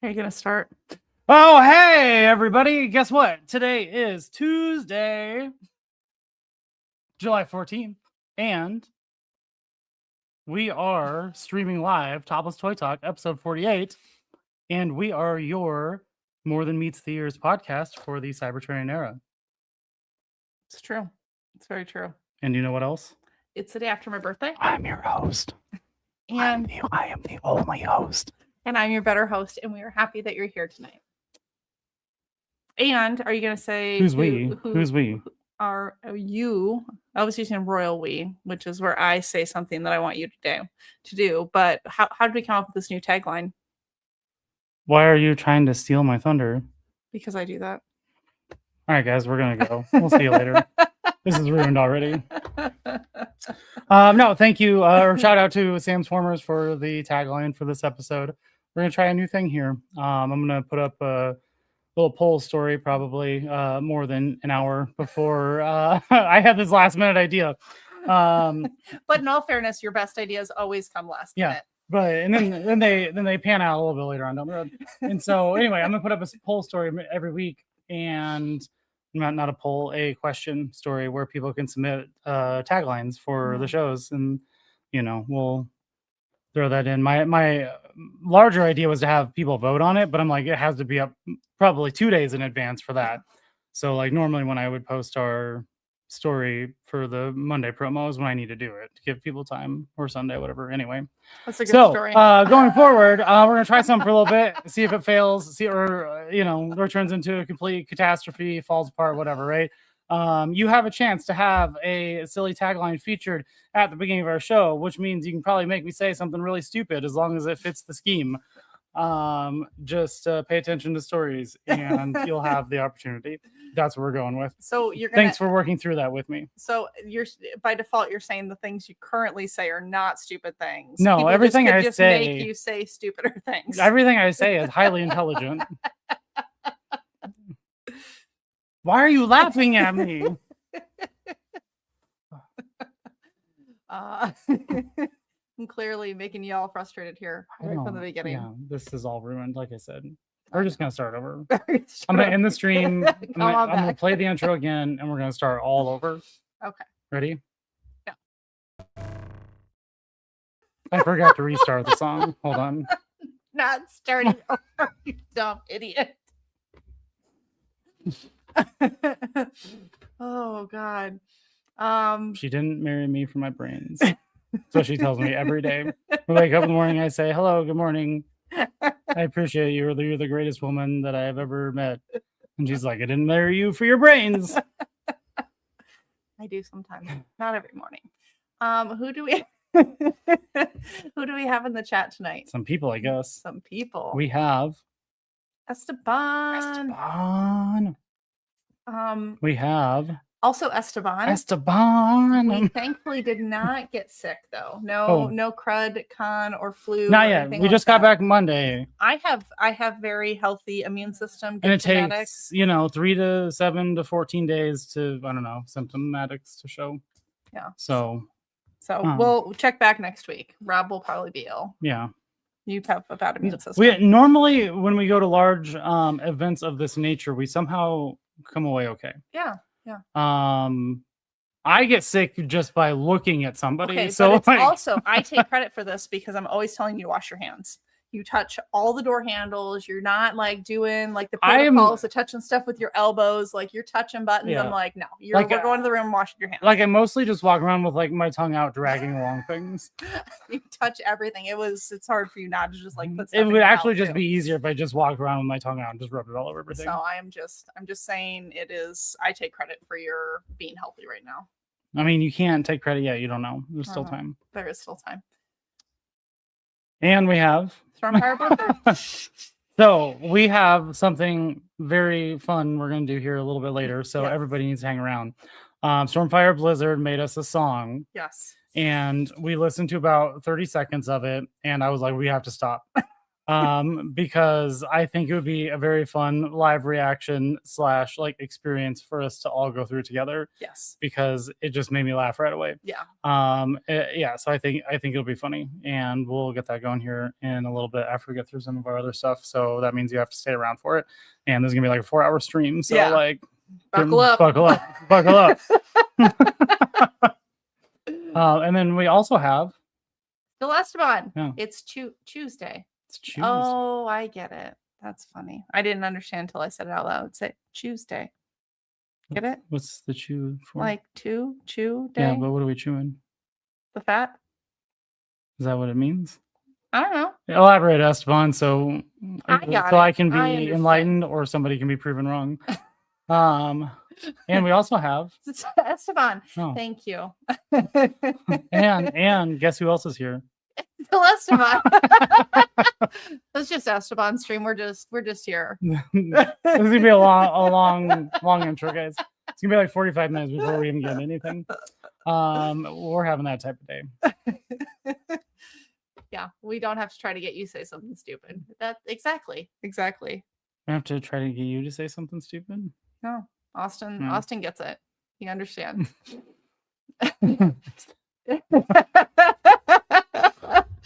Are you going to start? Oh, hey, everybody. Guess what? Today is Tuesday, July 14th, and we are streaming live Topless Toy Talk, episode 48, and we are your More Than Meets the Ears podcast for the Cybertraining era. It's true. It's very true. And you know what else? It's the day after my birthday. I'm your host. And I am the only host. And I'm your better host, and we are happy that you're here tonight. And are you going to say... Who's we? Who's we? Are you... I was using royal we, which is where I say something that I want you to do. But how did we come up with this new tagline? Why are you trying to steal my thunder? Because I do that. All right, guys, we're going to go. We'll see you later. This is ruined already. No, thank you. Shout out to Sam's Formers for the tagline for this episode. We're going to try a new thing here. I'm going to put up a little poll story probably more than an hour before I had this last minute idea. But in all fairness, your best ideas always come last minute. But and then they pan out a little bit later on down the road. And so anyway, I'm going to put up a poll story every week, and not a poll, a question story where people can submit taglines for the shows, and we'll throw that in. My larger idea was to have people vote on it, but I'm like, it has to be up probably 2 days in advance for that. So like normally when I would post our story for the Monday promos, when I need to do it to give people time, or Sunday, whatever. Anyway, that's a good story. Going forward, we're gonna try something for a little bit, see if it fails, or turns into a complete catastrophe, falls apart, whatever, right? You have a chance to have a silly tagline featured at the beginning of our show, which means you can probably make me say something really stupid as long as it fits the scheme. Just pay attention to stories and you'll have the opportunity. That's what we're going with. So thanks for working through that with me. So you're by default, you're saying the things you currently say are not stupid things. No, people everything I just say make you say stupider things. Everything I say is highly intelligent. Why are you laughing at me? I'm clearly making you all frustrated here right from the beginning. Yeah, this is all ruined. Like I said, we're just gonna start over. I'm gonna end the stream. I'm gonna play the intro again, and we're gonna start all over. Okay. Ready? Yeah. I forgot to restart the song. Hold on. Not starting over, you dumb idiot. Oh God. She didn't marry me for my brains. So she tells me every day. We wake up in the morning, I say, hello, good morning. I appreciate you. You're the greatest woman that I have ever met. And she's like, I didn't marry you for your brains. I do sometimes. Not every morning. Who do we have in the chat tonight? Some people, I guess. Some people. We have Esteban. We have also Esteban. We thankfully did not get sick though. No crud, con, or flu. Not yet. We just got back Monday. I have very healthy immune system. And it takes 3 to 7 to 14 days to symptomatics to show. Yeah. So we'll check back next week. Rob will probably be ill. Yeah. You have a bad immune system. We normally, when we go to large events of this nature, we somehow come away okay. Yeah. I get sick just by looking at somebody. Okay, so but also I take credit for this because I'm always telling you to wash your hands. You touch all the door handles. You're not like doing like the protocols of touching stuff with your elbows. Like you're touching buttons. Yeah. I'm like, no, we're going to the room washing your hands. Like I mostly just walk around with like my tongue out, dragging along things. You touch everything. It's hard for you not to just like put stuff. It would actually just be easier if I just walked around with my tongue out and just rubbed it all over everything. So I'm just saying I take credit for your being healthy right now. I mean, you can't take credit yet. You don't know. There's still time. There is still time. And we have Stormfire Blizzard. So we have something very fun we're going to do here a little bit later. So everybody needs to hang around. Stormfire Blizzard made us a song. Yes. And we listened to about 30 seconds of it. And I was like, we have to stop. because I think it would be a very fun live reaction / like experience for us to all go through together. Yes. Because it just made me laugh right away. Yeah. Yeah. So I think it'll be funny, and we'll get that going here in a little bit after we get through some of our other stuff. So that means you have to stay around for it, and there's gonna be like a 4-hour stream. So like, buckle up. And then we also have the last one. Yeah. It's Tuesday. It's Tuesday. Oh, I get it. That's funny. I didn't understand until I said it out loud. Say Tuesday. Get it? What's the chew for? Like chew day? Yeah, but what are we chewing? The fat? Is that what it means? I don't know. Elaborate, Esteban, so I can be enlightened or somebody can be proven wrong. And we also have Esteban. Oh. Thank you. and guess who else is here? Esteban. That's just Esteban's stream. We're just here. This is gonna be a long intro, guys. It's gonna be like 45 minutes before we even get anything. We're having that type of day. Yeah, we don't have to try to get you to say something stupid. That exactly. I have to try to get you to say something stupid. No, Austin gets it. He understands.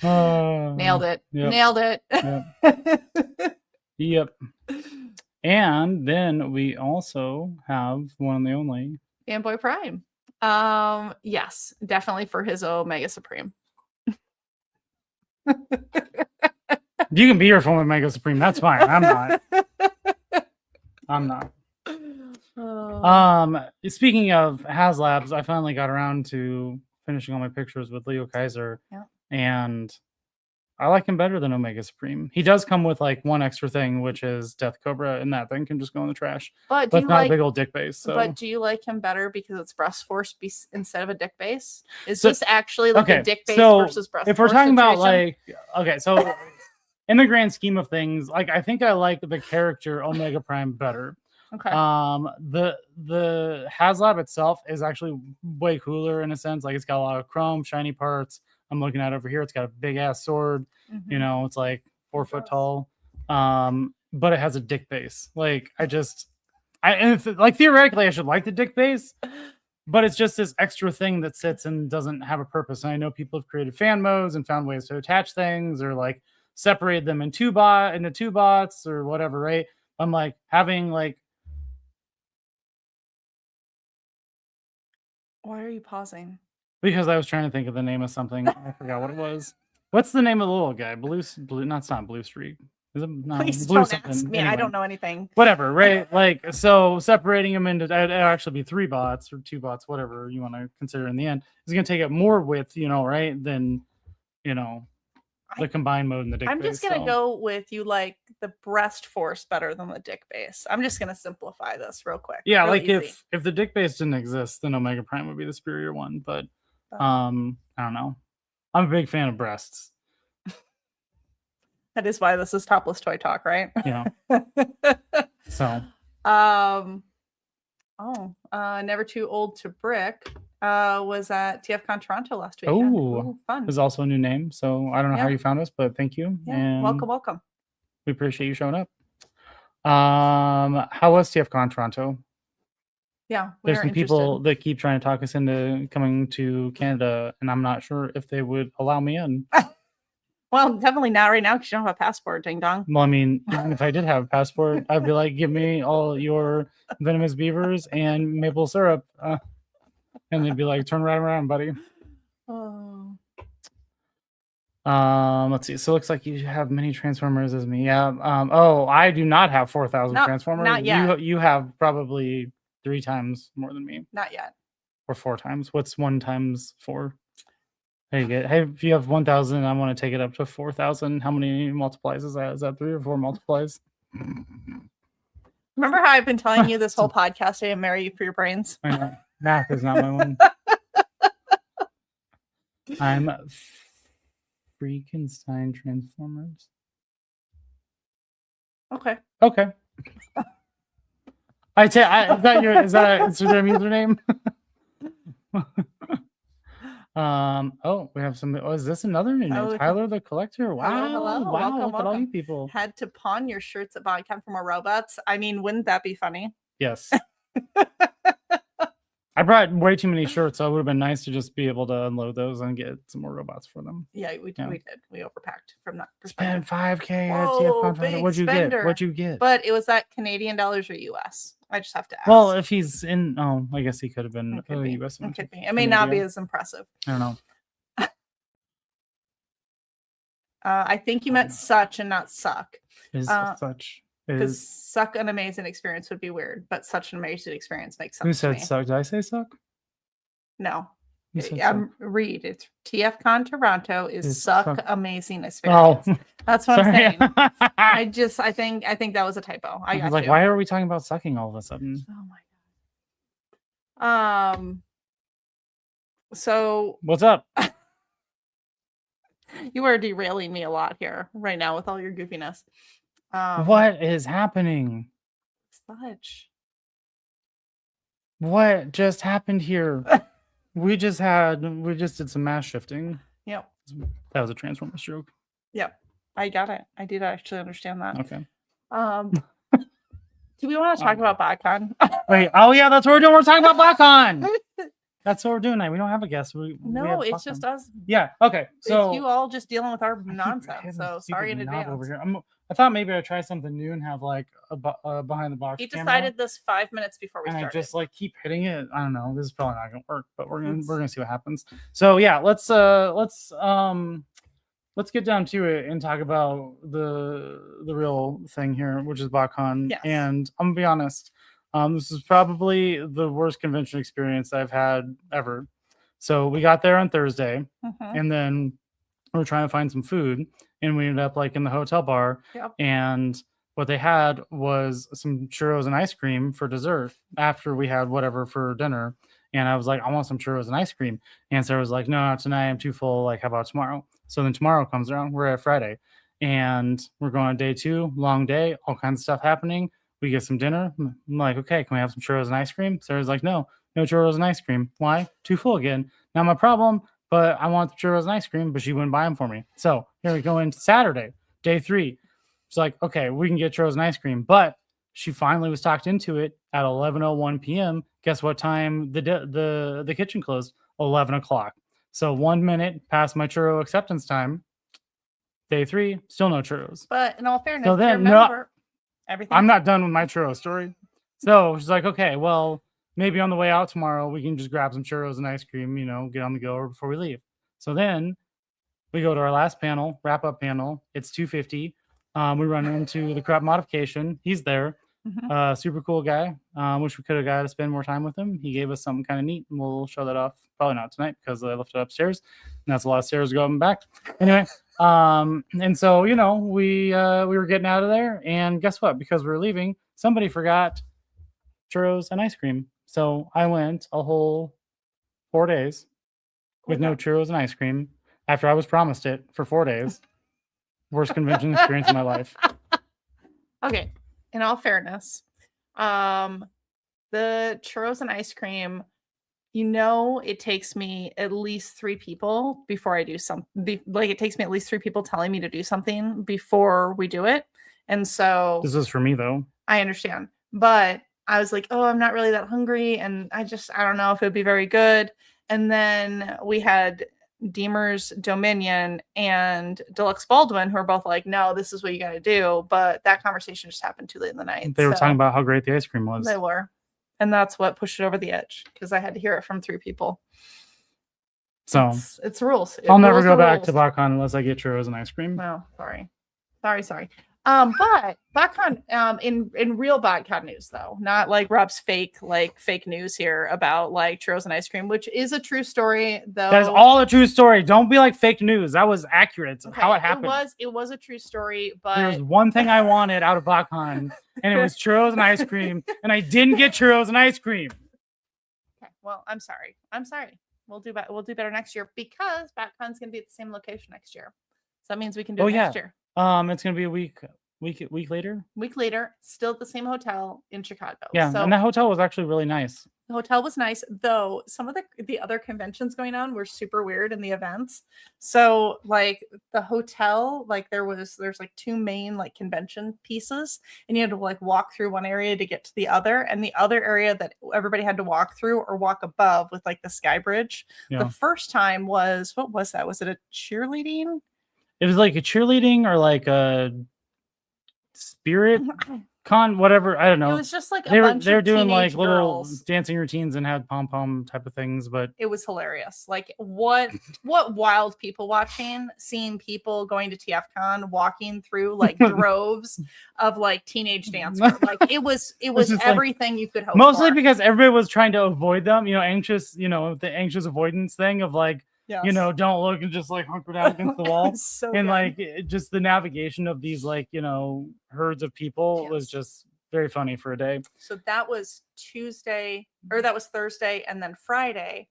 Nailed it. Yep. Nailed it. Yep. And then we also have one and the only Fanboy Prime. Yes, definitely for his Omega Supreme. You can be here for Omega Supreme. That's fine. I'm not. Speaking of HasLabs, I finally got around to finishing all my pictures with Leo Kaiser. Yeah. And I like him better than Omega Supreme. He does come with like one extra thing, which is Death Cobra, and that thing can just go in the trash. But it's not a big old dick base. So. But do you like him better because it's breast force instead of a dick base? Is this actually like a dick base versus breast force? If we're talking about like, okay, so in the grand scheme of things, like I think I like the character Omega Prime better. Okay. The HasLab itself is actually way cooler in a sense. Like it's got a lot of chrome, shiny parts. I'm looking at it over here. It's got a big ass sword. Mm-hmm. You know, it's like 4 foot tall. But it has a dick base. Like like theoretically I should like the dick base, but it's just this extra thing that sits and doesn't have a purpose. And I know people have created fan modes and found ways to attach things or like separate them into two bots or whatever, right? I'm like having like. Why are you pausing? Because I was trying to think of the name of something. I forgot what it was. What's the name of the little guy? Blue. No, it's not Blue Streak. Is it? No, Please Blue don't ask me. Anyway. I don't know anything. Whatever, right? Like, so separating them into it'll actually be 3 bots or 2 bots, whatever you want to consider in the end. It's going to take up more width, right? Than, the combined mode and the dick base. I'm just going to go with you like the breast force better than the dick base. I'm just going to simplify this real quick. Yeah, like easy. If the dick base didn't exist, then Omega Prime would be the superior one. But I don't know. I'm a big fan of breasts. That is why this is Topless Toy Talk, right? Yeah. So. Never Too Old to Brick was at TFCon Toronto last week. Oh, fun. There's also a new name. So I don't know how you found us, but thank you. Yeah. And welcome. We appreciate you showing up. How was TFCon Toronto? Yeah, there's some people that keep trying to talk us into coming to Canada, and I'm not sure if they would allow me in. Well, definitely not right now because you don't have a passport, ding dong. Well, I mean, even if I did have a passport, I'd be like, give me all your venomous beavers and maple syrup. And they'd be like, turn right around, buddy. Oh. Let's see. So it looks like you have many Transformers as me. Yeah. I do not have 4,000 Transformers. Not yet. You have probably 3 times more than me. Not yet. Or 4 times. What's 1 times 4? There you go. Hey, if you have 1,000, I want to take it up to 4,000. How many multiplies is that? Is that 3 or 4 multiplies? Remember how I've been telling you this whole podcast I didn't marry you for your brains? I know. Math is not my one. I'm Freakenstein Transformers. Okay. Is that your Instagram username? Oh, we have some. Oh, is this another new name? Tyler the Collector. Wow. Hello. Wow. Welcome, look at all you people. Had to pawn your shirts at Botcon for more robots. I mean, wouldn't that be funny? Yes. I brought way too many shirts, so it would have been nice to just be able to unload those and get some more robots for them. Yeah, we did. We overpacked from that perspective. Spend $5K at TF Contract. What'd you get? What'd you get? But it was that Canadian dollars or US. I just have to ask. Well, if he's in, I guess he could have been US. It could be. It may not be as impressive. I don't know. I think you meant such and not suck. Is such. Because suck an amazing experience would be weird, but such an amazing experience makes sense. Who said suck? Did I say suck? No. Read. It's TFCon Toronto is suck amazing experience. Oh. That's what I'm saying. I think that was a typo. I was like, why are we talking about sucking all of a sudden? Oh my god. So what's up? You are derailing me a lot here right now with all your goofiness. What is happening? Such. What just happened here? we just did some mass shifting. Yep. That was a Transformers joke. Yep. I got it. I did actually understand that. Okay. Do we want to talk about Botcon? Wait. Oh yeah, that's what we're doing. We're talking about Botcon. That's what we're doing now. We don't have a guest. No, it's just us. Yeah. Okay. So it's you all just dealing with our nonsense. So sorry in advance. Over here. I thought maybe I'd try something new and have like a behind the box. He decided this 5 minutes before we started. I just like keep hitting it. I don't know. This is probably not gonna work, but we're gonna see what happens. So yeah, let's get down to it and talk about the real thing here, which is Botcon. Yes. And I'm gonna be honest. This is probably the worst convention experience I've had ever. So we got there on Thursday, and then we were trying to find some food, and we ended up like in the hotel bar. Yep. And what they had was some churros and ice cream for dessert after we had whatever for dinner. And I was like, I want some churros and ice cream. And Sarah was like, no, not tonight. I'm too full. Like, how about tomorrow? So then tomorrow comes around. We're at Friday, and we're going on day 2, long day, all kinds of stuff happening. We get some dinner. I'm like, okay, can we have some churros and ice cream? Sarah's like, no churros and ice cream. Why? Too full again. Not my problem, but I want the churros and ice cream, but she wouldn't buy them for me. So here we go into Saturday, day 3. It's like, okay, we can get churros and ice cream, but she finally was talked into it at 11:01 p.m. Guess what time the kitchen closed? 11 o'clock. So 1 minute past my churro acceptance time. Day 3, still no churros. But in all fairness, so then everything. I'm not done with my churro story. So she's like, okay, well, maybe on the way out tomorrow, we can just grab some churros and ice cream, get on the go before we leave. So then we go to our last panel, wrap-up panel. It's 2:50. We run into the crop modification. He's there. Super cool guy. Wish we could have got to spend more time with him. He gave us something kind of neat, and we'll show that off. Probably not tonight because I left it upstairs, and that's a lot of stairs going back. Anyway, and so we were getting out of there, and guess what? Because we were leaving, somebody forgot churros and ice cream. So I went a whole 4 days with no churros and ice cream after I was promised it for 4 days. Worst convention experience of my life. Okay. In all fairness, the churros and ice cream, it takes me at least 3 people before I do something. Like it takes me at least 3 people telling me to do something before we do it. And so this is for me though. I understand, but I was like, oh, I'm not really that hungry, and I don't know if it would be very good. And then we had Deemer's Dominion and Deluxe Baldwin, who are both like, no, this is what you got to do. But that conversation just happened too late in the night. They were talking about how great the ice cream was. They were. And that's what pushed it over the edge because I had to hear it from 3 people. So it's rules. I'll never go back to Botcon unless I get churros and ice cream. No, sorry. But Botcon, in real Botcon news though, not like Rob's fake news here about like churros and ice cream, which is a true story though. That's all a true story. Don't be like fake news. That was accurate. Okay, how it happened. It was a true story, but there's one thing I wanted out of Botcon, and it was churros and ice cream, and I didn't get churros and ice cream. Okay, well, I'm sorry. We'll do better next year because Botcon's gonna be at the same location next year. So that means we can do it next year. It's gonna be a week later. Week later, still at the same hotel in Chicago. Yeah, so, and that hotel was actually really nice. The hotel was nice, though some of the other conventions going on were super weird in the events. So like the hotel, like there's like two main like convention pieces, and you had to like walk through one area to get to the other, and the other area that everybody had to walk through or walk above with like the sky bridge. Yeah. The first time was, what was that? Was it a cheerleading? It was like a cheerleading or like a spirit con, whatever. I don't know. It was just like they're doing like girls. little dancing routines and had pom pom type of things, but it was hilarious. Like what wild people watching, seeing people going to TFCon, walking through like droves of like teenage dancers. Like it was everything like, you could hope mostly for. Because everybody was trying to avoid them, the anxious avoidance thing of like, yes. Don't look and just like hunker down against the wall. So and good. Like just the navigation of these like, herds of people was just very funny for a day. So that was Tuesday, or that was Thursday, and then Friday.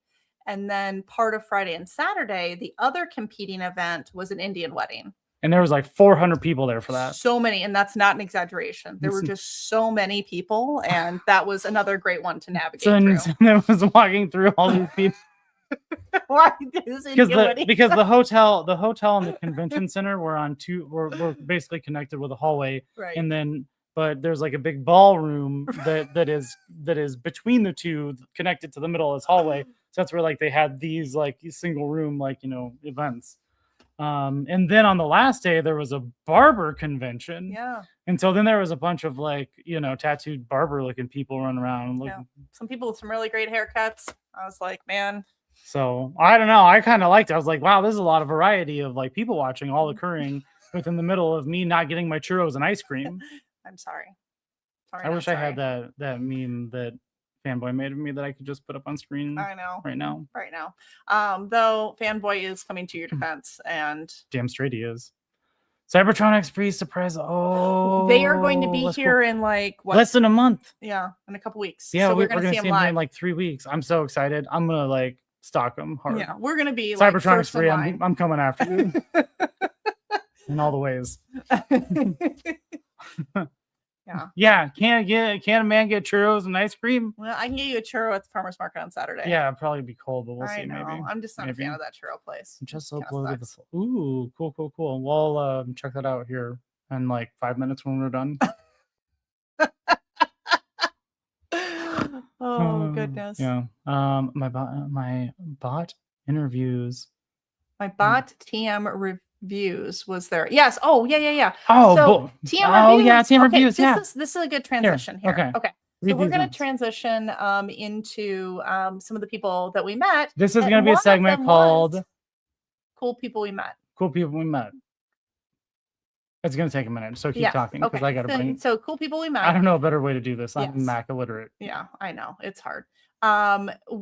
And then part of Friday and Saturday, the other competing event was an Indian wedding. And there was like 400 people there for that. So many. And that's not an exaggeration. There were just so many people. And that was another great one to navigate through. So I was walking through all these people. Why? Because the hotel and the convention center were basically connected with a hallway. Right. And then but there's like a big ballroom that is between the two, connected to the middle of this hallway. So that's where like they had these like single room like events. And then on the last day there was a barber convention. Yeah. And so then there was a bunch of like tattooed barber looking people running around. Yeah. Some people with some really great haircuts. I was like, man. So I don't know. I kind of liked it. I was like, wow, there's a lot of variety of like people watching all occurring within the middle of me not getting my churros and ice cream. I'm sorry. I wish I had that meme that Fanboy made of me that I could just put up on screen. I know. Right now. Though Fanboy is coming to your defense, and damn straight he is. Cybertronics pre-surprise. Oh, they are going to be here in like less than a month. Yeah, in a couple weeks. Yeah, so we're gonna see him live in like 3 weeks. I'm so excited. I'm gonna like stalk him hard. Yeah, we're gonna be Cybertronics free. I'm coming after you in all the ways. Yeah. Can a man get churros and ice cream? Well, I can get you a churro at the farmer's market on Saturday. Yeah, it'll probably be cold, but we'll see. Maybe. I'm just not a fan of that churro place. I'm just so bloated. Ooh, cool. We'll check that out here in like 5 minutes when we're done. Oh goodness. Yeah. My bot interviews. My bot TM reviews was there. Yes. Oh yeah. Oh, so TM reviews. Yeah, TM reviews. This is a good transition here. Okay. So we're going to transition into some of the people that we met. This is going to be a segment called Cool People We Met. Cool People We Met. It's going to take a minute, so keep talking because I got to bring. So Cool People We Met. I don't know a better way to do this. I'm Mac illiterate. Yeah, I know it's hard.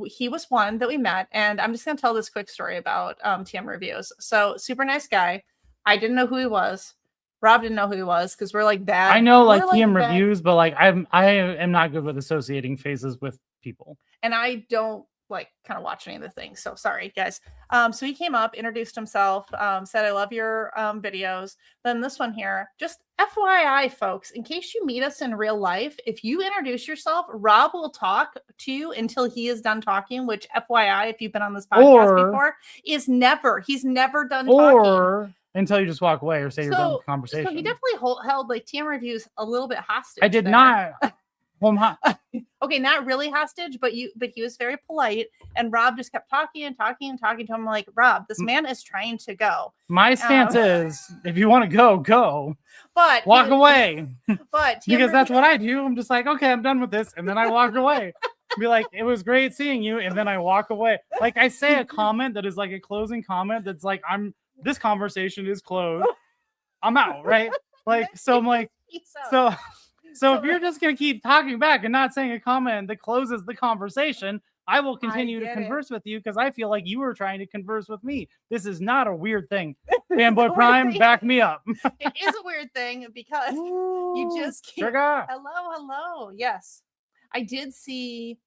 He was one that we met, and I'm just going to tell this quick story about TM reviews. So super nice guy. I didn't know who he was. Rob didn't know who he was because we're like that. I know like TM reviews, but like I am not good with associating faces with people. And I don't like kind of watch any of the things. So sorry, guys. So he came up, introduced himself, said, I love your videos. Then this one here, just FYI, folks, in case you meet us in real life, if you introduce yourself, Rob will talk to you until he is done talking, which FYI, if you've been on this podcast before, he's never done talking. Until you just walk away or say you're done with the conversation. So he definitely held like TM reviews a little bit hostage. I did not. Okay, not really hostage, but he was very polite, and Rob just kept talking and talking to him. I'm like, Rob, this man is trying to go. My stance is, if you want to go, but walk away. But because that's what I do. I'm just like, okay, I'm done with this, and then I walk away. Be like, it was great seeing you, and then I walk away. Like I say a comment that is like a closing comment that's like, this conversation is closed. I'm out, right? Like, so I'm like, so if you're just going to keep talking back and not saying a comment that closes the conversation, I will continue to converse with you because I feel like you were trying to converse with me. This is not a weird thing. Fanboy Prime, back me up. It is a weird thing because you just keep, hello. Yes. I did see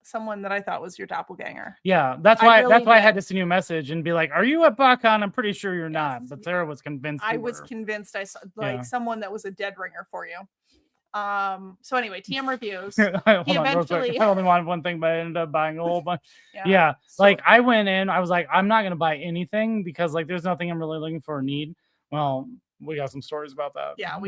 someone that I thought was your doppelganger. Yeah, that's why I had to send you a message and be like, "Are you at Botcon?" I'm pretty sure you're not, but Sarah was convinced. I was convinced I saw like someone that was a dead ringer for you. So anyway, TM reviews. Hold on, real quick. I only wanted one thing, but I ended up buying a whole bunch. Yeah. So, like I went in, I was like, I'm not gonna buy anything because like there's nothing I'm really looking for or need. Well, we got some stories about that. Yeah,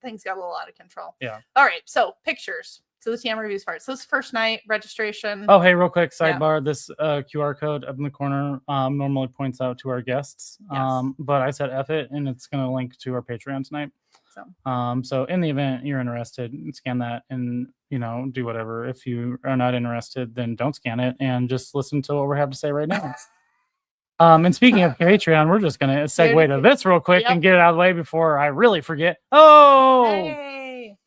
things got a little out of control. Yeah. All right. So pictures. So the TM reviews part. So this first night registration. Oh, hey, real quick sidebar. This QR code up in the corner normally points out to our guests. Yes. But I said F it, and it's going to link to our Patreon tonight. So in the event you're interested, scan that and do whatever. If you are not interested, then don't scan it and just listen to what we have to say right now. And speaking of Patreon, we're just going to segue to this real quick and get it out of the way before I really forget. Oh. Hey.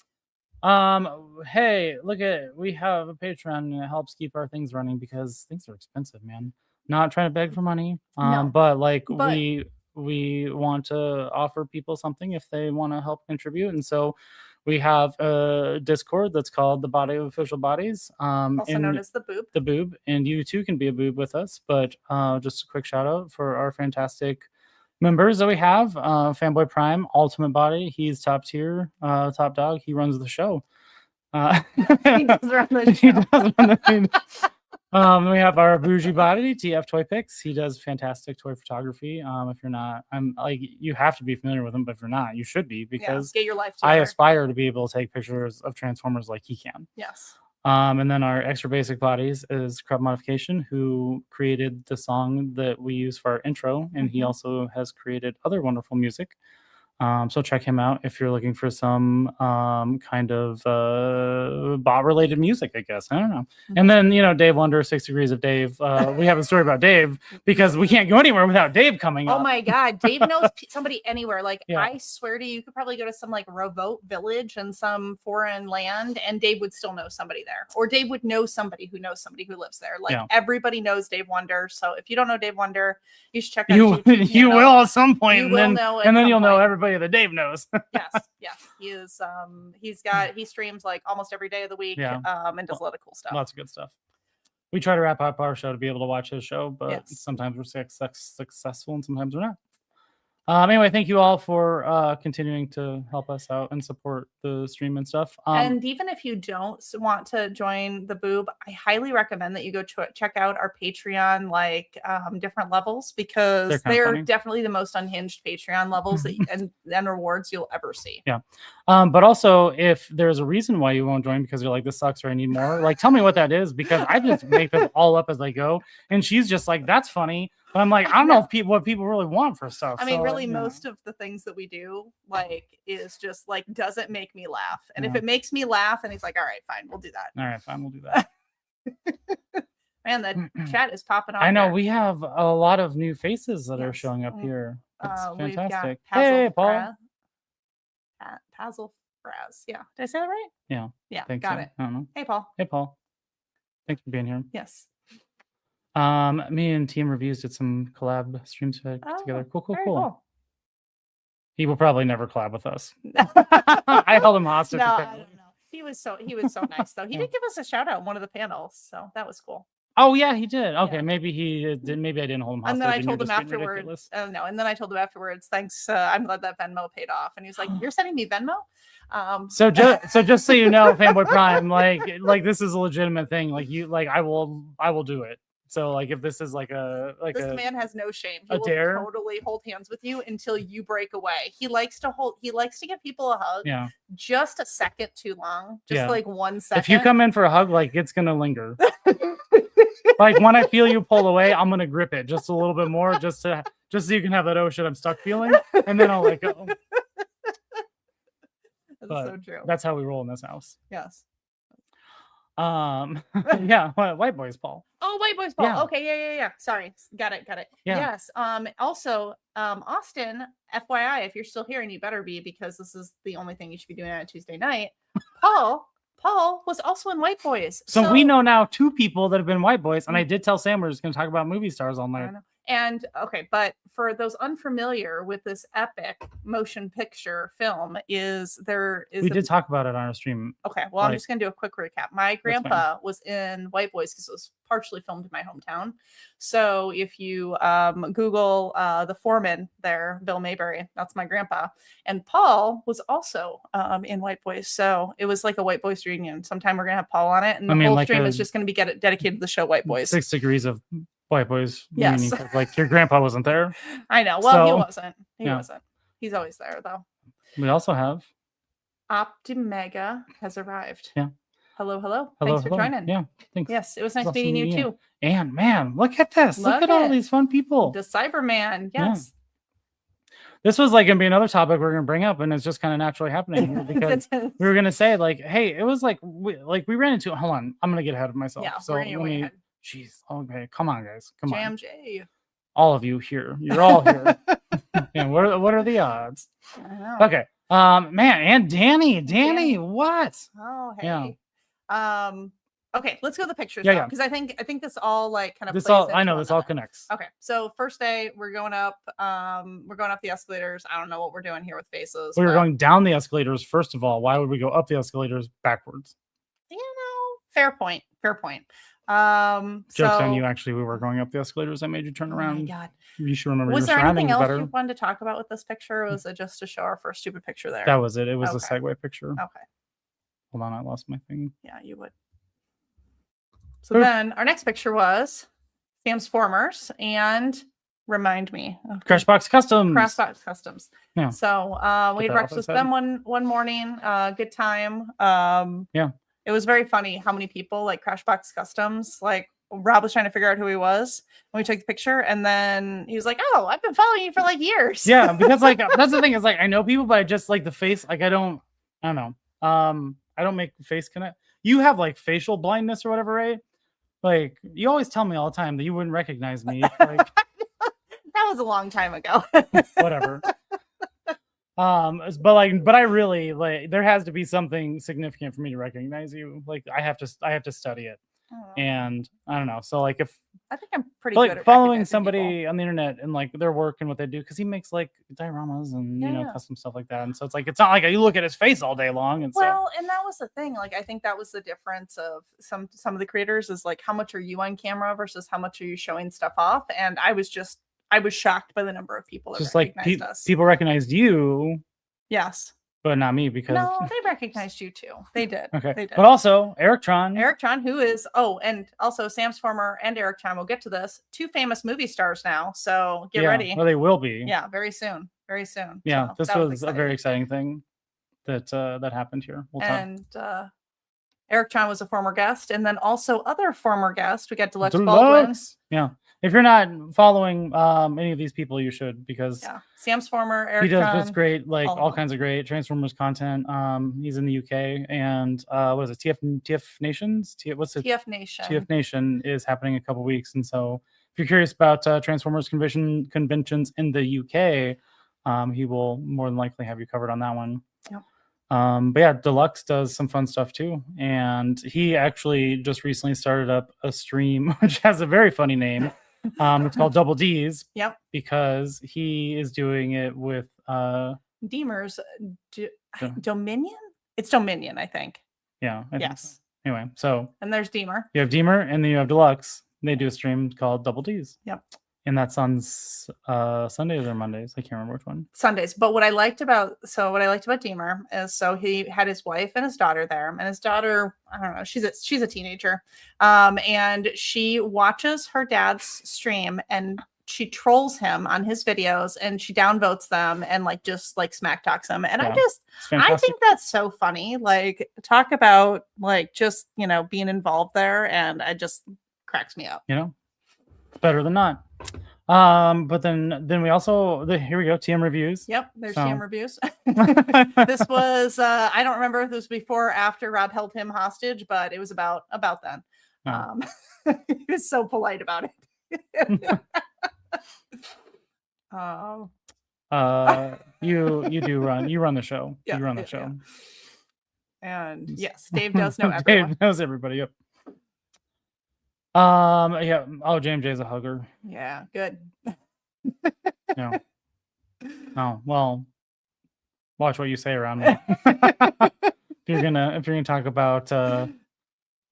Hey, look at we have a Patreon and it helps keep our things running because things are expensive, man. Not trying to beg for money. But we want to offer people something if they want to help contribute. And so we have a Discord that's called the Body of Official Bodies. Also known as the Boob. The Boob. And you too can be a boob with us. But just a quick shout out for our fantastic members that we have. Fanboy Prime, Ultimate Body. He's top tier, top dog. He runs the show. He does run the show. We have our bougie body, TF Toy Pics. He does fantastic toy photography. If you're not, you have to be familiar with him, but if you're not, you should be because get your life together. I aspire to be able to take pictures of Transformers like he can. Yes. And then our extra basic bodies is Crub Modification, who created the song that we use for our intro, and he also has created other wonderful music. So check him out if you're looking for some kind of bot-related music, I guess. I don't know. And then, Dave Wonder, 6 Degrees of Dave. We have a story about Dave because we can't go anywhere without Dave coming up. Oh, my God. Dave knows somebody anywhere. I swear to you, you could probably go to some, remote village in some foreign land, and Dave would still know somebody there. Or Dave would know somebody who knows somebody who lives there. Everybody knows Dave Wonder. So if you don't know Dave Wonder, you should check out You will at some point. You will know and then you'll know everybody that Dave knows. yes. He is he streams almost every day of the week and does a lot of cool stuff. Lots of good stuff. We try to wrap up our show to be able to watch his show, but sometimes we're successful and sometimes we're not. Anyway, thank you all for continuing to help us out and support the stream and stuff. And even if you don't want to join the Boob, I highly recommend that you go check out our Patreon, different levels, because they're definitely the most unhinged Patreon levels and rewards you'll ever see. Yeah. But also, if there's a reason why you won't join because you're like, this sucks or I need more, tell me what that is, because I just make this all up as I go. And she's just like, that's funny. But I'm like, I don't know what people really want for stuff. I mean, really, most of the things that we do, is just doesn't make me laugh. And if it makes me laugh, then he's like, all right, fine, we'll do that. All right, fine, we'll do that. Man, the chat is popping off. I know we have a lot of new faces that are showing up here. It's fantastic. Hey, Paul. Pazzle Fraz. Yeah. Did I say that right? Yeah. Yeah. Got it. I don't know. Hey, Paul. Hey, Paul. Thanks for being here. Yes. Me and Team Reviews did some collab streams together. Cool. He will probably never collab with us. I held him hostage. No, I don't know. He was so nice though. He did give us a shout out in one of the panels, so that was cool. Oh yeah, he did. Okay, maybe he did. Maybe I didn't hold him hostage. And then I told him afterwards. And then I told him afterwards. Thanks. I'm glad that Venmo paid off. And he was like, "You're sending me Venmo." So just so you know, Fanboy Prime, like this is a legitimate thing. I will do it. So if this is this man has no shame. He will dare. Totally hold hands with you until you break away. He likes to give people a hug. Yeah. Just a second too long. Just 1 second. If you come in for a hug, it's gonna linger. When I feel you pull away, I'm gonna grip it just a little bit more, just so you can have that oh shit I'm stuck feeling, and then I'll let go. That's so true. That's how we roll in this house. Yes. Yeah, white boys Paul. Oh, white boys Paul. Yeah. Okay, yeah. Sorry, got it. Yeah. Yes. Also, Austin, FYI, if you're still here, and you better be, because this is the only thing you should be doing on a Tuesday night. Paul was also in White Boys. So we know now 2 people that have been White Boys, and I did tell Sam we're just going to talk about movie stars all night. And okay, but for those unfamiliar with this epic motion picture film, we did talk about it on our stream. Okay, well, I'm just gonna do a quick recap. My grandpa was in White Boys because it was partially filmed in my hometown. So if you Google the foreman there, Bill Mayberry, that's my grandpa. And Paul was also in White Boys. So it was like a White Boys reunion. Sometime we're gonna have Paul on it, and the whole stream is just gonna be dedicated to the show White Boys. 6 degrees of White Boys. Yes. Like your grandpa wasn't there. I know. Well, he wasn't. He wasn't. He's always there though. We also have Optimega has arrived. Yeah. Hello. Thanks for joining. Yeah. Thanks. Yes, it was nice meeting you too. And man, look at this. Look at all these fun people. The Cyberman. Yes. Yeah. This was like gonna be another topic we're gonna bring up, and it's just kind of naturally happening here because we were gonna say like, hey, it was like we ran into. Hold on, I'm gonna get ahead of myself. Yeah. So let me. Jeez. Okay. Come on, guys. Come on. JMJ. All of you here. You're all here. And what are the odds? I know. Okay. Man, and Danny, what? Oh, hey. Yeah. Okay, let's go to the pictures because I think this all like kind of this all I know this all connects. Okay, so first day we're going up the escalators. I don't know what we're doing here with faces. We were going down the escalators first of all. Why would we go up the escalators backwards? Fair point. Joke's on you. Actually, we were going up the escalators. I made you turn around. Oh my God. You should remember. Was there anything else you wanted to talk about with this picture? Or was it just to show our first stupid picture there? That was it. It was a segue picture. Okay. Hold on, I lost my thing. Yeah, you would. So then our next picture was Sam's Formers and remind me. Crashbox Customs. Crashbox Customs. Yeah. So we had breakfast with them one morning. Good time. Yeah. It was very funny how many people like Crashbox Customs, like Rob was trying to figure out who he was when we took the picture. And then he was like, oh, I've been following you for like years. Yeah. Because like, that's the thing is like, I know people, but I just like the face. Like, I don't know. I don't make face connect. You have like facial blindness or whatever, right? Like you always tell me all the time that you wouldn't recognize me. Like, that was a long time ago. Whatever. But I really like there has to be something significant for me to recognize you. Like I have to study it. And I don't know. So like if I think I'm pretty good at following somebody on the internet and like their work and what they do, because he makes like dioramas and you know custom stuff like that. And so it's like it's not like you look at his face all day long. And and that was the thing. Like I think that was the difference of some of the creators is like how much are you on camera versus how much are you showing stuff off. And I was shocked by the number of people that just recognized us. People recognized you. Yes. But not me because no, they recognized you too. They did. Okay. They did. But also Eric-tron, who is and also Sam's former and Eric-tron. We'll get to this. 2 famous movie stars now. So get ready. Well, they will be. Yeah, very soon. Very soon. Yeah, so this was a very exciting thing that happened here. Eric-tron was a former guest, and then also other former guests. We got Deluxe Baldwin. Yeah. If you're not following any of these people, you should because Sam's former Eric. He does this great, like all kinds of great Transformers content. He's in the UK and what is it? TF Nations? What's it? TF Nation. TF Nation is happening in a couple weeks, and so if you're curious about Transformers conventions in the UK, he will more than likely have you covered on that one. Yep. But yeah, Deluxe does some fun stuff too, and he actually just recently started up a stream which has a very funny name. It's called Double D's. Yep. Because he is doing it with Deemer's Dominion. It's Dominion, I think. Yeah. Yes. So. Anyway, so and there's Deemer. You have Deemer, and then you have Deluxe. They do a stream called Double D's. Yep. And that's on Sundays or Mondays. I can't remember which one. Sundays. But what I liked about Deemer is he had his wife and his daughter there, and his daughter, I don't know, she's a teenager, and she watches her dad's stream and she trolls him on his videos and she downvotes them and just smack talks him. And I think that's so funny. Like talk about just being involved there, and it just cracks me up. It's better than not. But then we also here we go, TM reviews. Yep, there's TM reviews. This was I don't remember if it was before or after Rob held him hostage, but it was about then. He was so polite about it. You run the show. Yeah, you run the show. Yeah. And yes, Dave does know everyone. Dave knows everybody. Yep. Yeah. Oh, JMJ's a hugger. Yeah, good. Yeah. Oh, well, watch what you say around me. if you're gonna talk about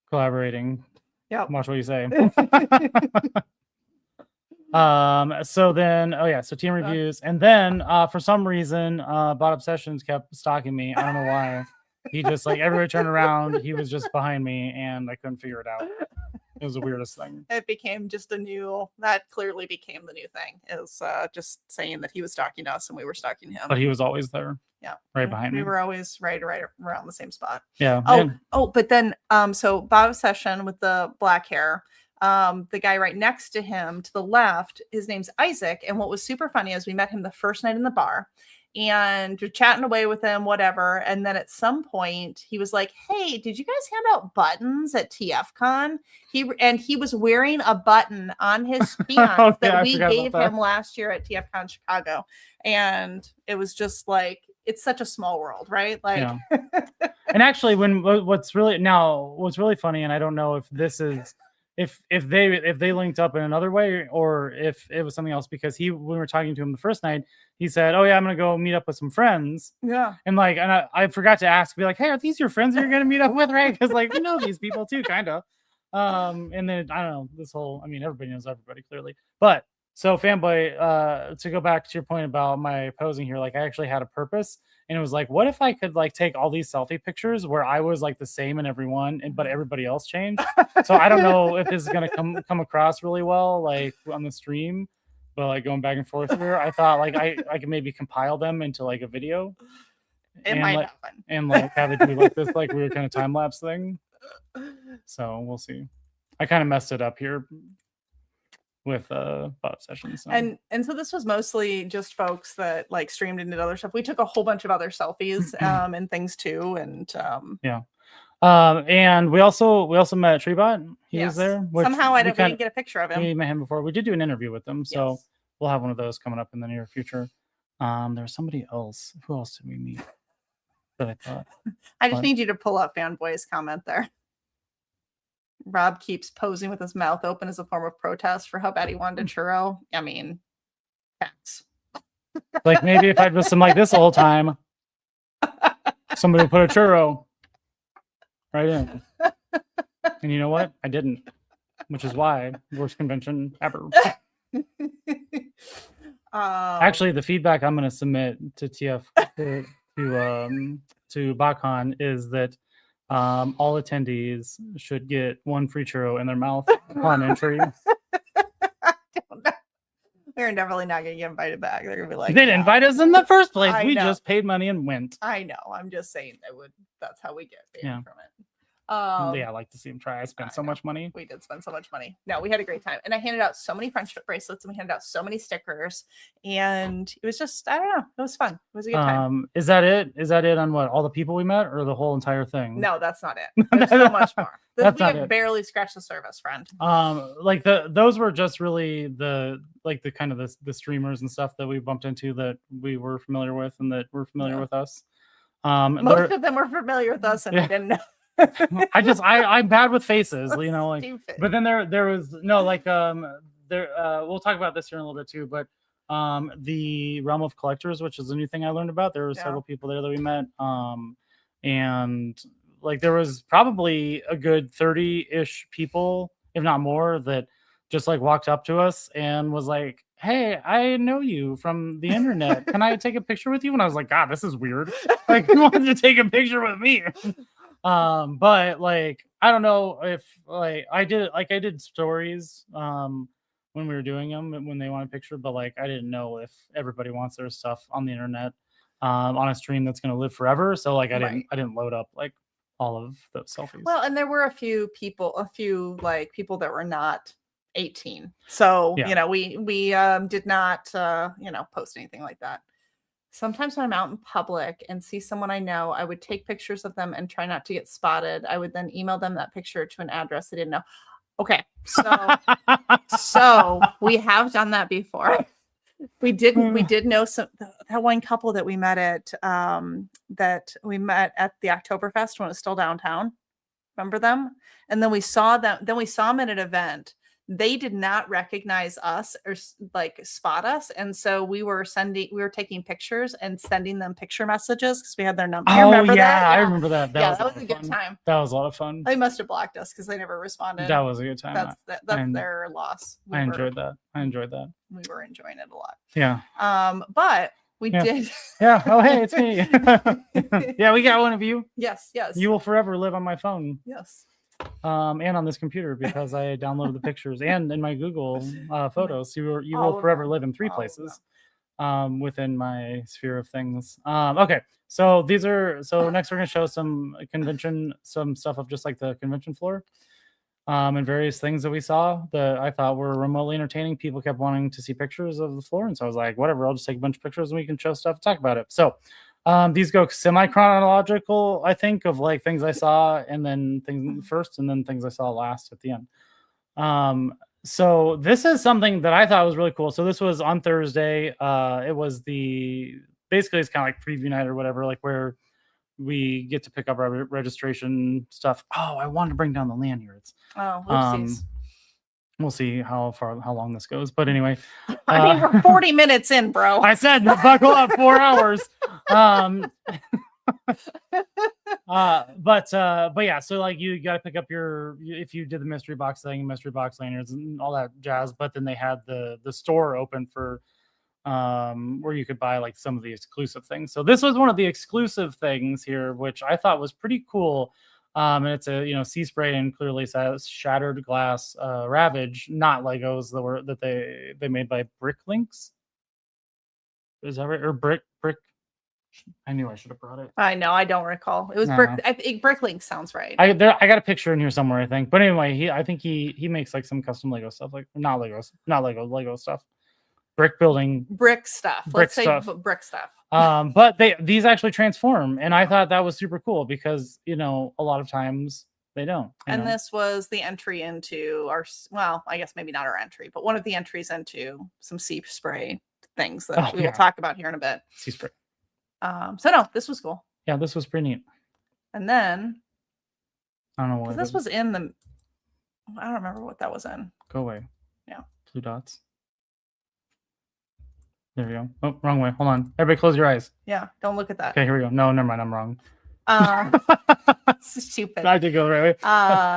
collaborating, watch what you say. So then, so team reviews, and then for some reason, Bot Obsessions kept stalking me. I don't know why. He just like everywhere I turned around, he was just behind me, and I couldn't figure it out. It was the weirdest thing. It became just that clearly became the new thing, is just saying that he was stalking us and we were stalking him. But he was always there. Yeah. Right behind me. We were always right around the same spot. Yeah. But then, so Bob Obsession with the black hair, the guy right next to him to the left, his name's Isaac. And what was super funny is we met him the first night in the bar. And you're chatting away with him, whatever. And then at some point, he was like, "Hey, did you guys hand out buttons at TFCon?" He was wearing a button on his pants that we gave him last year at TFCon Chicago. And it was just like, it's such a small world, right? Like, yeah. And actually, what's really funny, and I don't know if this is if they linked up in another way or if it was something else, because when we were talking to him the first night, he said, "Oh yeah, I'm gonna go meet up with some friends." Yeah. And I forgot to ask, be like, "Hey, are these your friends you're gonna meet up with?" Right? Because like we know these people too, kind of. And then I don't know, this whole, I mean, everybody knows everybody clearly, but so Fanboy, to go back to your point about my posing here, like I actually had a purpose, and it was like, what if I could like take all these selfie pictures where I was like the same in everyone, but everybody else changed. So I don't know if this is gonna come across really well like on the stream, but like going back and forth here, I thought like I could maybe compile them into like a video. It might happen. And like have it do like this like weird kind of time lapse thing. So we'll see. I kind of messed it up here with Bot Sessions. And so this was mostly just folks that like streamed and did other stuff. We took a whole bunch of other selfies and things too. And and we also met Treebot. He was there. Somehow we didn't get a picture of him. We met him before. We did do an interview with him, so we'll have one of those coming up in the near future. There was somebody else. Who else did we meet? That I thought. I just need you to pull up Fanboy's comment there. Rob keeps posing with his mouth open as a form of protest for how bad he wanted a churro. I mean, facts. Like maybe if I'd listened like this the whole time, somebody would put a churro right in. And you know what? I didn't, which is why worst convention ever. Actually, the feedback I'm going to submit to TF to Botcon is that all attendees should get one free churro in their mouth upon entry. I don't know. They're definitely not going to get invited back. They're going to be like, they didn't invite us in the first place. We just paid money and went. I know. I'm just saying that's how we get from it. I like to see him try. I spent so much money. We did spend so much money. No, we had a great time. And I handed out so many friendship bracelets and we handed out so many stickers. And it was just, I don't know. It was fun. It was a good time. Is that it? Is that it on what? All the people we met or the whole entire thing? No, that's not it. There's so much more. We have barely scratched the surface, friend. Like those were just really the kind of the streamers and stuff that we bumped into that we were familiar with and that were familiar with us. Most of them were familiar with us and we didn't know. I'm bad with faces, you know, like, stupid. But then there was no like we'll talk about this here in a little bit too, but the realm of collectors, which is a new thing I learned about. There were several people there that we met, and like there was probably a good 30-ish people, if not more, that just like walked up to us and was like, "Hey, I know you from the internet. Can I take a picture with you?" And I was like, "God, this is weird. Like, who wants to take a picture with me?" But like I don't know if like I did stories when we were doing them when they want a picture, but like I didn't know if everybody wants their stuff on the internet on a stream that's going to live forever. So like I didn't load up like all of those selfies. Well, and there were a few people that were not 18. So you know we did not post anything like that. Sometimes when I'm out in public and see someone I know, I would take pictures of them and try not to get spotted. I would then email them that picture to an address they didn't know. Okay, so we have done that before. We did know that one couple that we met at the Oktoberfest when it was still downtown. Remember them? And then we saw them. Then we saw them at an event. They did not recognize us or like spot us, and so we were taking pictures and sending them picture messages because we had their number. Oh, remember that? I remember that. That was a good time. That was a lot of fun. They must have blocked us because they never responded. That was a good time. That's their loss. I enjoyed that. We were enjoying it a lot. Yeah. But we did. Yeah. Oh, hey, it's me. Yeah, we got one of you. Yes. You will forever live on my phone. Yes. And on this computer because I downloaded the pictures and in my Google photos. You will forever live in 3 places within my sphere of things. Okay, so next we're gonna show some stuff of just like the convention floor. And various things that we saw that I thought were remotely entertaining. People kept wanting to see pictures of the floor, and so I was like, whatever, I'll just take a bunch of pictures and we can show stuff, talk about it. So these go semi-chronological, I think, of like things I saw and then things first and then things I saw last at the end. So this is something that I thought was really cool. So this was on Thursday. It was basically it's kind of like preview night or whatever, like where we get to pick up our registration stuff. Oh, I wanted to bring down the lanyards. Oh, whoopsies. We'll see how long this goes. But anyway, I mean, we're 40 minutes in, bro. I said buckle up 4 hours. But yeah, so like you got to pick up if you did the mystery box thing, mystery box lanyards and all that jazz. But then they had the store open for where you could buy like some of the exclusive things. So this was one of the exclusive things here, which I thought was pretty cool. And it's a sea spray and clearly says shattered glass Ravage, not Legos that they made by Bricklinks. Is that right? Or Brick? I knew I should have brought it. I know, I don't recall. It was Brick. I think Bricklink sounds right. I got a picture in here somewhere, I think. But anyway, I think he makes like some custom Lego stuff, like not Lego stuff. Brick stuff. Let's say brick stuff. But these actually transform, and I thought that was super cool because a lot of times they don't. And this was the entry into I guess maybe not our entry, but one of the entries into some sea spray things that we will talk about here in a bit. Sea spray. So no, this was cool. Yeah, this was pretty neat. And then I don't know what this was in the. I don't remember what that was in. Go away. Yeah. Blue dots. There we go. Oh, wrong way. Hold on. Everybody close your eyes. Yeah, don't look at that. Okay, here we go. No, never mind. I'm wrong. Stupid. I did go the right way.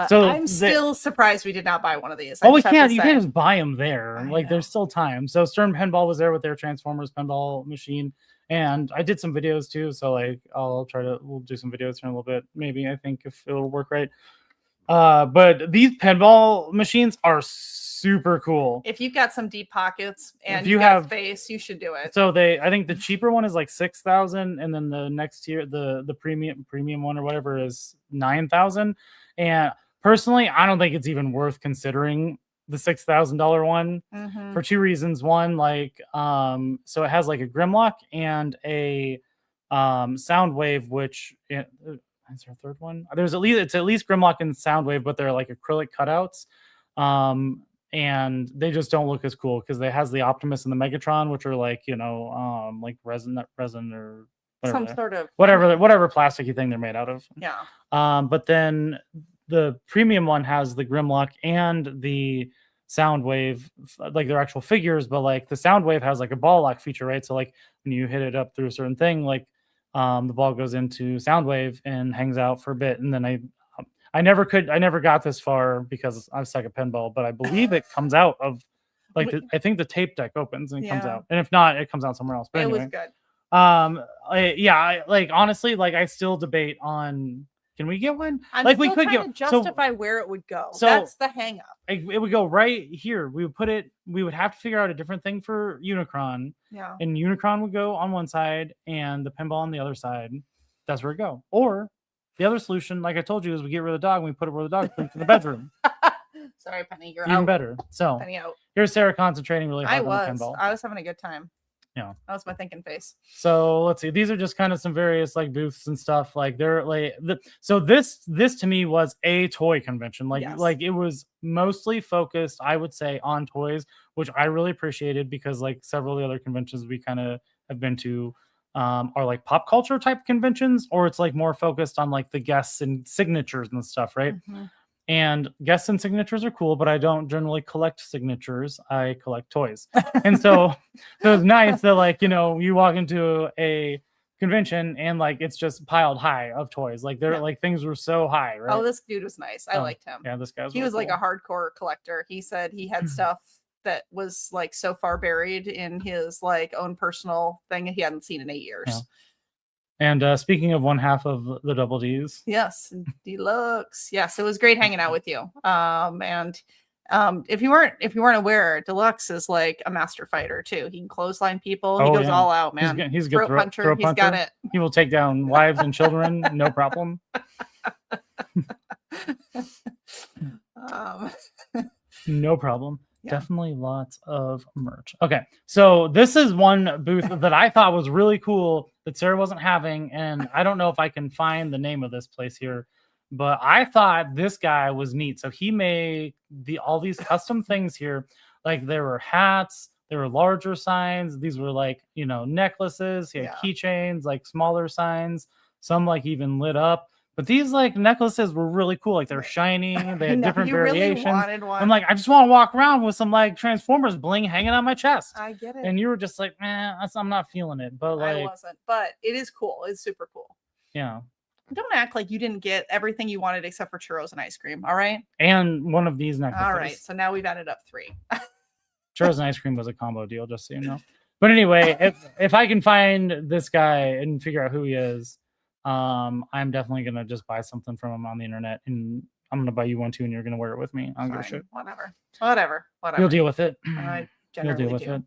So I'm still surprised we did not buy one of these. We can't. You can't just buy them there. There's still time. So Stern Pinball was there with their Transformers pinball machine. And I did some videos too. So we'll do some videos here in a little bit. Maybe, I think, if it'll work right. But these pinball machines are super cool. If you've got some deep pockets and you have space, you should do it. So I think the cheaper one is like 6,000, and then the next tier, the premium one or whatever is 9,000. And personally, I don't think it's even worth considering the $6,000 one for 2 reasons. One, so it has like a Grimlock and a Soundwave, which is there a third one? It's at least Grimlock and Soundwave, but they're like acrylic cutouts. And they just don't look as cool because it has the Optimus and the Megatron, which are like resin or whatever, some sort of whatever plasticky thing they're made out of. Yeah. But then the premium one has the Grimlock and the Soundwave, like their actual figures, but like the Soundwave has like a ball lock feature, right? So like when you hit it up through a certain thing, like the ball goes into Soundwave and hangs out for a bit, and then I never got this far because I was stuck at pinball, but I believe it comes out of I think the tape deck opens and it comes out, and if not, it comes out somewhere else. But anyway, it was good. Honestly, I still debate on, can we get one? We could justify where it would go. So that's the hang up. It would go right here. We would have to figure out a different thing for Unicron. Yeah. And Unicron would go on one side and the pinball on the other side. That's where it go. Or the other solution, like I told you, is we get rid of the dog and we put it where the dog sleeps in the bedroom. Sorry, Penny, you're even out. Better. So Penny out. Here's Sarah concentrating really hard on the pinball. I was having a good time. Yeah, that was my thinking face. So let's see. These are just kind of some various booths and stuff. So this to me was a toy convention. It was mostly focused, I would say, on toys, which I really appreciated because several of the other conventions we kind of have been to, are like pop culture type conventions, or it's like more focused on like the guests and signatures and stuff, right? And guests and signatures are cool, but I don't generally collect signatures. I collect toys. And so it's nice that like, you know, you walk into a convention and like it's just piled high of toys. Like they're like things were so high, right? Oh, this dude was nice. I liked him. Yeah, this guy was he really was like a hardcore collector. He said he had stuff that was like so far buried in his like own personal thing he hadn't seen in 8 years. Yeah. And speaking of one half of the Double D's, yes, Deluxe. Yes, it was great hanging out with you. And if you weren't aware, Deluxe is like a master fighter too. He can clothesline people. He goes all out, man. He's a good throat puncher. He's got it. He will take down wives and children, no problem. No problem. Yeah. Definitely lots of merch. Okay, so this is one booth that I thought was really cool that Sarah wasn't having, and I don't know if I can find the name of this place here, but I thought this guy was neat. So he made all these custom things here. Like there were hats, there were larger signs. These were like, you know, necklaces. He had keychains, like smaller signs. Some like even lit up. But these like necklaces were really cool. Like they're shiny. They had different variations. Really wanted one. I'm like, I just want to walk around with some like Transformers bling hanging on my chest. I get it. And you were just like, I'm not feeling it. But like, I wasn't. But it is cool. It's super cool. Yeah. Don't act like you didn't get everything you wanted except for churros and ice cream. All right. And one of these necklaces. All right. So now we've added up 3. Churros and ice cream was a combo deal, just so you know. But anyway, if I can find this guy and figure out who he is, I'm definitely gonna just buy something from him on the internet, and I'm gonna buy you one too, and you're gonna wear it with me. I don't give a shit. Whatever. You'll deal with it. I generally You'll deal with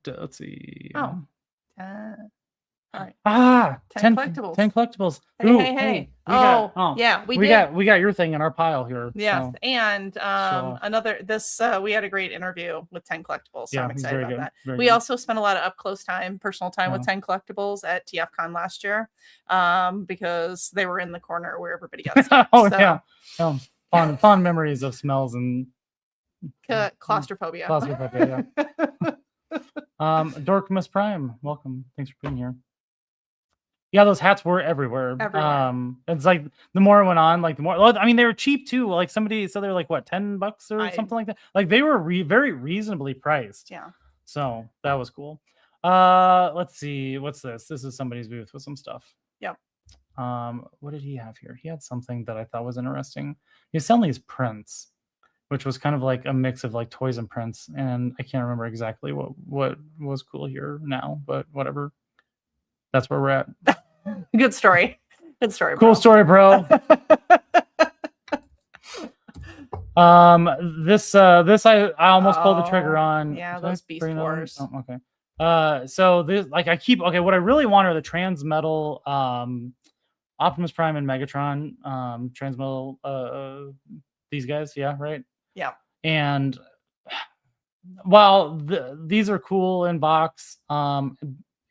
it. Let's see. Oh. All right. 10 collectibles. 10 collectibles. Hey. We got your thing in our pile here. Yes. So. And we had a great interview with 10 collectibles. So I'm excited about that. We also spent a lot of up close time, personal time with 10 collectibles at TFCon last year. Because they were in the corner where everybody got stuff. Fond memories of smells and claustrophobia. Dorkmas Prime, welcome. Thanks for being here. Yeah, those hats were everywhere. It's like the more it went on, like the more. I mean, they were cheap too. Like somebody said, they were like what, $10 or something like that. Like they were very reasonably priced. Yeah. So that was cool. Let's see, what's this? This is somebody's booth with some stuff. Yep. What did he have here? He had something that I thought was interesting. He was selling these prints, which was kind of like a mix of like toys and prints, and I can't remember exactly what was cool here now, but whatever. That's where we're at. Good story. Cool story, bro. This I almost pulled the trigger on. Yeah, those Beast Wars. Oh, okay. So this what I really want are the Transmetal Optimus Prime and Megatron Transmetal these guys, yeah, right? Yeah. And while these are cool in box and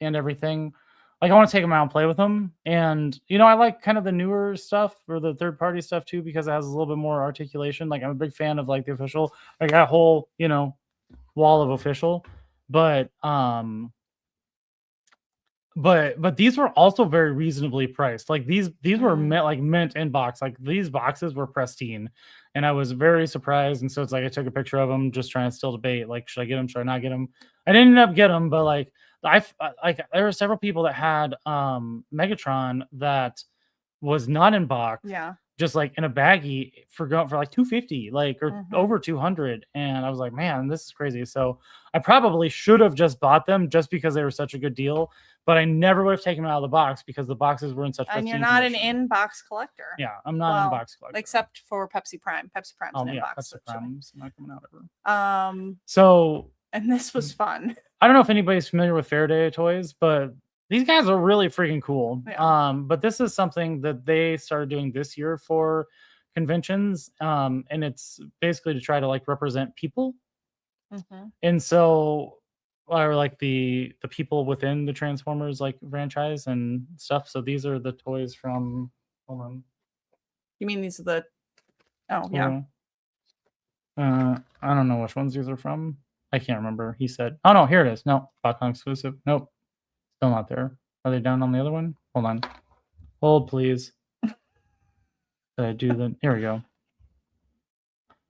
everything, like I want to take them out and play with them. And you know, I like kind of the newer stuff or the third party stuff too, because it has a little bit more articulation. Like I'm a big fan of like the official. I got a whole, you know, wall of official, but these were also very reasonably priced. Like these were mint in box. Like these boxes were pristine, and I was very surprised. And so it's like I took a picture of them, just trying to still debate like, should I get them? Should I not get them? I didn't end up getting them, but like there were several people that had Megatron that was not in box. Yeah. Just like in a baggie for like $250, like or over $200, and I was like, man, this is crazy. So I probably should have just bought them just because they were such a good deal, but I never would have taken them out of the box because the boxes were in such. And you're not condition. An in-box collector. Yeah, I'm not an in-box collector, except for Pepsi Prime. Pepsi Prime's an in-box. Pepsi Prime's not coming out ever. And this was fun. I don't know if anybody's familiar with Faraday toys, but these guys are really freaking cool. Yeah. But this is something that they started doing this year for conventions. And it's basically to try to like represent people. And so, or like the people within the Transformers like franchise and stuff. So these are the toys from, hold on. You mean these are the, oh yeah. I don't know which ones these are from. I can't remember. He said, oh no, here it is. No, Botcon exclusive. Nope. Still not there. Are they down on the other one? Hold on. Hold, please. Did I do the... Here we go.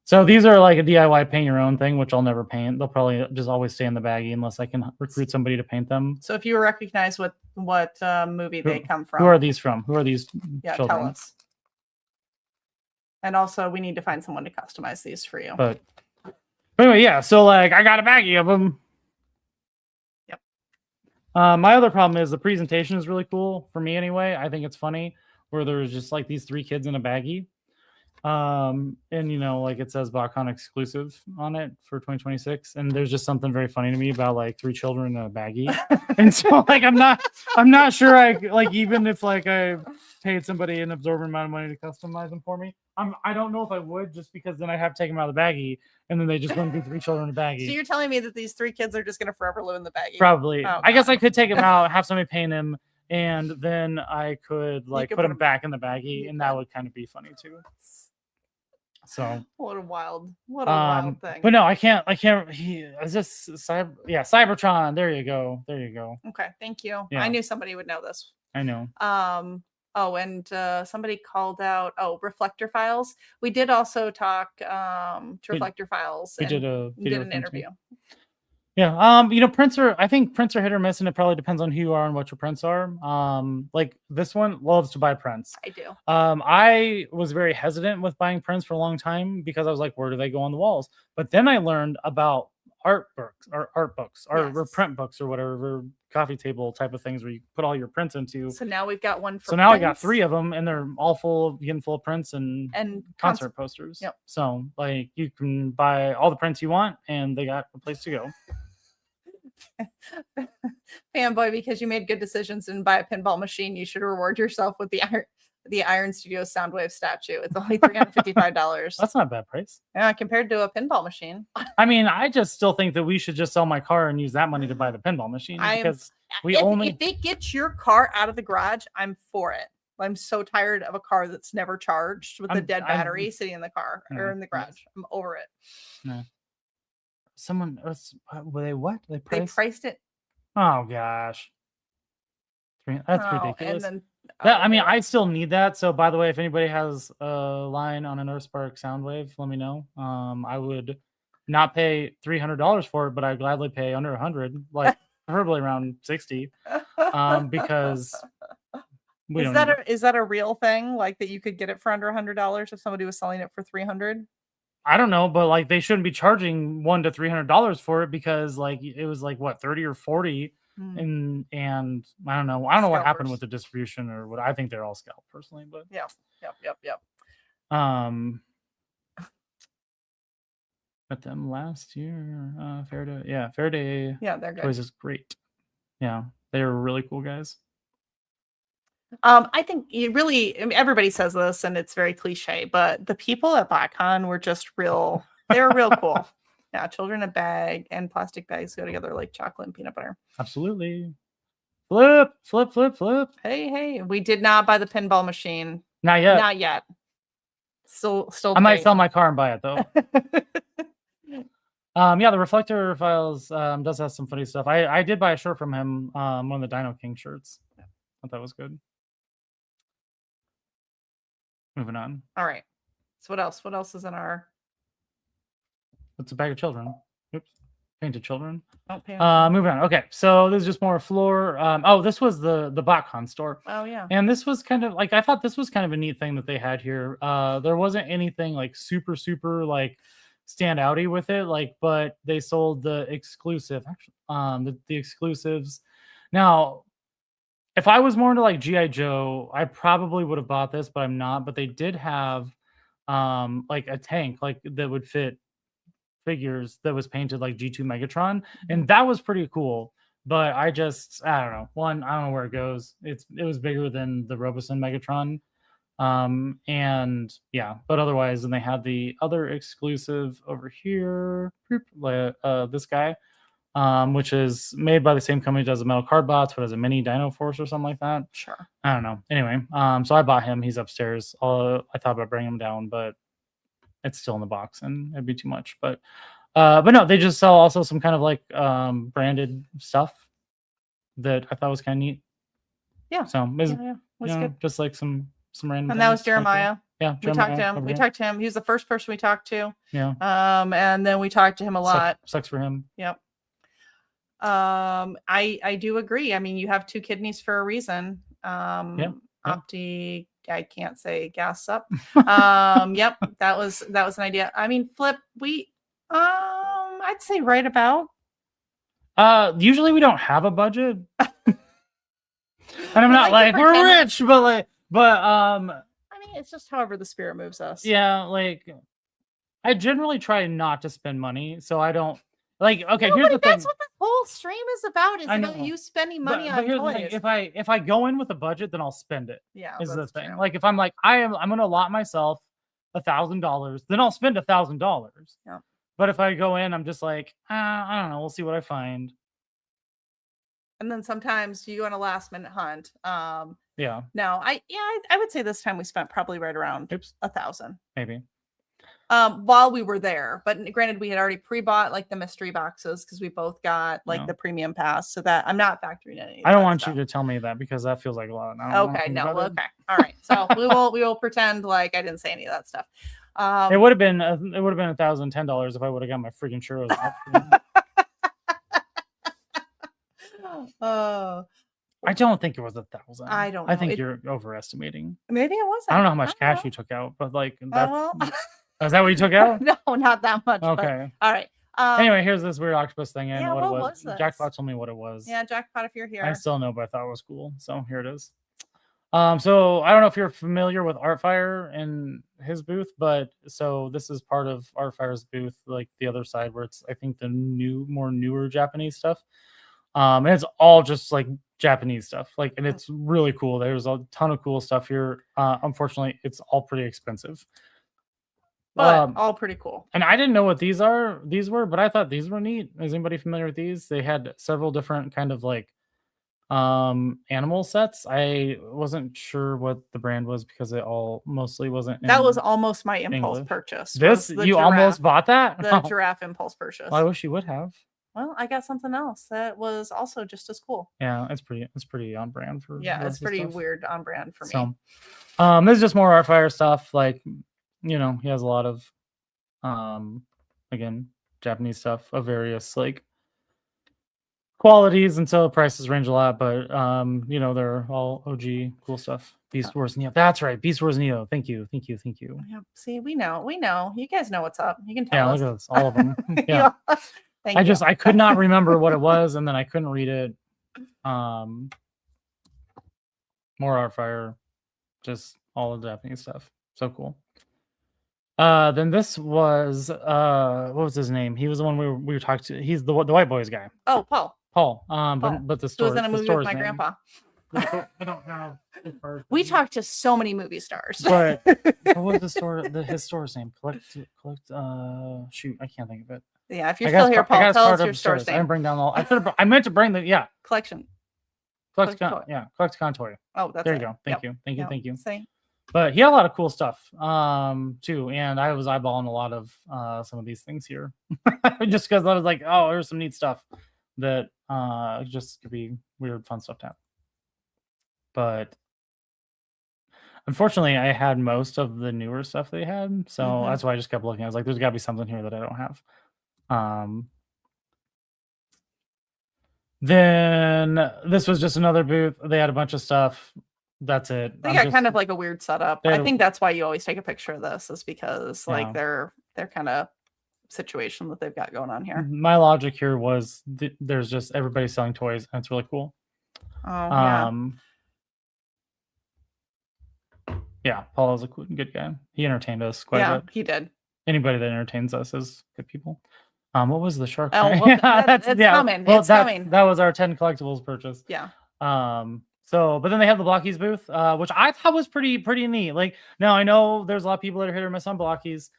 So these are like a DIY paint your own thing, which I'll never paint. They'll probably just always stay in the baggie unless I can recruit somebody to paint them. So if you recognize what movie they come from. Who are these from? Who are these children? Tell us. And also, we need to find someone to customize these for you. But anyway, yeah. So like, I got a baggie of them. Yep. My other problem is the presentation is really cool for me anyway. I think it's funny where there's just like these 3 kids in a baggie. And you know, like it says Botcon exclusive on it for 2026, and there's just something very funny to me about like 3 children in a baggie. And so like I'm not sure I like, even if like I paid somebody an absorbent amount of money to customize them for me, I don't know if I would, just because then I have to take them out of the baggie and then they just wouldn't be 3 children in a baggie. So you're telling me that these 3 kids are just gonna forever live in the baggie? Probably. Oh, I guess I could take them out, have somebody paint them, and then I could like put them back in the baggie, and that would kind of be funny too. So what a wild thing. But no, I can't. Is this Cybertron? There you go. Okay, thank you. Yeah. I knew somebody would know this. I know. And somebody called out reflector files. We did also talk to reflector files. We did an interview. Yeah. You know, I think prints are hit or miss, and it probably depends on who you are and what your prints are. Like this one loves to buy prints. I do. I was very hesitant with buying prints for a long time because I was like, where do they go on the walls? But then I learned about art books or print books or whatever, coffee table type of things where you put all your prints into. So now we've got one for now I got 3 of them, and they're all full of prints and concert posters. Yep. So like you can buy all the prints you want, and they got a place to go. Fanboy, because you made good decisions and buy a pinball machine, you should reward yourself with the Iron Studios Soundwave statue. It's only $355. That's not a bad price. Yeah, compared to a pinball machine. I mean, I just still think that we should just sell my car and use that money to buy the pinball machine, because if it gets your car out of the garage, I'm for it. I'm so tired of a car that's never charged with a dead battery sitting in the car or in the garage. I'm over it. No. Someone were they what? They priced it. Oh gosh. That's ridiculous. And then, I mean, I still need that. So by the way, if anybody has a line on an Earthspark Soundwave, let me know. I would not pay $300 for it, but I'd gladly pay under 100, like preferably around 60. Because is that a real thing? Like that you could get it for under $100 if somebody was selling it for $300? I don't know, but like they shouldn't be charging $100 to $300 for it, because like it was like what, 30 or 40, and I don't know what happened with the distribution or what. I think they're all scalped personally, but yep. Met them last year. Faraday. Yeah, they're good. Toys is great. Yeah, they're really cool guys. I think everybody says this and it's very cliche, but the people at Botcon were just real. They were real cool. Yeah, children in a bag and plastic bags go together like chocolate and peanut butter. Absolutely. Flip. Hey, we did not buy the pinball machine. Not yet. Still. I might sell my car and buy it though. The reflector files does have some funny stuff. I did buy a shirt from him, one of the Dino King shirts. I thought that was good. Moving on. All right. So what else? What else is in our? It's a bag of children. Oops. Painted children. Moving on. Okay. So this is just more floor. This was the Botcon store. Oh yeah. And this was kind of like, I thought this was kind of a neat thing that they had here. There wasn't anything like super like stand outy with it, like, but they sold the exclusive, actually, the exclusives. Now, if I was more into like G.I. Joe, I probably would have bought this, but I'm not. But they did have like a tank like that would fit figures that was painted like G2 Megatron, and that was pretty cool. But I don't know. One, I don't know where it goes. It was bigger than the Roboson Megatron. And yeah, but otherwise, and they had the other exclusive over here, this guy, which is made by the same company that does the metal card bots, but has a mini Dino Force or something like that. Sure. I don't know. Anyway, so I bought him. He's upstairs. I thought about bringing him down, but it's still in the box and it'd be too much. But But no, they just sell also some kind of like branded stuff that I thought was kind of neat. Yeah. So it was, was good. just like some random. And that was Jeremiah. Yeah, we talked to him. We talked to him. He was the first person we talked to. Yeah. And then we talked to him a lot. Sucks for him. Yep. I do agree. I mean, you have 2 kidneys for a reason. Opti, I can't say gas up. Yep, that was an idea. I mean, Flip, I'd say right about. Usually we don't have a budget. And I'm not like we're rich, but I mean, it's just however the spirit moves us. Yeah, like I generally try not to spend money, so I don't like. Okay, here's the thing. That's what the whole stream is about. Is about you spending money on here's toys. The thing. If I go in with a budget, then I'll spend it. Yeah, is the thing. True. Like if I'm like I'm gonna allot myself $1,000, then I'll spend $1,000. Yeah. But if I go in, I'm just like I don't know. We'll see what I find. And then sometimes you go on a last minute hunt. Yeah. No, I would say this time we spent probably right around 1,000. Maybe. While we were there, but granted, we had already pre-bought like the mystery boxes because we both got like the premium pass, so that I'm not factoring in any. I don't want you to tell me that because that feels like a lot. Okay, no, okay, all right. So we will pretend like I didn't say any of that stuff. It would have been $1,010 if I would have got my freaking churros. I don't think it was 1,000. I don't know. I think you're overestimating. Maybe it wasn't. I don't know how much cash you took out, but like that's is that what you took out? No, not that much. Okay. All right. Anyway, here's this weird octopus thing and what it was. Jackpot told me what it was. Yeah, Jackpot, if you're here. I still know, but I thought it was cool. So here it is. So I don't know if you're familiar with Artfire and his booth, but so this is part of Artfire's booth, like the other side where it's I think the newer Japanese stuff. And it's all just like Japanese stuff, like, and it's really cool. There's a ton of cool stuff here. Unfortunately, it's all pretty expensive, but all pretty cool. And I didn't know what these were, but I thought these were neat. Is anybody familiar with these? They had several different kind of like animal sets. I wasn't sure what the brand was because it all mostly wasn't. That was almost my impulse purchase. This you giraffe, almost bought that? The giraffe impulse purchase. Well, I wish you would have. Well, I got something else that was also just as cool. Yeah, it's pretty on brand for. Yeah, it's pretty weird on brand for me. So, this is just more Artfire stuff. Like, he has a lot of, again, Japanese stuff of various like qualities, and so the prices range a lot. But they're all OG cool stuff. Beast Wars Neo. That's right, Beast Wars Neo. Thank you. Yeah, see, we know. You guys know what's up. You can tell us. Look at this, all of them. Yeah. I could not remember what it was, and then I couldn't read it. More Artfire, just all the Japanese stuff. So cool. Then this was what was his name? He was the one we were talking to. He's the White Boys guy. Oh, Paul. Paul. But the store. He was in a movie with my grandpa. I don't have. We talked to so many movie stars. But what was his store's name? Collect. Shoot, I can't think of it. Yeah, if you're still here, Paul, tell us your store's name. I didn't bring down all. I meant to bring the collection. Collecticon Toy. Oh, that's there you go. Thank you. Same. But he had a lot of cool stuff too, and I was eyeballing a lot of some of these things here, just because I was like, oh, there's some neat stuff that just could be weird, fun stuff to have. But unfortunately, I had most of the newer stuff they had, so that's why I just kept looking. I was like, there's got to be something here that I don't have. Then this was just another booth. They had a bunch of stuff. That's it. They got kind of like a weird setup. I think that's why you always take a picture of this, is because like their kind of situation that they've got going on here. My logic here was there's just everybody selling toys, and it's really cool. Yeah, Paul is a good guy. He entertained us quite a bit. He did. Anybody that entertains us is good people. What was the shark? Oh, well, that's coming. Well, it's coming. That was our 10 collectibles purchase. Yeah. So, but then they have the Blokees booth, which I thought was pretty neat. Like, now I know there's a lot of people that are hit or miss on Blokees,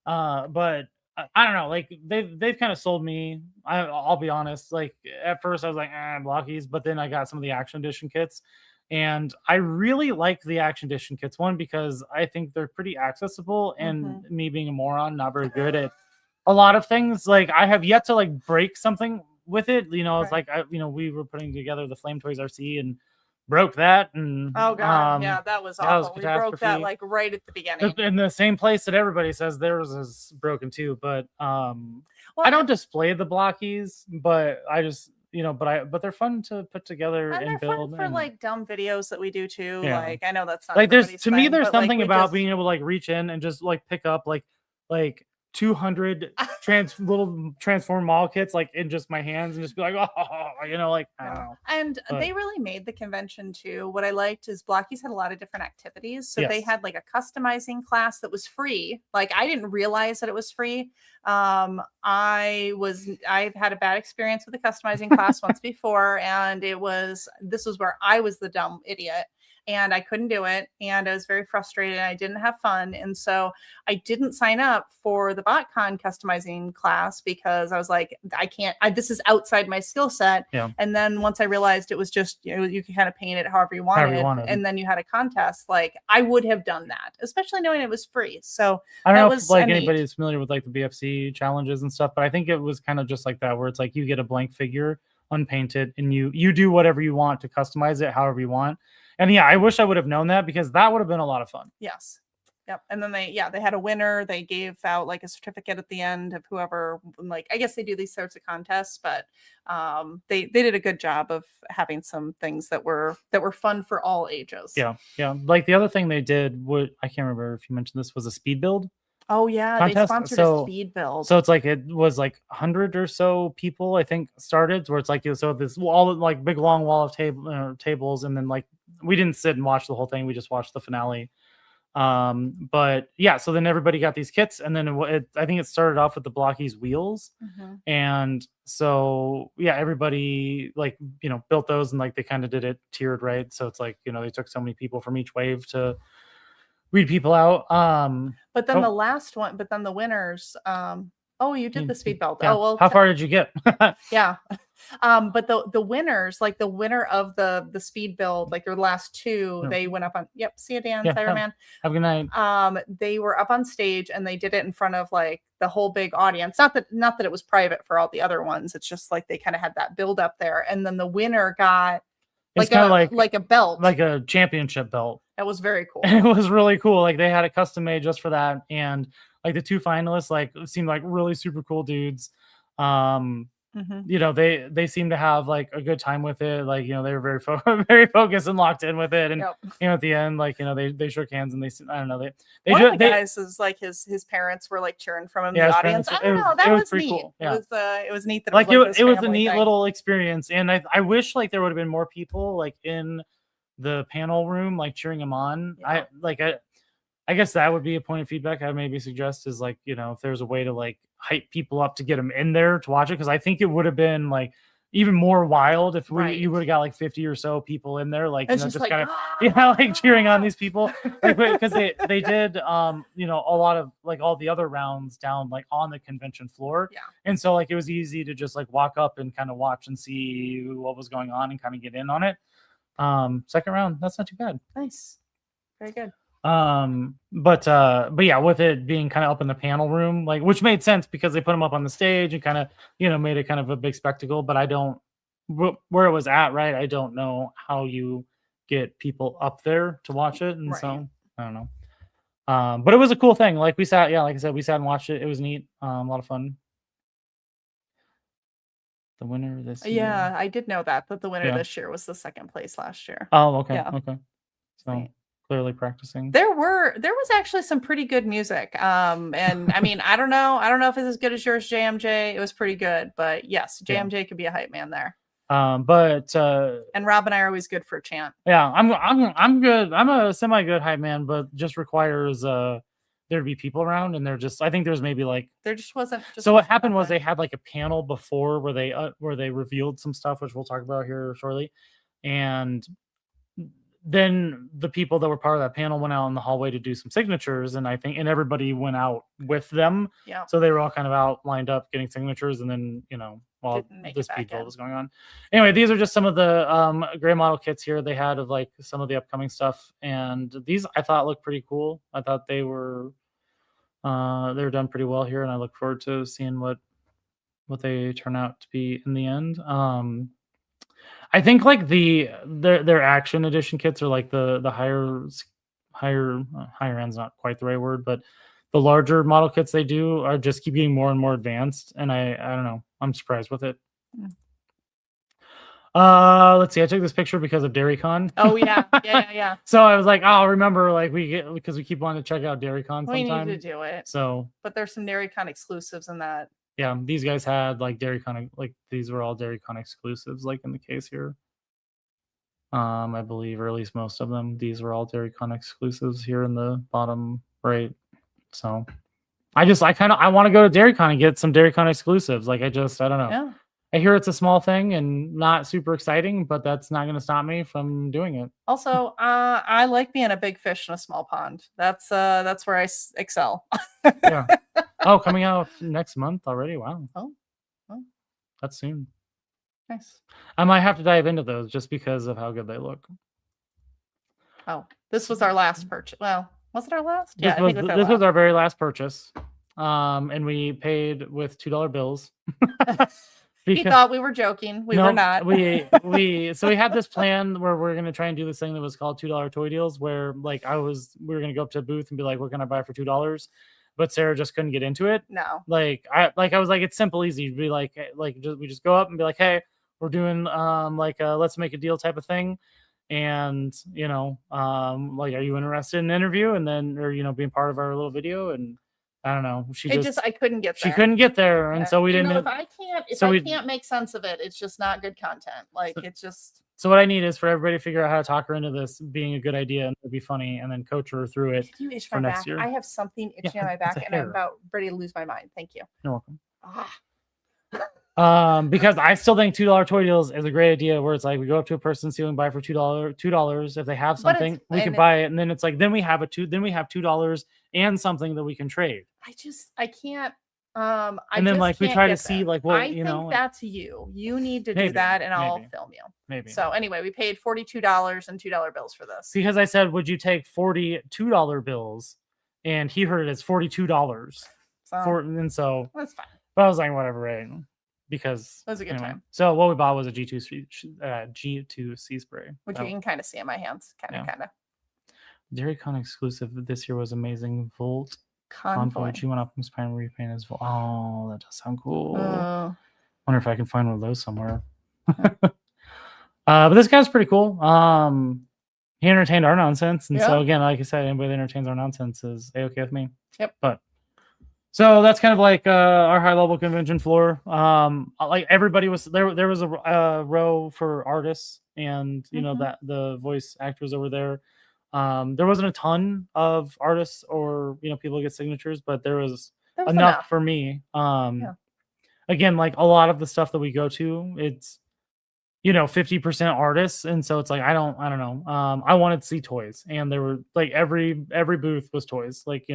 but I don't know. Like, they've kind of sold me. I'll be honest. Like, at first I was like, Blokees, but then I got some of the Action Edition kits, and I really like the Action Edition kits. One, because I think they're pretty accessible, and me being a moron, not very good at a lot of things. Like I have yet to like break something with it. You know, it's Right. like we were putting together the Flame Toys RC and broke that, and Oh god, yeah, that was awful. We broke that like right at the beginning. In the same place that everybody says theirs is broken too. But I don't display the Blokees, but I just but they're fun to put together and build. Fun for like dumb videos that we do too. Yeah. Like I know that's not like there's thing, there's something like, about being able to like reach in and just like pick up like 200 little transform mall kits like in just my hands and just be like, oh, I don't know. And they really made the convention too. What I liked is Blokees had a lot of different activities. So they had like a customizing class that was free. Like I didn't realize that it was free. I've had a bad experience with the customizing class once before, and this was where I was the dumb idiot. And I couldn't do it. And I was very frustrated. And I didn't have fun. And so I didn't sign up for the Botcon customizing class because I was like, I can't, this is outside my skill set. Yeah. And then once I realized it was just, you can kind of paint it however you wanted. And then you had a contest, like I would have done that, especially knowing it was free. So I don't know if like anybody is familiar with like the BFC challenges and stuff, but I think it was kind of just like that, where it's like you get a blank figure unpainted and you do whatever you want to customize it however you want. And yeah, I wish I would have known that because that would have been a lot of fun. Yes. Yep. And then they had a winner. They gave out like a certificate at the end of whoever, like, I guess they do these sorts of contests, but they did a good job of having some things that were fun for all ages. Yeah. Yeah. Like the other thing they did, I can't remember if you mentioned this, was a speed build. Oh yeah, contest. They sponsored a speed build. So it's like it was like 100 or so people I think started, where it's like so this all like big long wall of tables, and then like we didn't sit and watch the whole thing, we just watched the finale. But yeah, so then everybody got these kits, and then I think it started off with the Blokees wheels, and so yeah, everybody like built those, and like they kind of did it tiered, right? So it's like they took so many people from each wave to weed people out. But then the last one, but then the winners, oh, you did the speed belt. Yeah. Oh well, how far did you get? Yeah. But the winners, like the winner of the speed build, like their last two, they went up on see you, Dan. Cyberman. Have a good night. They were up on stage and they did it in front of like the whole big audience. Not that it was private for all the other ones. It's just like they kind of had that build up there. And then the winner got like a belt, like a championship belt. That was very cool. It was really cool. Like they had it custom made just for that. And like the two finalists like seemed like really super cool dudes. They seem to have like a good time with it. Like they were very very focused and locked in with it. And at the end, like they shook hands and I don't know, one of the guys is like his parents were like cheering from him in the audience. I don't know, that was pretty neat. Cool. Yeah. It was neat that it was a neat little experience. And I wish like there would have been more people like in the panel room like cheering him on. I guess that would be a point of feedback I would maybe suggest, is like if there's a way to like hype people up to get them in there to watch it, because I think it would have been like even more wild if you would have got like 50 or so people in there, like just like, kind of like cheering on these people, like because they did a lot of like all the other rounds down like on the convention floor, and so like it was easy to just like walk up and kind of watch and see what was going on and kind of get in on it. Second round, that's not too bad. Nice, very good. But yeah, with it being kind of up in the panel room, like, which made sense because they put them up on the stage and kind of made it kind of a big spectacle. But I don't where it was at, right? I don't know how you get people up there to watch it, and so I don't know. But it was a cool thing. Like we sat, like I said, we sat and watched it. It was neat. A lot of fun. The winner this year. Yeah, I did know that the winner this year was the second place last year. Oh, okay. Yeah. Okay. So clearly practicing. There was actually some pretty good music. And I mean, I don't know if it's as good as yours, JMJ. It was pretty good, but yes, JMJ could be a hype man there. And Rob and I are always good for a chant. Yeah, I'm good. I'm a semi good hype man, but just requires there to be people around, and I think there's maybe like there just wasn't. So what happened was they had like a panel before where they revealed some stuff, which we'll talk about here shortly, and then the people that were part of that panel went out in the hallway to do some signatures, and everybody went out with them. Yeah. So they were all kind of out lined up getting signatures, and then while the speed build was going on. Anyway, these are just some of the gray model kits here they had of like some of the upcoming stuff, and these I thought looked pretty cool. I thought they were They're done pretty well here, and I look forward to seeing what they turn out to be in the end. I think like their action edition kits are like the higher end's not quite the right word, but the larger model kits they do are just keep getting more and more advanced, and I don't know, I'm surprised with it. Let's see, I took this picture because of DairyCon. Oh yeah. So I was like, oh, remember, like because we keep wanting to check out DairyCon we sometime. need to do it. So, but there's some DairyCon exclusives in that. Yeah, these guys had like DairyCon, like these were all DairyCon exclusives, like in the case here. I believe, or at least most of them. These were all DairyCon exclusives here in the bottom right. So I want to go to DairyCon and get some DairyCon exclusives. Like I don't know. Yeah. I hear it's a small thing and not super exciting, but that's not going to stop me from doing it. Also, I like being a big fish in a small pond. That's where I excel. Yeah. Oh, coming out next month already. Wow. Oh. That's soon. Nice. I might have to dive into those just because of how good they look. Oh, this was our last purchase. Well, was it our last? This was our very last purchase. And we paid with $2 bills. He thought we were joking. We were not. So we had this plan where we're gonna try and do this thing that was called $2 toy deals, where like we were gonna go up to a booth and be like, what can I buy for $2? But Sarah just couldn't get into it. No. I was like, it's simple, easy. Be we just go up and be like, hey, we're doing let's make a deal type of thing. And are you interested in an interview? And then or being part of our little video. And I don't know. I couldn't get there. She couldn't get there. And so we didn't. If I can't make sense of it, it's just not good content. So what I need is for everybody to figure out how to talk her into this being a good idea and it'd be funny, and then coach her through it for next year. I have something itching on my back, and I'm about ready to lose my mind. Thank you. You're welcome. Because I still think $2 toy deals is a great idea, where it's like we go up to a person, see and buy for $2. If they have something, we can buy it, and then it's like then we have $2 and something that we can trade. I can't. We try to see what I think that's you. You need to do that, and I'll film you. Maybe. So anyway, we paid $42 and $2 bills for this. Because I said, would you take $42 bills? And he heard it as $42. So that's fine. But I was like, whatever, right? Because it was a good time. So what we bought was a G2C spray, which you can kind of see in my hands, kind of. DairyCon exclusive this year was amazing. Volt Convoy. G1 Optimus Prime repaint as well. Oh, that does sound cool. Wonder if I can find one of those somewhere. But this guy's pretty cool. He entertained our nonsense, and so again, like I said, anybody that entertains our nonsense is a-okay with me. Yep. But so that's kind of like our high level convention floor. Like everybody was there. There was a row for artists, and that the voice actors over there. There wasn't a ton of artists or people get signatures, but there was enough for me. Again, like a lot of the stuff that we go to, it's 50% artists, and so it's like I don't know. I wanted to see toys, and there were like every booth was toys. Like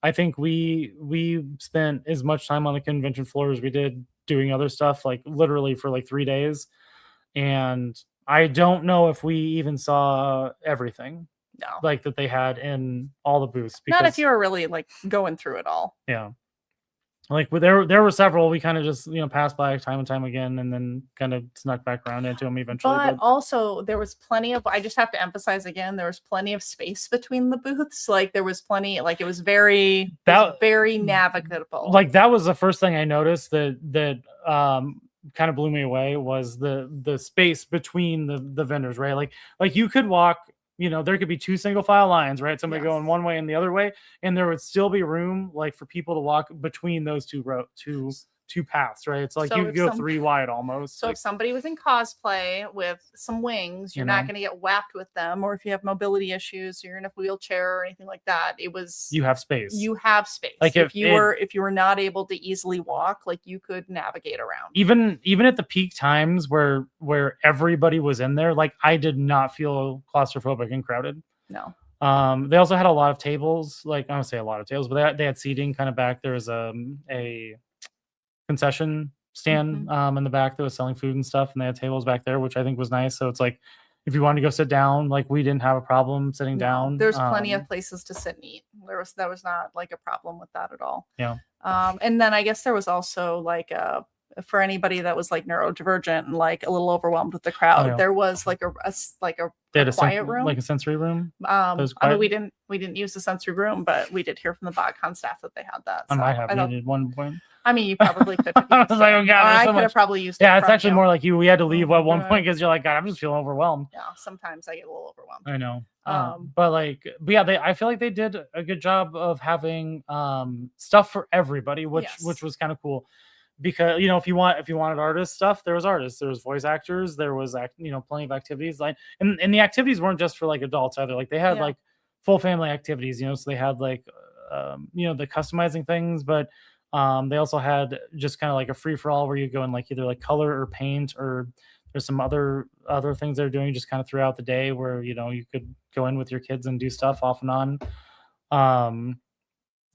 I think we spent as much time on the convention floor as we did doing other stuff, like literally for like 3 days, and I don't know if we even saw everything. No. Like that they had in all the booths. Not if you were really like going through it all. Yeah. Like there were several we kind of just passed by time and time again, and then kind of snuck back around into them eventually. But also there was plenty of. I just have to emphasize again, there was plenty of space between the booths. Like there was plenty. Like it was very navigable. Like that was the first thing I noticed that kind of blew me away was the space between the vendors, right? Like you could walk. There could be two single file lines, right? Somebody going one way and the other way, and there would still be room like for people to walk between those two paths, right? It's like you could go 3 wide almost. So if somebody was in cosplay with some wings, you're not going to get whacked with them. Or if you have mobility issues, you're in a wheelchair or anything like that. You have space. Like if you were not able to easily walk, like you could navigate around. Even at the peak times where everybody was in there, like I did not feel claustrophobic and crowded. No. They also had a lot of tables. Like I don't say a lot of tables, but they had seating kind of back. There was a concession stand in the back that was selling food and stuff, and they had tables back there, which I think was nice. So it's like if you wanted to go sit down, like we didn't have a problem sitting down. There's plenty of places to sit and eat. That was not like a problem with that at all. Yeah. And then I guess there was also like for anybody that was like neurodivergent and like a little overwhelmed with the crowd, there was like a quiet room, like a sensory room. I mean, we didn't use the sensory room, but we did hear from the Botcon staff that they had that. So I might have needed one point. I mean, you probably could. I was like, oh god, I could have probably used. Yeah, it's actually more like we had to leave at one point because you're like, God, I'm just feeling overwhelmed. Yeah, sometimes I get a little overwhelmed. I know. But yeah, I feel like they did a good job of having stuff for everybody, which was kind of cool. Because if you wanted artist stuff, there was artists, there was voice actors, there was plenty of activities, like and the activities weren't just for like adults either. Like they had like full family activities, so they had like the customizing things, but they also had just kind of like a free for all where you go in like either like color or paint, or there's some other things they're doing just kind of throughout the day where you could go in with your kids and do stuff off and on. I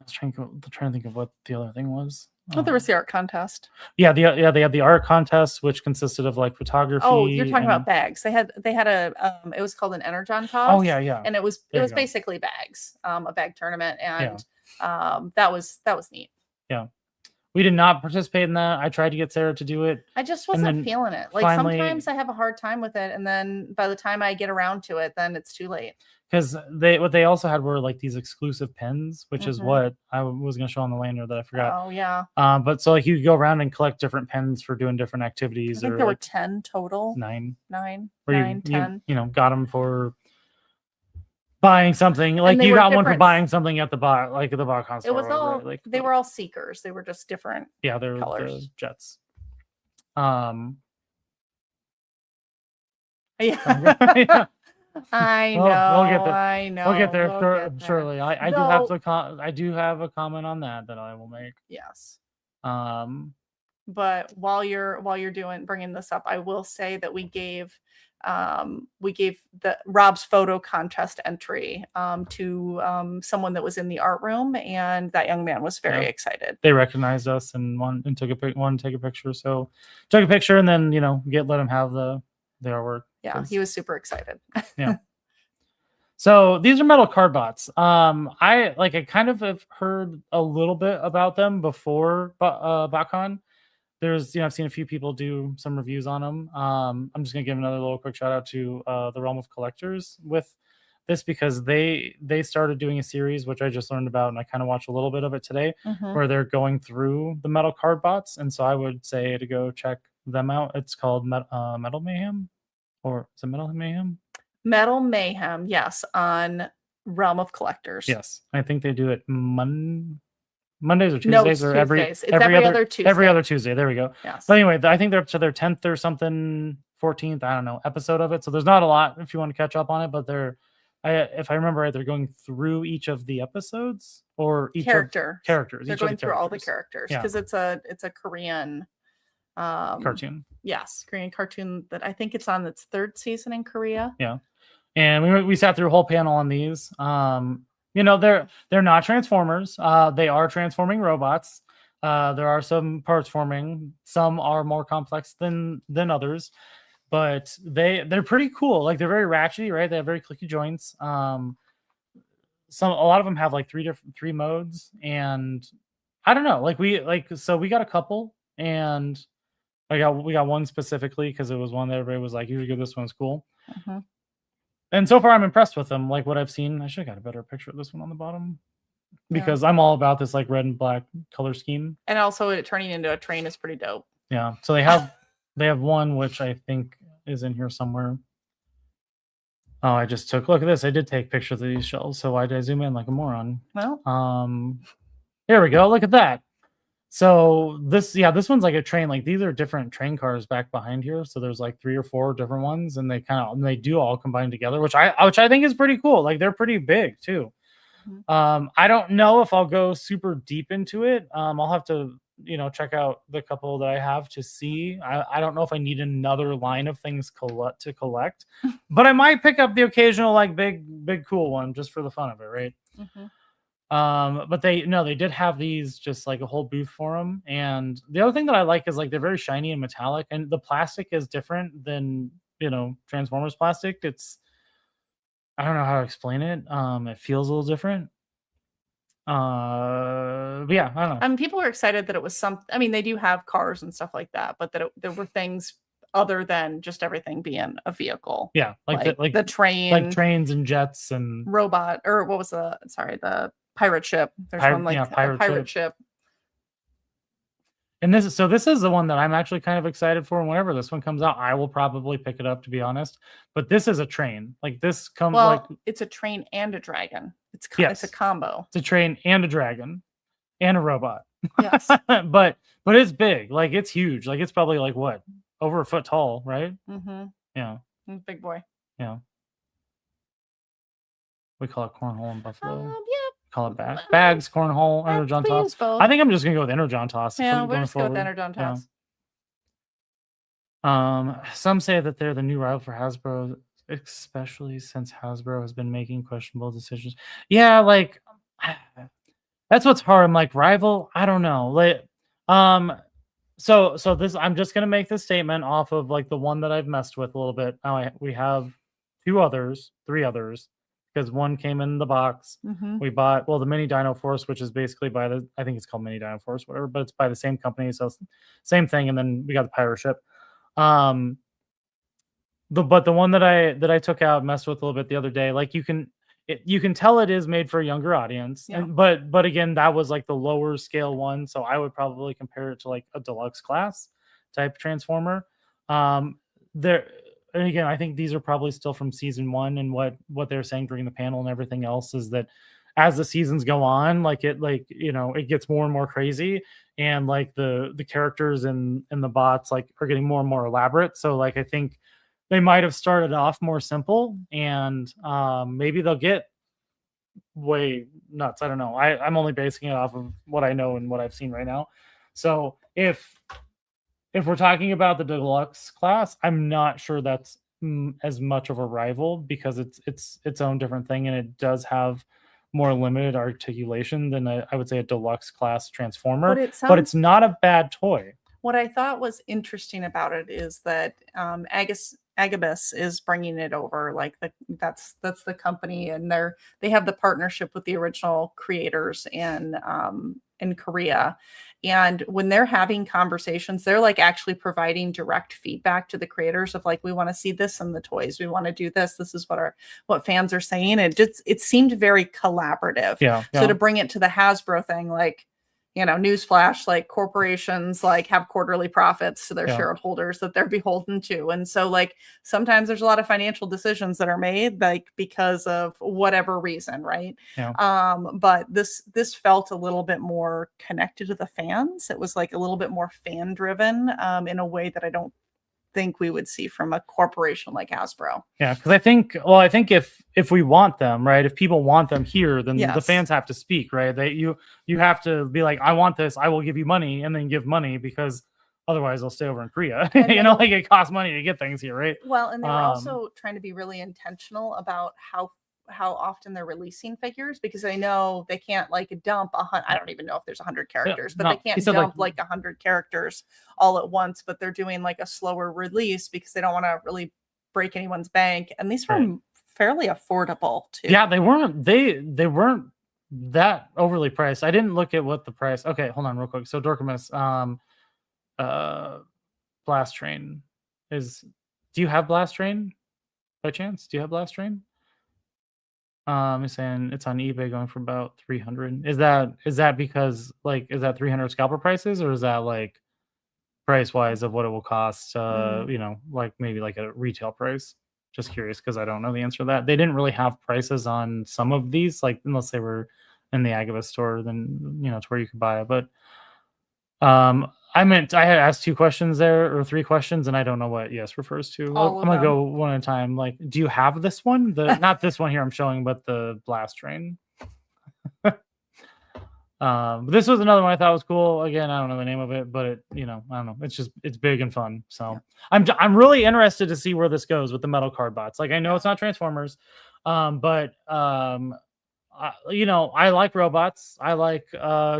was trying to think of what the other thing was. Oh, there was the art contest. Yeah, they had the art contest, which consisted of like photography. Oh, you're talking about bags. They had a it was called an Energon toss. Oh yeah. And it was basically bags, a bag tournament, and that was neat. Yeah. We did not participate in that. I tried to get Sarah to do it. I just wasn't feeling it. Like finally, sometimes I have a hard time with it, and then by the time I get around to it, then it's too late. Because what they also had were like these exclusive pins, which is what I was going to show on the lanyard that I forgot. Oh yeah. But so like you could go around and collect different pins for doing different activities. I think there were 10 total. 9. 10. You got them for buying something. Like you got one for buying something at the Botcon store. It was all like they were all seekers. They were just different. Yeah, they're colors. The jets. Yeah. I know. We'll get there. I know. We'll get there surely. I do have a comment on that I will make. Yes. But while you're bringing this up, I will say that we gave the Rob's photo contest entry to someone that was in the art room, and that young man was very excited. They recognized us and wanted to take a picture. So took a picture and then let him have the artwork. Yeah, he was super excited. Yeah. So these are metal card bots. I kind of have heard a little bit about them before Botcon. There's I've seen a few people do some reviews on them. I'm just gonna give another little quick shout out to the Realm of Collectors with this, because they started doing a series which I just learned about, and I kind of watched a little bit of it today, where they're going through the metal card bots, and so I would say to go check them out. It's called Metal Mayhem. Or is it Metal Mayhem? Metal Mayhem, yes, on Realm of Collectors. Yes, I think they do it Mondays or Tuesdays, no, it's or Tuesdays. every other Tuesday. Every other Tuesday. There we go. Yes. But anyway, I think they're up to their 10th or something, 14th, I don't know, episode of it. So there's not a lot if you want to catch up on it, but if I remember right, they're going through each of the episodes or each characters. They're going through all the characters because it's a Korean cartoon. Yes, Korean cartoon that I think it's on its 3rd season in Korea. Yeah. And we sat through a whole panel on these. They're not Transformers. They are transforming robots. There are some parts forming. Some are more complex than others, but they're pretty cool. Like they're very ratchety, right? They have very clicky joints. A lot of them have like 3 modes, and I don't know. So we got a couple, and we got one specifically because it was one that everybody was like, "You should give this one's cool." And so far, I'm impressed with them. Like what I've seen, I should have got a better picture of this one on the bottom, because I'm all about this like red and black color scheme. And also, it turning into a train is pretty dope. Yeah. So they have one which I think is in here somewhere. Oh, I just look at this. I did take pictures of these shells. So why did I zoom in like a moron? Well, here we go. Look at that. So this one's like a train. Like these are different train cars back behind here. So there's like 3 or 4 different ones, and they do all combine together, which I think is pretty cool. Like they're pretty big too. I don't know if I'll go super deep into it. I'll have to check out the couple that I have to see. I don't know if I need another line of things to collect, but I might pick up the occasional like big cool one just for the fun of it, right? But they did have these just like a whole booth for them. And the other thing that I like is like they're very shiny and metallic, and the plastic is different than Transformers plastic. I don't know how to explain it. It feels a little different. But yeah, I don't know. I mean, people are excited that it was they do have cars and stuff like that, but that there were things other than just everything being a vehicle. Yeah, like the train, like trains and jets and robot, or what was the pirate ship. There's one like a pirate ship. And this is the one that I'm actually kind of excited for. And whenever this one comes out, I will probably pick it up, to be honest. But this is a train. Like this comes it's a train and a dragon. It's a combo. It's a train and a dragon and a robot. Yes. but it's big. Like it's huge. Like it's probably like what? Over a foot tall, right? Mm-hmm. Yeah. Big boy. Yeah. We call it cornhole in Buffalo. Yeah. Call it bags, cornhole, energon toss. I think I'm just gonna go with energon toss. Yeah, we're just going with energon toss. Yeah. Some say that they're the new rival for Hasbro, especially since Hasbro has been making questionable decisions. Yeah, like that's what's hard. I'm like rival. I don't know. Like, so this I'm just gonna make this statement off of like the one that I've messed with a little bit. Now we have three others. Because one came in the box. Mm-hmm. We bought the Mini Dino Force, which is basically I think it's called Mini Dino Force, whatever, but it's by the same company, so same thing. And then we got the pirate ship. But the one that I took out, messed with a little bit the other day, like you can tell it is made for a younger audience. Yeah. But again, that was like the lower scale one, so I would probably compare it to like a deluxe class type Transformer. And again, I think these are probably still from season 1, and what they're saying during the panel and everything else is that as the seasons go on, it gets more and more crazy, and like the characters and the bots like are getting more and more elaborate. So like I think they might have started off more simple, and maybe they'll get way nuts. I don't know. I'm only basing it off of what I know and what I've seen right now. So if we're talking about the deluxe class, I'm not sure that's as much of a rival, because it's its own different thing, and it does have more limited articulation than I would say a deluxe class Transformer. But it's not a bad toy. What I thought was interesting about it is that Agabus is bringing it over. Like that's the company, and they have the partnership with the original creators in Korea. And when they're having conversations, they're like actually providing direct feedback to the creators of like, we want to see this in the toys. We want to do this. This is what fans are saying. It seemed very collaborative. Yeah. So to bring it to the Hasbro thing, like, newsflash, like corporations like have quarterly profits to their shareholders that they're beholden to. And so like sometimes there's a lot of financial decisions that are made like because of whatever reason, right? Yeah. But this felt a little bit more connected to the fans. It was like a little bit more fan driven in a way that I don't think we would see from a corporation like Hasbro. Yeah, because I think if we want them, right, if people want them here, then the fans have to speak, right? You have to be like, I want this, I will give you money, and then give money, because otherwise they'll stay over in Korea. Like it costs money to get things here, right? Well, and they were also trying to be really intentional about how often they're releasing figures, because I know they can't like dump I don't even know if there's 100 characters, but they can't dump like 100 characters all at once, but they're doing like a slower release because they don't want to really break anyone's bank. And these were fairly affordable too. Yeah, they weren't that overly priced. I didn't look at what the price. Okay, hold on real quick. So Dorkamus, Blast Train do you have Blast Train by chance? Do you have Blast Train? He's saying it's on eBay going for about 300. Is that because like is that 300 scalper prices, or is that like price wise of what it will cost? Like maybe like a retail price. Just curious, because I don't know the answer to that. They didn't really have prices on some of these, like unless they were in the Agabus store, then it's where you could buy it. But I had asked 2 questions there, or 3 questions, and I don't know what yes refers to. I'm gonna go one at a time. Like, do you have this one? Not this one here I'm showing, but the Blast Train. This was another one I thought was cool. Again, I don't know the name of it, but I don't know. It's big and fun. So I'm really interested to see where this goes with the metal card bots. Like I know it's not Transformers, but you know, I like robots. I like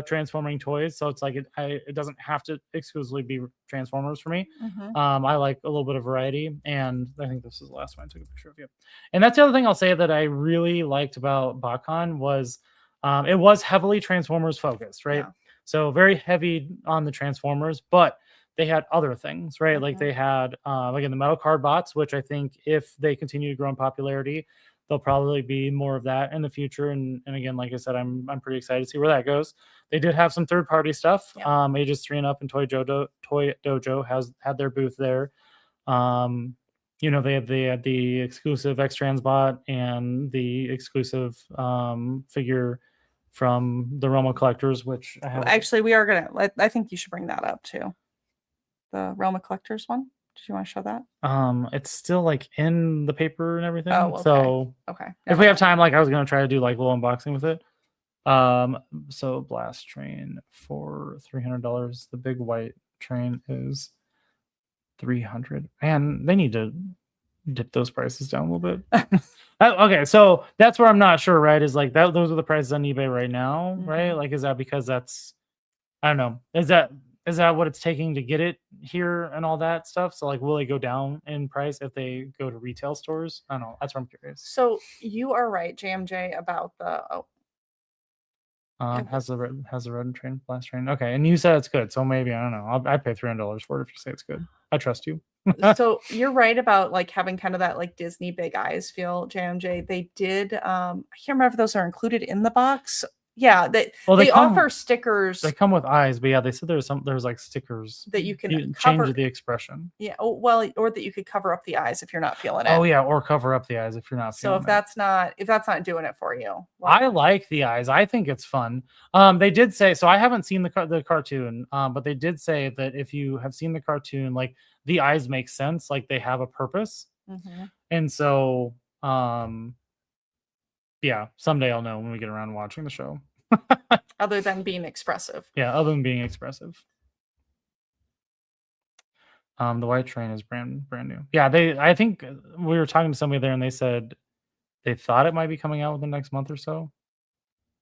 transforming toys. So it's like it doesn't have to exclusively be Transformers for me. I like a little bit of variety. And I think this is the last one I took a picture of you. And that's the other thing I'll say that I really liked about Botcon was it was heavily Transformers focused, right? Yeah. So very heavy on the Transformers, but they had other things, right? Like they had again the metal card bots, which I think if they continue to grow in popularity, there'll probably be more of that in the future. And again, like I said, I'm pretty excited to see where that goes. They did have some third party stuff. Yeah. Ages 3 and up and Toy Dojo has had their booth there. You know, they had the exclusive X Trans bot and the exclusive figure from the Roma collectors, which I have. Actually, we are gonna. I think you should bring that up too. The Realm of Collectors one. Did you want to show that? It's still like in the paper and everything. Oh, okay. So okay. If we have time, like I was gonna try to do like a little unboxing with it. So Blast Train for $300. The big white train is $300. And they need to dip those prices down a little bit. Okay, so that's where I'm not sure, right? Is like that those are the prices on eBay right now, right? Like, is that because that's I don't know. Is that what it's taking to get it here and all that stuff? So like, will they go down in price if they go to retail stores? I don't know. That's what I'm curious. So you are right, JMJ, about the has the red train, Blast Train. Okay, and you said it's good, so maybe I don't know. I'd pay $300 for it if you say it's good. I trust you. So you're right about like having kind of that like Disney big eyes feel, JMJ. They did. I can't remember if those are included in the box. Yeah, they offer stickers. They come with eyes, but yeah, they said there's like stickers that you can change the expression. Yeah, well, or that you could cover up the eyes if you're not feeling it. Oh yeah, or cover up the eyes if you're not feeling it. So if that's not doing it for you, I like the eyes. I think it's fun. They did say so. I haven't seen the cartoon, but they did say that if you have seen the cartoon, like the eyes make sense, like they have a purpose, and so yeah, someday I'll know when we get around to watching the show. Other than being expressive. Yeah, other than being expressive. The white train is brand new. Yeah, I think we were talking to somebody there and they said they thought it might be coming out within the next month or so.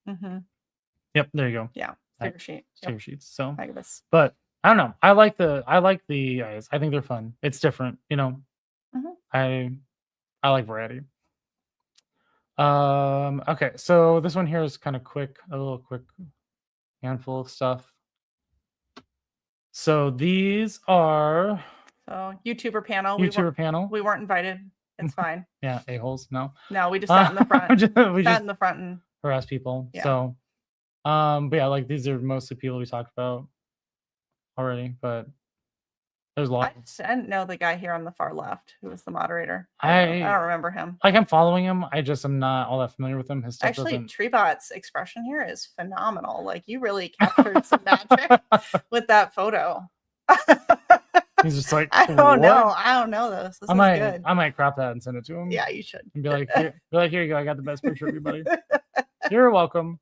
Yep, there you go. Yeah, sticker sheet. Sticker sheets. So Megavis. But I don't know. I like the eyes. I think they're fun. It's different, you know. I like variety. Okay, so this one here is kind of quick, a little quick handful of stuff. So these are YouTuber panel. panel. We weren't invited. It's fine. Yeah, a-holes. No, we just sat in the front. we sat in the front and harass people. Yeah. So but yeah, like these are mostly people we talked about already, but there's lots. I didn't know the guy here on the far left who was the moderator. I don't remember him. Like I'm following him. I just am not all that familiar with him. His stuff Actually, Treebot's expression here is phenomenal. Like you really captured some magic with that photo. He's just like, I don't know this. This is good. I might crop that and send it to him. Yeah, you should. And be like, here you go. I got the best picture of you, buddy. You're welcome.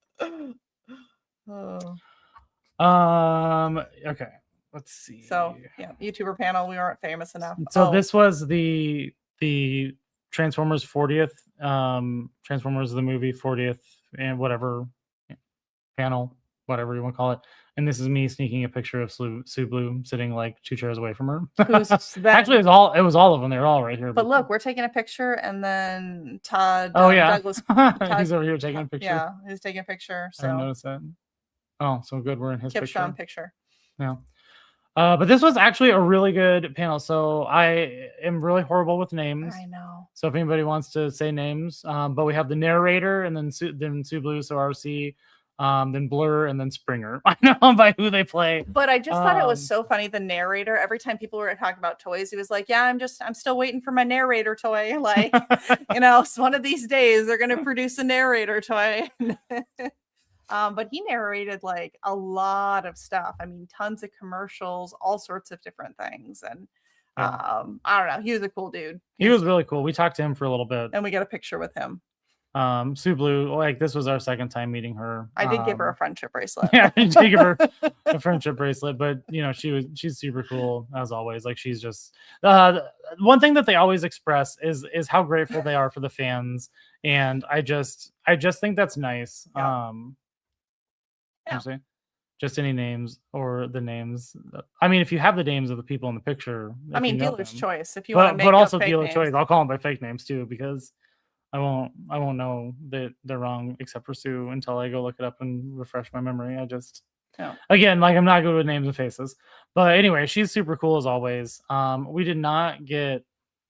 Okay. Let's see. So yeah, YouTuber panel. We weren't famous enough. So this was the Transformers 40th, Transformers the movie 40th and whatever panel, whatever you want to call it. And this is me sneaking a picture of Sue Blue sitting like 2 chairs away from her. Actually, it was all of them. They're all right here. But look, we're taking a picture, and then Todd. Douglas. He's over here taking a picture. Yeah, he's taking a picture. So I didn't notice that. Oh, so good. We're in his picture. Yeah. But this was actually a really good panel. So I am really horrible with names. I know. So if anybody wants to say names, but we have the narrator and then Sue Blue, so RC, then Blur, and then Springer. I know by who they play. But I just thought it was so funny. The narrator, every time people were talking about toys, he was like, "Yeah, I'm still waiting for my narrator toy. Like, one of these days they're gonna produce a narrator toy." But he narrated like a lot of stuff. I mean, tons of commercials, all sorts of different things. And I don't know. He was a cool dude. He was really cool. We talked to him for a little bit. And we got a picture with him. Sue Blue, like this was our second time meeting her. I did give her a friendship bracelet. Yeah, I did give her a friendship bracelet, but she's super cool as always. Like she's just one thing that they always express is how grateful they are for the fans And I just think that's nice. Yeah. Just any names or the names. I mean, if you have the names of the people in the picture, I mean, you know dealer's them. choice. If you want to make but also up fake dealer names. choice, I'll call them by fake names too, because I won't know that they're wrong except for Sue until I go look it up and refresh my memory. Again, like, I'm not good with names and faces. But anyway, she's super cool as always. We did not get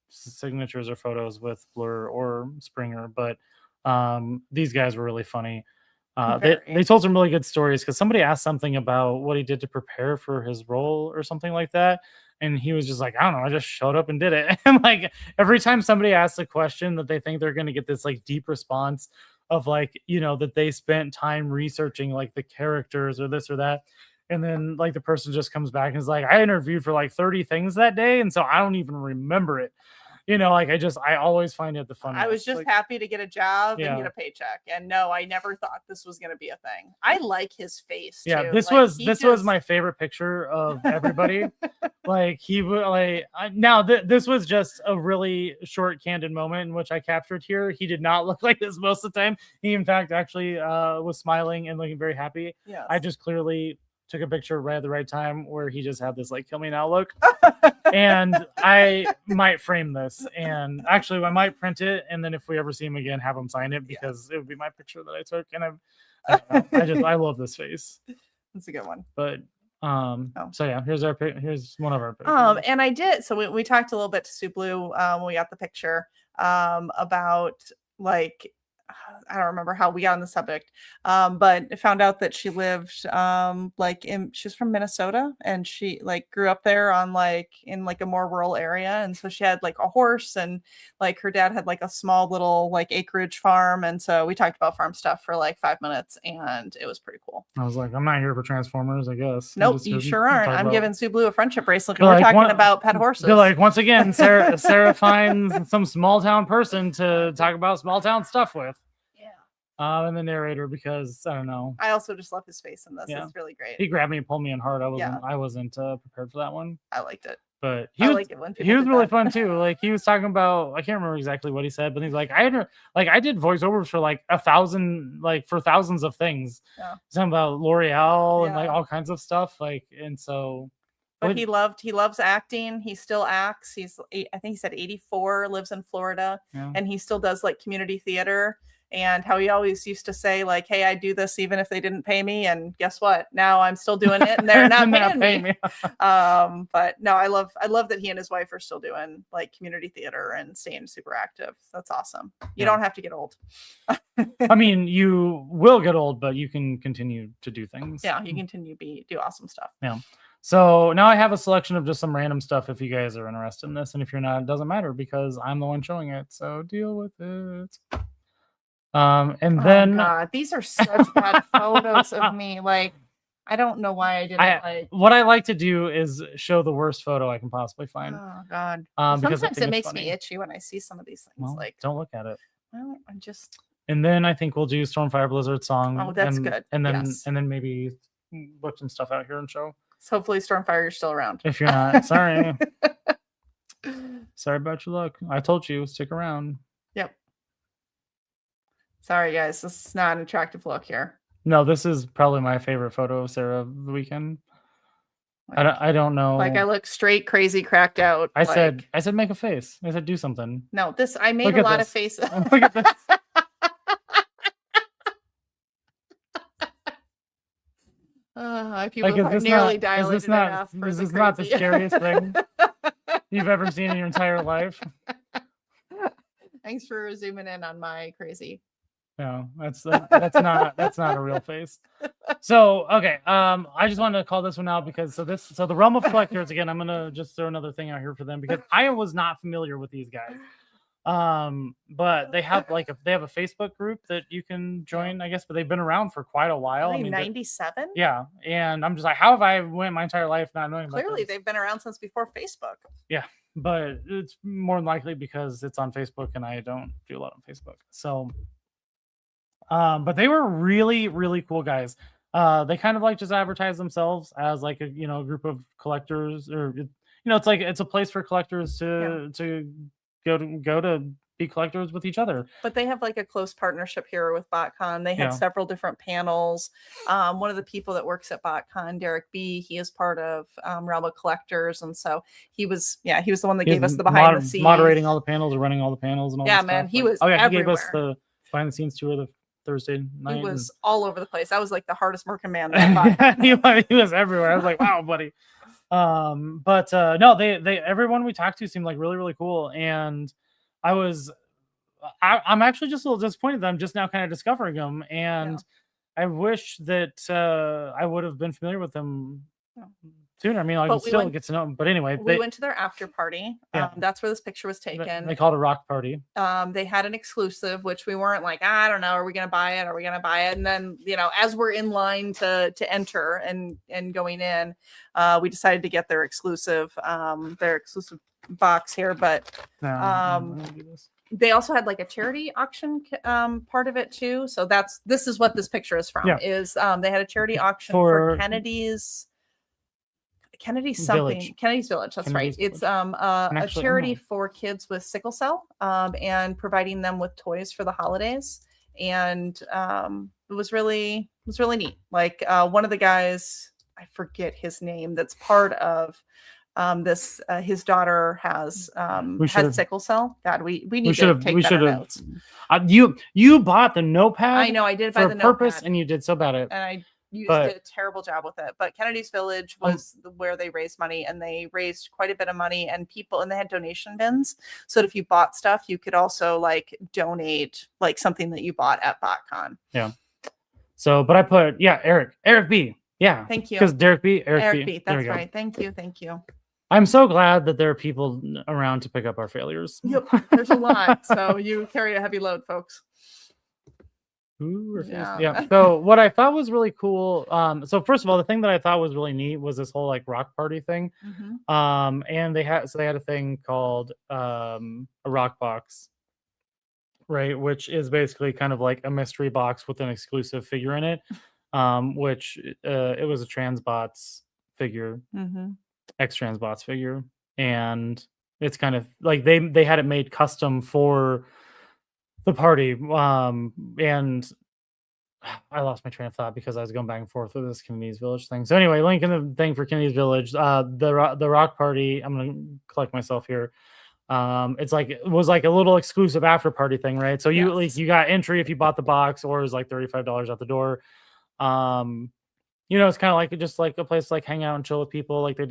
signatures or photos with Blur or Springer, but these guys were really funny. They told some really good stories, because somebody asked something about what he did to prepare for his role or something like that, and he was just like, I don't know, I just showed up and did it. And like, every time somebody asks a question that they think they're going to get this like deep response of, like, you know, that they spent time researching like the characters or this or that, and then like the person just comes back and is like, I interviewed for like 30 things that day, and so I don't even remember it. You know, like, I always find it the funniest. I was just happy to get a job and get a paycheck. And no, I never thought this was going to be a thing. I like his face. Yeah, too. this was my favorite picture of everybody. Like, he would like, this was just a really short candid moment in which I captured here. He did not look like this most of the time. He in fact actually was smiling and looking very happy. Yes. I just clearly took a picture right at the right time where he just had this like kill me now look. And I might frame this, and actually I might print it, and then if we ever see him again, have him sign it, because it would be my picture that I took. And I love this face. That's a good one. But so yeah, here's one of our pictures. And I did, so we talked a little bit to Sue Blue when we got the picture about, like, I don't remember how we got on the subject, but I found out that she lived she's from Minnesota, and she like grew up there in a more rural area, and so she had like a horse, and like her dad had like a small little like acreage farm, and so we talked about farm stuff for like 5 minutes, and it was pretty cool. I was like, I'm not here for Transformers, I guess. Nope, you sure aren't. I'm giving Sue Blue a friendship bracelet, and we're talking about pet horses. They're like, once again, Sarah finds some small town person to talk about small town stuff with. And the narrator, because I don't know. I also just love his face in this. Yeah. It's really great. He grabbed me and pulled me in hard. I wasn't prepared for that one. I liked it. But he was really fun too. Like, he was talking about, I can't remember exactly what he said, but he's like, I did voiceovers for like 1,000, like for thousands of things. Yeah. Something about L'Oreal and like all kinds of stuff. Like, and so. But he loves acting. He still acts. I think he said 84, lives in Florida, and he still does like community theater. And how he always used to say, like, hey, I do this even if they didn't pay me. And guess what? Now I'm still doing it, and they're not paying me. But no, I love that he and his wife are still doing like community theater and staying super active. That's awesome. You don't have to get old. I mean, you will get old, but you can continue to do things. Yeah, you continue to do awesome stuff. Yeah. So now I have a selection of just some random stuff if you guys are interested in this. And if you're not, it doesn't matter, because I'm the one showing it. So deal with it. Then God, these are such bad photos of me. Like, I don't know why I didn't what I like to do is show the worst photo I can possibly find. Oh God. Sometimes it makes me itchy when I see some of these things. Well, like, don't look at it. Well, I just. And then I think we'll do Stormfire Blizzard song. Oh, that's good. And then maybe book some stuff out here and show. So hopefully Stormfire, you're still around. If you're not, sorry. Sorry about your luck. I told you, stick around. Yep. Sorry, guys. This is not an attractive look here. No, this is probably my favorite photo of Sarah of the weekend. Like, I don't know. Like, I look straight crazy, cracked out. I said make a face. I said do something. No, I made a lot of faces. Look at this. People are nearly dilated enough. This is not the scariest thing you've ever seen in your entire life. Thanks for zooming in on my crazy. No, that's not a real face. So okay, I just wanted to call this one out because so the realm of collectors again. I'm gonna just throw another thing out here for them because I was not familiar with these guys. But they have a Facebook group that you can join, I guess, but they've been around for quite a while. 97? Yeah. And I'm just like, how have I went my entire life not knowing about this? Clearly they've been around since before Facebook. Yeah, but it's more than likely because it's on Facebook and I don't do a lot on Facebook. So but they were really, really cool guys. They kind of like just advertise themselves as like a group of collectors, or it's like it's a place for collectors to go to be collectors with each other. But they have like a close partnership here with Botcon. They had several different panels. One of the people that works at Botcon, Derek B, he is part of Realm of Collectors, and so he was the one that gave us the behind the scenes, moderating all the panels, running all the panels, and all. Yeah, man, stuff. He was. Oh yeah, everywhere. He gave us the behind the scenes tour of the Thursday night. He was all over the place. I was like the hardest working man. He was everywhere. I was like, wow, buddy. But no, they everyone we talked to seemed like really, really cool, and I'm actually just a little disappointed that I'm just now kind of discovering them, and I wish that I would have been familiar with them sooner. I mean, I would still get to know them. But anyway, we went to their after party. That's where this picture was taken. They called it a rock party. They had an exclusive, which we weren't like, I don't know, are we gonna buy it? Are we gonna buy it? And then, as we're in line to enter and going in, we decided to get their exclusive box here. But they also had like a charity auction part of it too. So this is what this picture is from. Is they had a charity auction for Kennedy's something. Kennedy's Village. That's right. It's a charity for kids with sickle cell and providing them with toys for the holidays. And it was really neat. Like one of the guys, I forget his name, that's part of this his daughter has sickle cell. God, we need to take better notes. You bought the notepad. I know I did buy the purpose, notepad. And you did so bad at it. And I did a terrible job with it. But Kennedy's Village was where they raised money, and they raised quite a bit of money, and they had donation bins. So that if you bought stuff, you could also like donate like something that you bought at Botcon. Yeah. So, but I put Eric B. Yeah. Thank you. Because Eric B. That's right. Thank you. I'm so glad that there are people around to pick up our failures. Yep, there's a lot. So you carry a heavy load, folks. Yeah. So what I thought was really cool. So first of all, the thing that I thought was really neat was this whole like rock party thing. And they had a thing called a rock box, right? Which is basically kind of like a mystery box with an exclusive figure in it. Which it was a Transbots figure. X-Transbots figure, and it's kind of like they had it made custom for the party. And I lost my train of thought because I was going back and forth with this Kennedy's Village thing. So anyway, link in the thing for Kennedy's Village. The rock party. I'm gonna collect myself here. It was like a little exclusive after party thing, right? So you got entry if you bought the box, or it was like $35 out the door. It's kind of like just like a place to like hang out and chill with people. Like they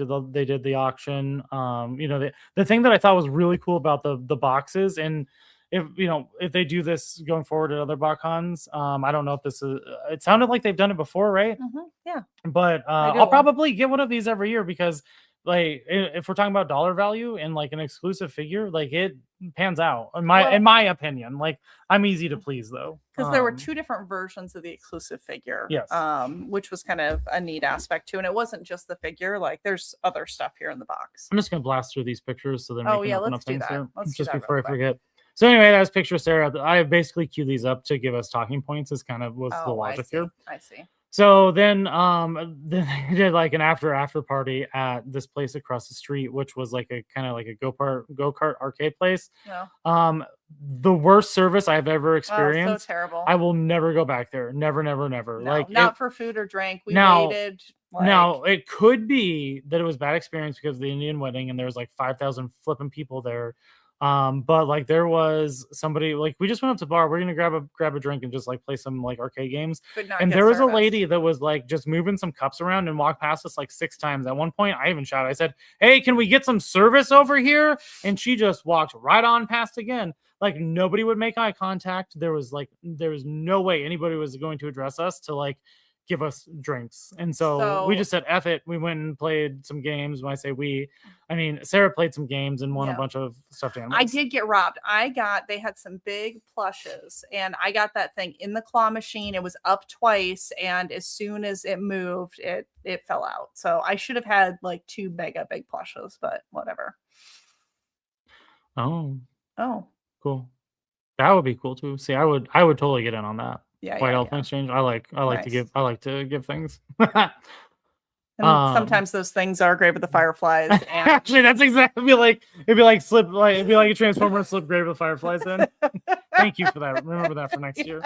did the auction. The thing that I thought was really cool about the boxes, and if they do this going forward at other Botcons, I don't know if this is. It sounded like they've done it before, right? Yeah. But I'll probably get one of these every year because, like, if we're talking about dollar value and like an exclusive figure, like it pans out in my opinion. Like I'm easy to please though, because there were two different versions of the exclusive figure. Yes. Which was kind of a neat aspect too, and it wasn't just the figure. Like there's other stuff here in the box. I'm just gonna blast through these pictures so then let's do that. Just before I forget. So anyway, that was picture Sarah. I basically queued these up to give us talking points. Is kind of was the logic here. I see. So then they did like an after party at this place across the street, which was like a kind of like a go-kart arcade place. Yeah. The worst service I've ever experienced. So terrible. I will never go back there. Never. No, like not for food or drink. We waited. Now it could be that it was bad experience because of the Indian wedding and there was like 5,000 flipping people there. But like there was somebody like we just went up to the bar. We're gonna grab a drink and just like play some like arcade games. And there was a lady that was like just moving some cups around and walked past us like 6 times. At one point, I even shouted. I said, "Hey, can we get some service over here?" And she just walked right on past again. Like nobody would make eye contact. There was no way anybody was going to address us to like give us drinks. And so we just said F it. We went and played some games. When I say we, I mean Sarah played some games and won a bunch of stuffed animals. I did get robbed. They had some big plushes and I got that thing in the claw machine. It was up twice, and as soon as it moved, it fell out. So I should have had like 2 mega big plushes, but whatever. Oh, cool. That would be cool too. See, I would totally get in on that. Yeah, White Elephant Exchange. I like to give things. And sometimes those things are Grave of the Fireflies. And... Actually, that's exactly it'd be like a Transformer slip Grave of the Fireflies. Then, thank you for that. Remember that for next year.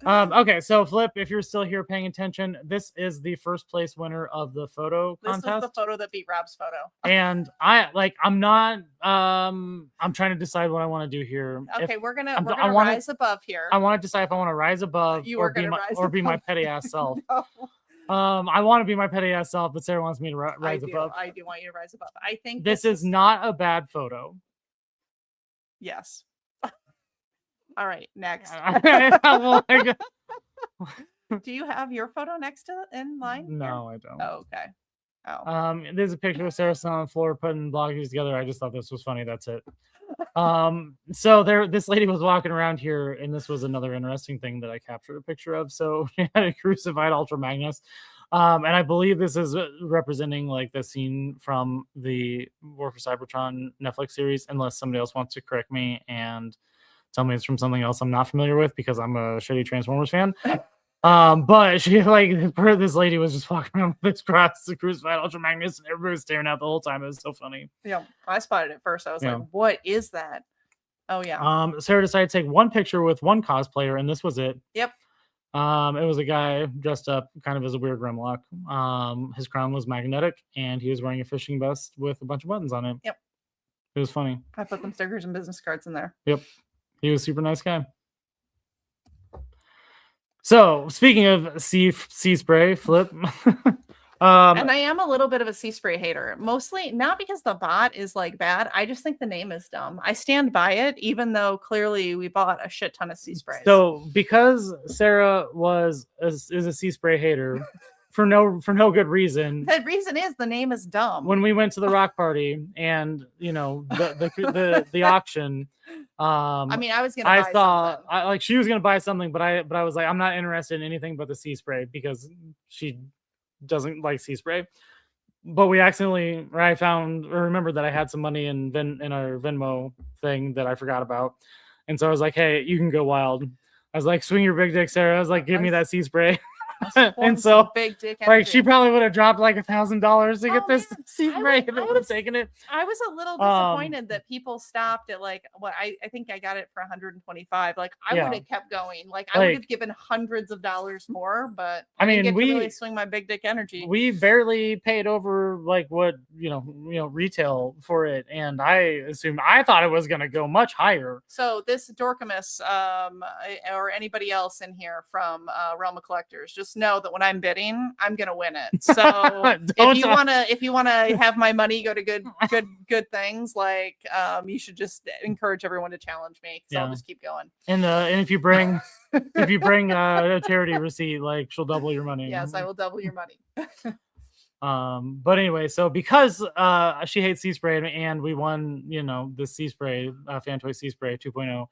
Okay, so Flip, if you're still here paying attention, this is the first place winner of the photo contest. This was the photo that beat Rob's photo. And I'm trying to decide what I want to do here. Okay, we're gonna rise above here. I want to decide if I want to rise above or be my petty ass self. No. I want to be my petty ass self, but Sarah wants me to rise above. I do want you to rise above. I think this is not a bad photo. Yes. All right, next. Do you have your photo next to in line? No, I don't. Oh, okay. Oh. There's a picture of Sarah sitting on the floor putting Blokees together. I just thought this was funny. That's it. So this lady was walking around here, and this was another interesting thing that I captured a picture of. So she had a crucified Ultra Magnus. And I believe this is representing like the scene from the War for Cybertron Netflix series, unless somebody else wants to correct me and tell me it's from something else I'm not familiar with because I'm a shitty Transformers fan. But she this lady was just walking around with this crucified Ultra Magnus, and everybody was staring at the whole time. It was so funny. Yeah, I spotted it first. I was like, "What is that?" Oh yeah. Sarah decided to take one picture with one cosplayer, and this was it. Yep. It was a guy dressed up kind of as a weird Grimlock. His crown was magnetic, and he was wearing a fishing vest with a bunch of buttons on it. Yep. It was funny. I put some stickers and business cards in there. Yep. He was a super nice guy. So, speaking of sea spray, Flip. And I am a little bit of a sea spray hater, mostly not because the bot is like bad. I just think the name is dumb. I stand by it, even though clearly we bought a shit ton of sea sprays. So, because Sarah is a sea spray hater, for no good reason. The reason is the name is dumb. When we went to the rock party and the auction, I mean, I was gonna buy she was gonna buy something, but I was like, I'm not interested in anything but the sea spray because she doesn't like sea spray. But I remembered that I had some money in our Venmo thing that I forgot about, and so I was like, hey, you can go wild. I was like, swing your big dick, Sarah. I was like, give me that sea spray. And so big dick like she probably would have dropped like $1,000 to get this sea spray if it would have taken it. I was a little disappointed that people stopped at like what I think I got it for 125. Like I would have kept going. Like I would have given hundreds of dollars more, but I mean, didn't get to really swing my big dick energy. We barely paid over like what retail for it, and I thought it was gonna go much higher. So this Dorkamus or anybody else in here from Realm of Collectors, just know that when I'm bidding, I'm gonna win it. So if you wanna have my money go to good things, like you should just encourage everyone to challenge me, because I'll just keep going. And if you bring a charity receipt, like she'll double your money. Yes, I will double your money. But anyway, so because she hates sea spray and we won, the sea spray, Fan Toy Sea Spray 2.0,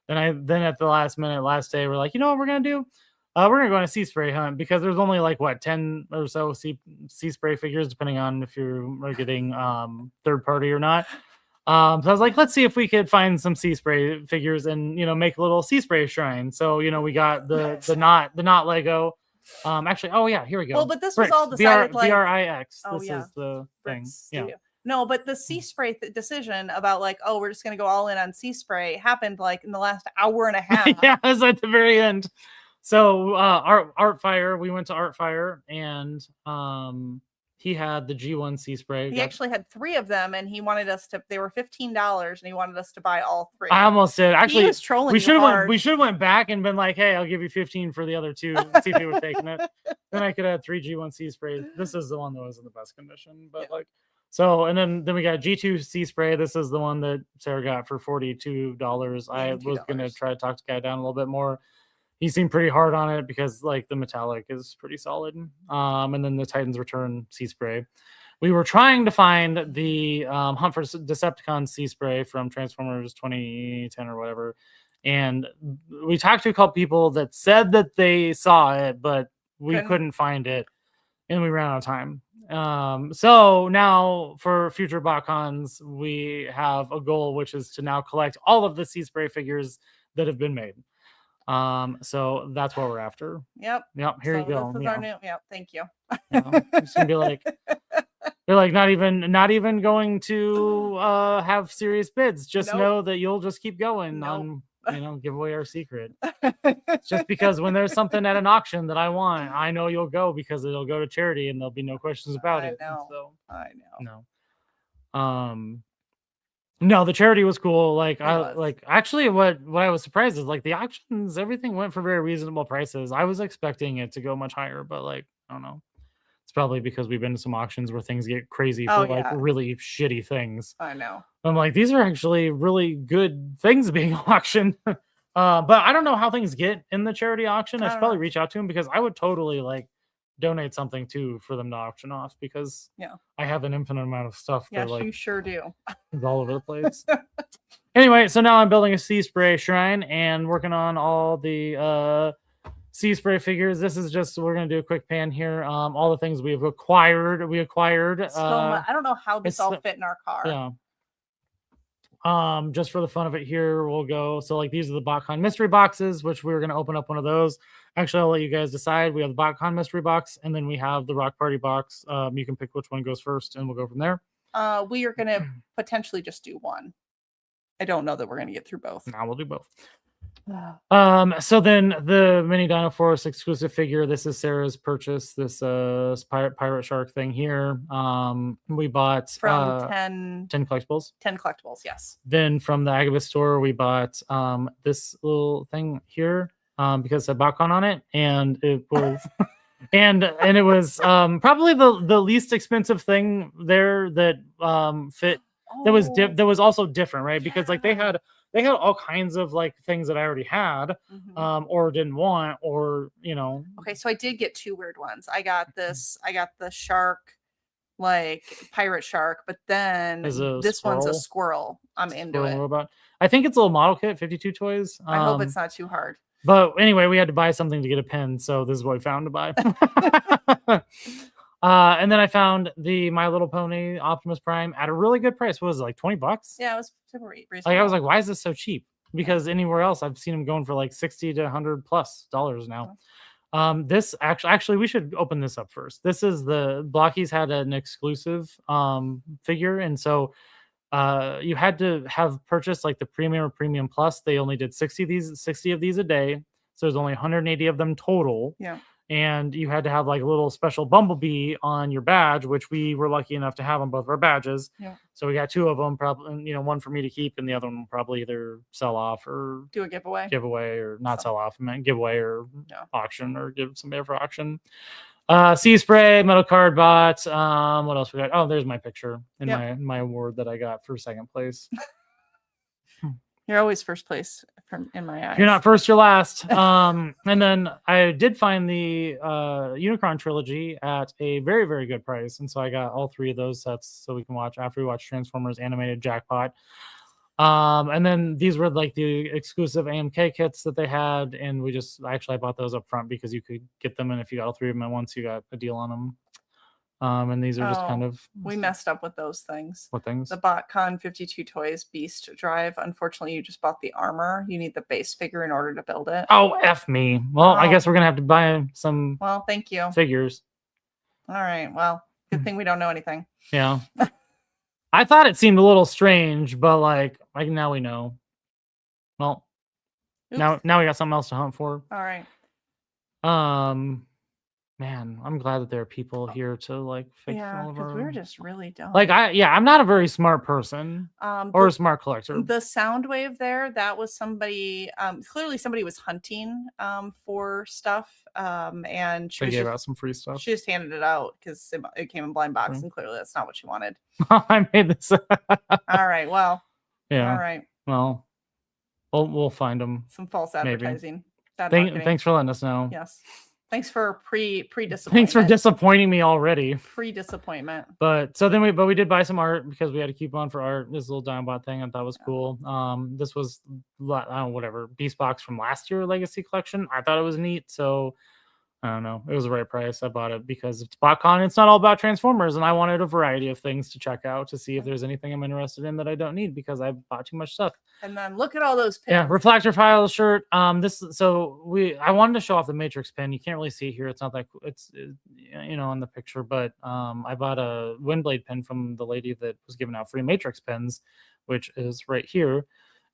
then at the last day, we're like, you know what we're gonna do? We're gonna go on a sea spray hunt because there's only like 10 or so sea spray figures, depending on if you're getting third party or not. So I was like, let's see if we could find some sea spray figures and make a little sea spray shrine. So we got the knot Lego. Actually, oh yeah, here we go. Well, but this was all decided like BRIX. This is the thing. Yeah. No, but the sea spray decision about like, oh, we're just gonna go all in on sea spray happened like in the last hour and a half. Yeah, it was at the very end. So Artfire, we went to Artfire, and he had the G1 sea spray. He actually had 3 of them, and he wanted us to. They were $15, and he wanted us to buy all 3. I almost did. Actually, he was trolling. We should have went back and been like, hey, I'll give you 15 for the other 2. See if he would have taken it. Then I could have 3 G1 sea sprays. This is the one that was in the best condition, but So, and then we got G2 sea spray. This is the one that Sarah got for $42. I was going to try to talk the guy down a little bit more. He seemed pretty hard on it because like the metallic is pretty solid. And then the Titan's Return sea spray. We were trying to find the Hunt for Decepticons sea spray from Transformers 2010 or whatever. And we talked to a couple people that said that they saw it, but we couldn't find it. And we ran out of time. So now for future Botcons, we have a goal, which is to now collect all of the sea spray figures that have been made. So that's what we're after. Yep. Here you go. This is our new. Yep. Thank you. It's gonna be like they're like not even going to have serious bids. Just know that you'll just keep going on. Give away our secret. Just because when there's something at an auction that I want, I know you'll go because it'll go to charity and there'll be no questions about it. I know. No, the charity was cool. Actually what I was surprised is like the auctions, everything went for very reasonable prices. I was expecting it to go much higher, but like, I don't know. It's probably because we've been to some auctions where things get crazy for like really shitty things. I know. I'm like, these are actually really good things being auctioned. But I don't know how things get in the charity auction. I should probably reach out to them because I would totally like donate something too for them to auction off because I have an infinite amount of stuff. Yes, you sure do. It's all over the place. Anyway, so now I'm building a sea spray shrine and working on all the sea spray figures. This is just, we're going to do a quick pan here. All the things we acquired. I don't know how this all fit in our car. Just for the fun of it here, we'll go. So like these are the Botcon mystery boxes, which we're going to open up one of those. Actually, I'll let you guys decide. We have the Botcon mystery box, and then we have the Rock Party box. You can pick which one goes first, and we'll go from there. We are going to potentially just do one. I don't know that we're going to get through both. No, we'll do both. So then the mini Dino Force exclusive figure. This is Sarah's purchase. This pirate shark thing here. We bought from 10 collectibles. 10 collectibles, yes. Then from the Agabus store, we bought this little thing here because it said Botcon on it, and it was and it was probably the least expensive thing there that fit. That was also different, right? Because like they had all kinds of like things that I already had or didn't want, or Okay, so I did get two weird ones. I got the shark, like pirate shark, but then this one's a squirrel. I'm into it. Robot. I think it's a little model kit, 52 toys. I hope it's not too hard. But anyway, we had to buy something to get a pin, so this is what we found to buy. And then I found the My Little Pony Optimus Prime at a really good price. What was it, like $20? Yeah, it was super reasonable. Like, I was like, why is this so cheap? Because anywhere else I've seen them going for like $60 to $100+ now. This actually we should open this up first. This is the Blokees had an exclusive figure, and so you had to have purchased like the premium or premium plus. They only did 60 of these a day, so there's only 180 of them total. Yeah. And you had to have like a little special bumblebee on your badge, which we were lucky enough to have on both of our badges. Yeah. So we got two of them, probably, one for me to keep, and the other one will probably either sell off or do a giveaway or not sell off, giveaway or auction, or give somebody for auction. Sea spray, metal card bot. What else we got? Oh, there's my picture in my award that I got for second place. You're always first place in my eyes. If you're not first, you're last. And then I did find the Unicron trilogy at a very, very good price. And so I got all three of those sets so we can watch after we watch Transformers Animated Jackpot. And then these were like the exclusive AMK kits that they had. And I bought those up front because you could get them. And if you got all three of them at once, you got a deal on them. And these are just kind of... We messed up with those things. What things? The Botcon 52 Toys Beast Drive. Unfortunately, you just bought the armor. You need the base figure in order to build it. Oh, F me. Well, I guess we're going to have to buy some thank you. Figures. All right. Well, good thing we don't know anything. Yeah. I thought it seemed a little strange, but like now we know. Well, now we got something else to hunt for. All right. Man, I'm glad that there are people here to like fix all of our... we're just really dumb. Like I'm not a very smart person or a smart collector. The sound wave there, that was somebody. Clearly, somebody was hunting for stuff, and she gave out some free stuff. She just handed it out because it came in blind box, and clearly that's not what she wanted. I made this. All right. Well. Yeah. All right. Well, we'll find them. Some false advertising. Thanks for letting us know. Yes. Thanks for pre-disappointment. Thanks for disappointing me already. Pre-disappointment. But we did buy some art because we had a coupon for art. This little Dinobot thing I thought was cool. This was whatever Beast box from last year Legacy collection. I thought it was neat, so I don't know. It was the right price. I bought it because it's Botcon. It's not all about Transformers, and I wanted a variety of things to check out to see if there's anything I'm interested in that I don't need because I bought too much stuff. And then look at all those pins. Yeah, reflector file shirt. I wanted to show off the Matrix pin. You can't really see it here. It's not that it's in the picture, but I bought a Windblade pin from the lady that was giving out free Matrix pins, which is right here.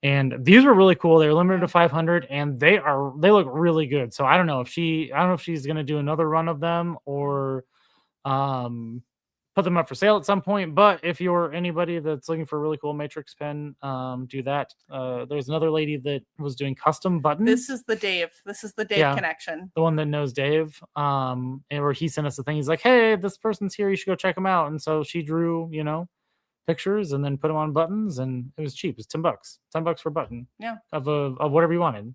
And these were really cool. They're limited to 500, and they look really good. So I don't know if she's gonna do another run of them or put them up for sale at some point. But if you're anybody that's looking for a really cool Matrix pen, do that. There's another lady that was doing custom buttons. This is the Dave connection. The one that knows Dave. And where he sent us the thing. He's like, hey, this person's here. You should go check them out. And so she drew, pictures and then put them on buttons, and it was cheap. It's $10 for a button. Yeah. Of whatever you wanted.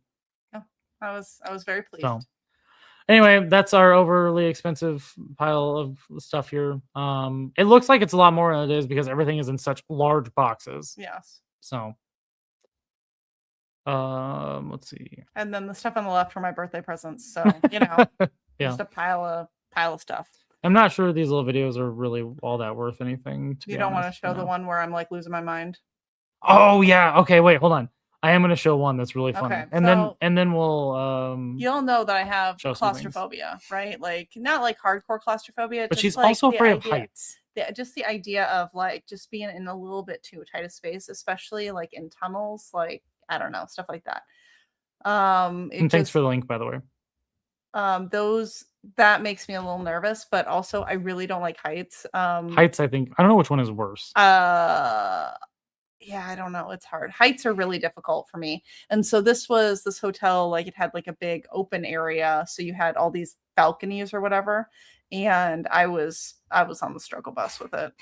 Yeah. I was very pleased. So anyway, that's our overly expensive pile of stuff here. It looks like it's a lot more than it is because everything is in such large boxes. Yes. So let's see. And then the stuff on the left were my birthday presents. So, yeah. Just a pile of stuff. I'm not sure these little videos are really all that worth anything. You don't want to show the one where I'm like losing my mind? Oh yeah. Okay, wait, hold on. I am going to show one that's really funny. Okay, and then we'll you'll know that I have claustrophobia, right? Like not like hardcore claustrophobia, but she's also afraid of heights. Just the idea of like just being in a little bit too tight a space, especially like in tunnels, like I don't know, stuff like that. And thanks for the link, by the way. That makes me a little nervous, but also I really don't like heights. Heights, I don't know which one is worse. Yeah, I don't know. It's hard. Heights are really difficult for me. And so this hotel, like it had like a big open area. So you had all these balconies or whatever. And I was on the struggle bus with it.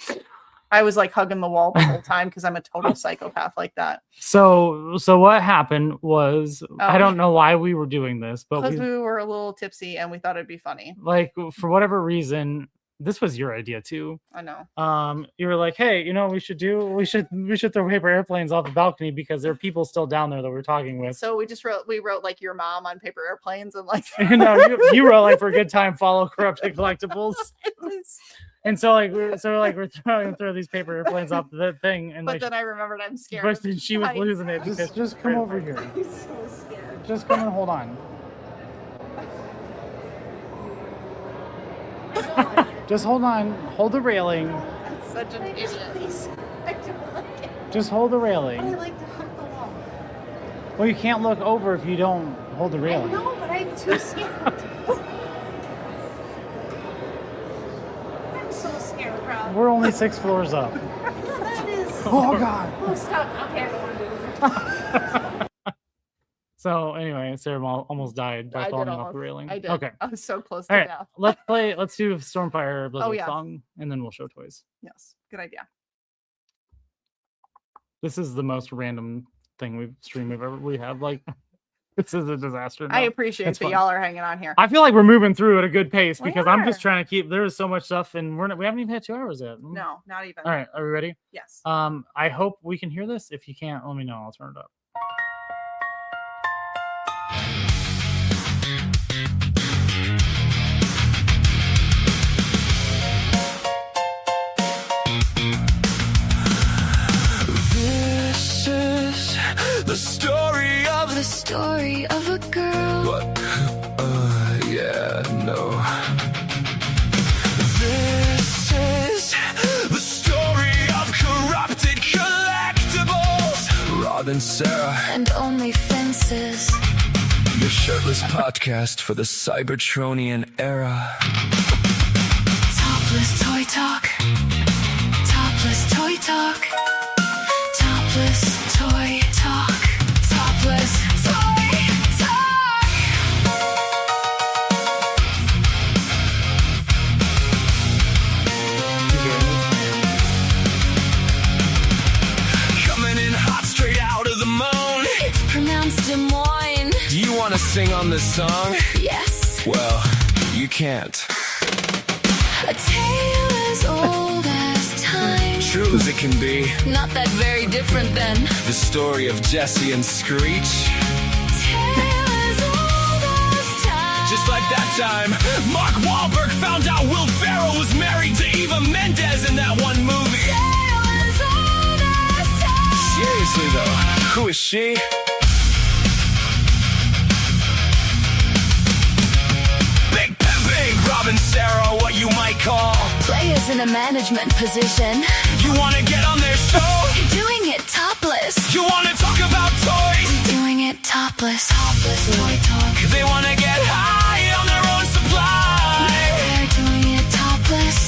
I was like hugging the wall the whole time because I'm a total psychopath like that. So what happened was I don't know why we were doing this, but because we were a little tipsy and we thought it'd be funny. Like for whatever reason, this was your idea too. I know. You were like, hey, we should throw paper airplanes off the balcony because there are people still down there that we're talking with. So we wrote like your mom on paper airplanes and like you wrote like for a good time, follow corrupted collectibles. And so we're throw these paper airplanes off the thing, and then I remembered I'm scared. But then she was losing it. Just come over here. I'm so scared. Just come and hold on. Just hold on. Hold the railing. I'm such an idiot. I don't like it. Just hold the railing. I like to hug the wall. Well, you can't look over if you don't hold the railing. I know, but I'm too scared. So scared, bro. We're only 6 floors up. That is. Oh God. Oh, stop. Okay, I don't want to do this. So anyway, Sarah almost died by falling off the railing. I did. Okay. I was so close to death. Let's do Stormfire Blizzard song, and then we'll show toys. Yes, good idea. This is the most random thing we have. Like, this is a disaster. I appreciate that y'all are hanging on here. I feel like we're moving through at a good pace because I'm just trying to keep. There is so much stuff, and we haven't even had 2 hours yet. No, not even. All right, are we ready? Yes. I hope we can hear this. If you can't, let me know. I'll turn it up. The story of a girl. What? Yeah, no. This is the story of corrupted collectibles. Rod and Sarah. And only fences. Your shirtless podcast for the Cybertronian era. Topless Toy Talk. Topless Toy Talk. Topless Toy Talk. Topless Toy Talk. Coming in hot straight out of the moon. It's pronounced Des Moines. Do you want to sing on this song? Yes. Well, you can't. A tale as old as time. True as it can be. Not that very different then. The story of Jesse and Screech. Tale as old as time. Just like that time, Mark Wahlberg found out Will Ferrell was married to Eva Mendes in that one movie. Seriously though, who is she? Big pimping, Robin Sarah, what you might call players in a management position. You wanna get on their show? Doing it topless. You wanna talk about toys? Doing it topless. Topless toy talk. They wanna get high on their own supply. They're doing it topless.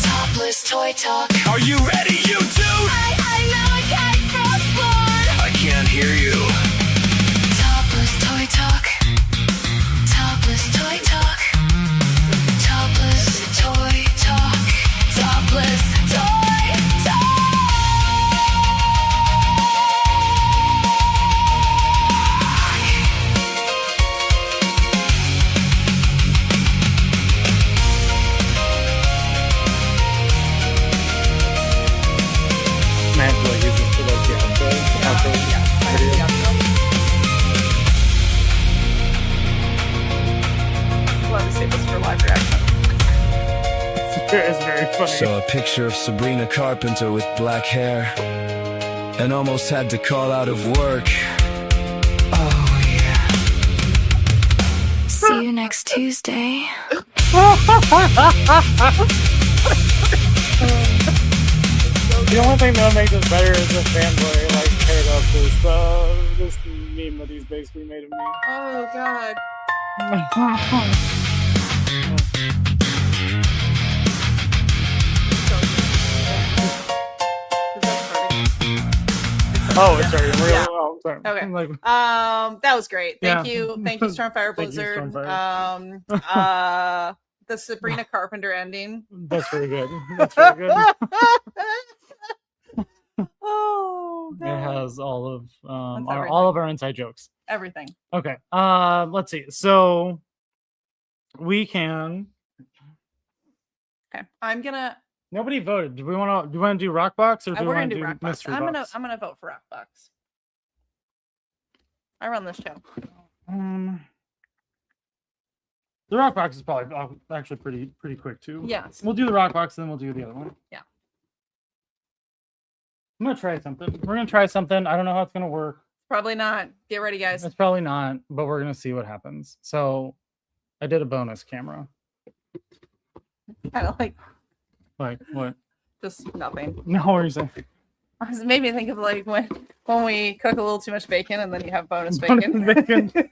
Topless toy talk. Are you ready, you two? I know I can't cross board. I can't hear you. Topless toy talk. Topless toy talk. Topless toy talk. Topless toy talk. Man, like use it for like the outro video. Love to save this for live reaction. It's very funny. So a picture of Sabrina Carpenter with black hair, and almost had to call out of work. Oh yeah. See you next Tuesday. The only thing that makes this better is the fanboy like paired up this meme that he's basically made of me. Oh god. Oh, it's already real. Yeah. Oh, sorry. Okay. I'm like, That was great. Thank Yeah. you, Stormfire Thank you, Blizzard. Stormfire. The Sabrina Carpenter ending. that's very good. That's very good. Oh, It God. has all of everything. all of our inside jokes. Everything. Okay. Let's see. So we can. Okay, I'm gonna. Nobody voted. Do we want to do rock box or do we We're want gonna to do Rock Box. mystery I'm box? gonna vote for Rock Box. I run this show. The rock box is probably actually pretty quick too. Yes. We'll do the rock box and then we'll do the other one. Yeah. I'm gonna try something. We're gonna try something. I don't know how it's gonna work. Probably not. Get ready, guys. It's probably not, but we're gonna see what happens. So, I did a bonus camera. Kind of like Like what? just nothing. No, what are you saying? It made me think of like when we cook a little too much bacon and then you have bonus Bonus bacon. bacon.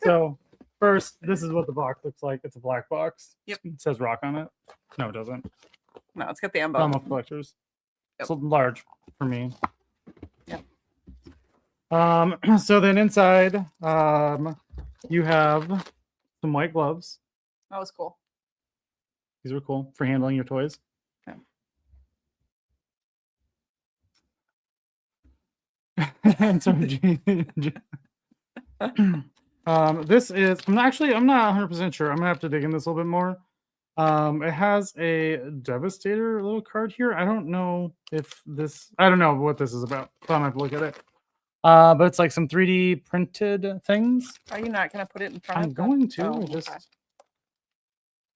So first, this is what the box looks like. It's a black box. Yep. It says rock on it. No, it doesn't. No, it's got the embo. Comic collectors. Yep. It's large for me. Yep. So then inside, you have some white gloves. That was cool. These are cool for handling your toys. Okay. And so, this is. I'm not 100% sure. I'm gonna have to dig in this a little bit more. It has a Devastator little card here. I don't know if this. I don't know what this is about. So I'm gonna have to look at it. But it's like some 3D printed things. Are you not gonna put it in front I'm of the- going to. Oh, Just okay.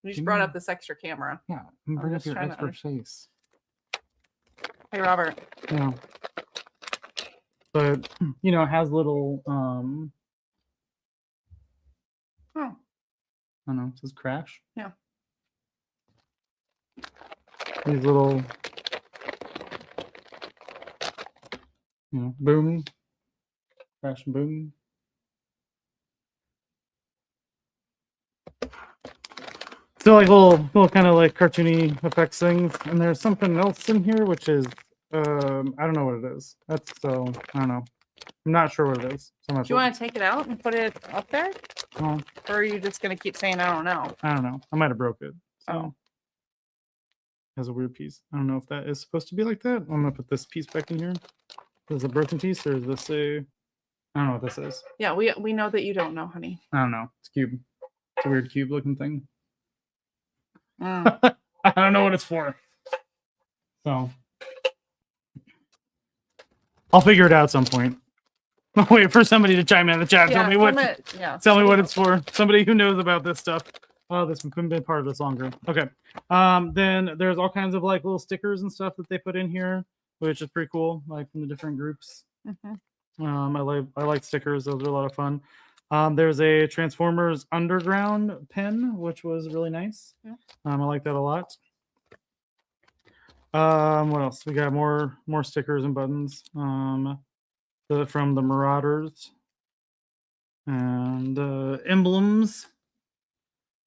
You just brought up this extra camera. yeah. Bring up just your trying to expert face. Hey, Robert. Yeah. But it has little Oh, I don't know, it says crash. Yeah. These little boom. Crash and boom. So like little kind of like cartoony effects things. And there's something else in here which is I don't know what it is. I don't know. I'm not sure what it is. So do you want to take it out and put it up there? Or are you just gonna keep saying I don't know? I don't know. I might have broke it. So Oh. It has a weird piece. I don't know if that is supposed to be like that. I'm gonna put this piece back in here. Is it a broken piece or is this a? I don't know what this is. Yeah, we know that you don't know, honey. I don't know. It's cube. It's a weird cube looking thing. Mm. I don't know what it's for. So I'll figure it out at some point. I'll wait for somebody to chime in the chat. Yeah, tell me what it's for. Somebody who knows about this stuff. Oh, this has been part of this longer. Okay. Then there's all kinds of like little stickers and stuff that they put in here, which is pretty cool, like from the different groups. I like stickers. Those are a lot of fun. There's a Transformers Underground pin, which was really nice. I like that a lot. What else? We got more stickers and buttons. From the Marauders and emblems.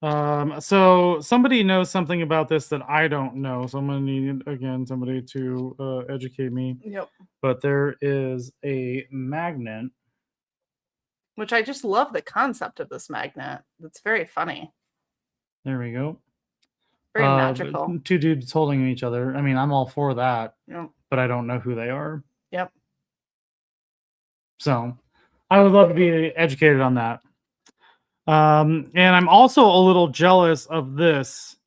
So somebody knows something about this that I don't know. So I'm gonna need again somebody to educate me. Yep. But there is a magnet, which I just love the concept of this magnet. It's very funny. There we go. Very magical. Two dudes holding each other. I mean, I'm all for that. Yep. But I don't know who they are. Yep. So I would love to be educated on that. And I'm also a little jealous of this.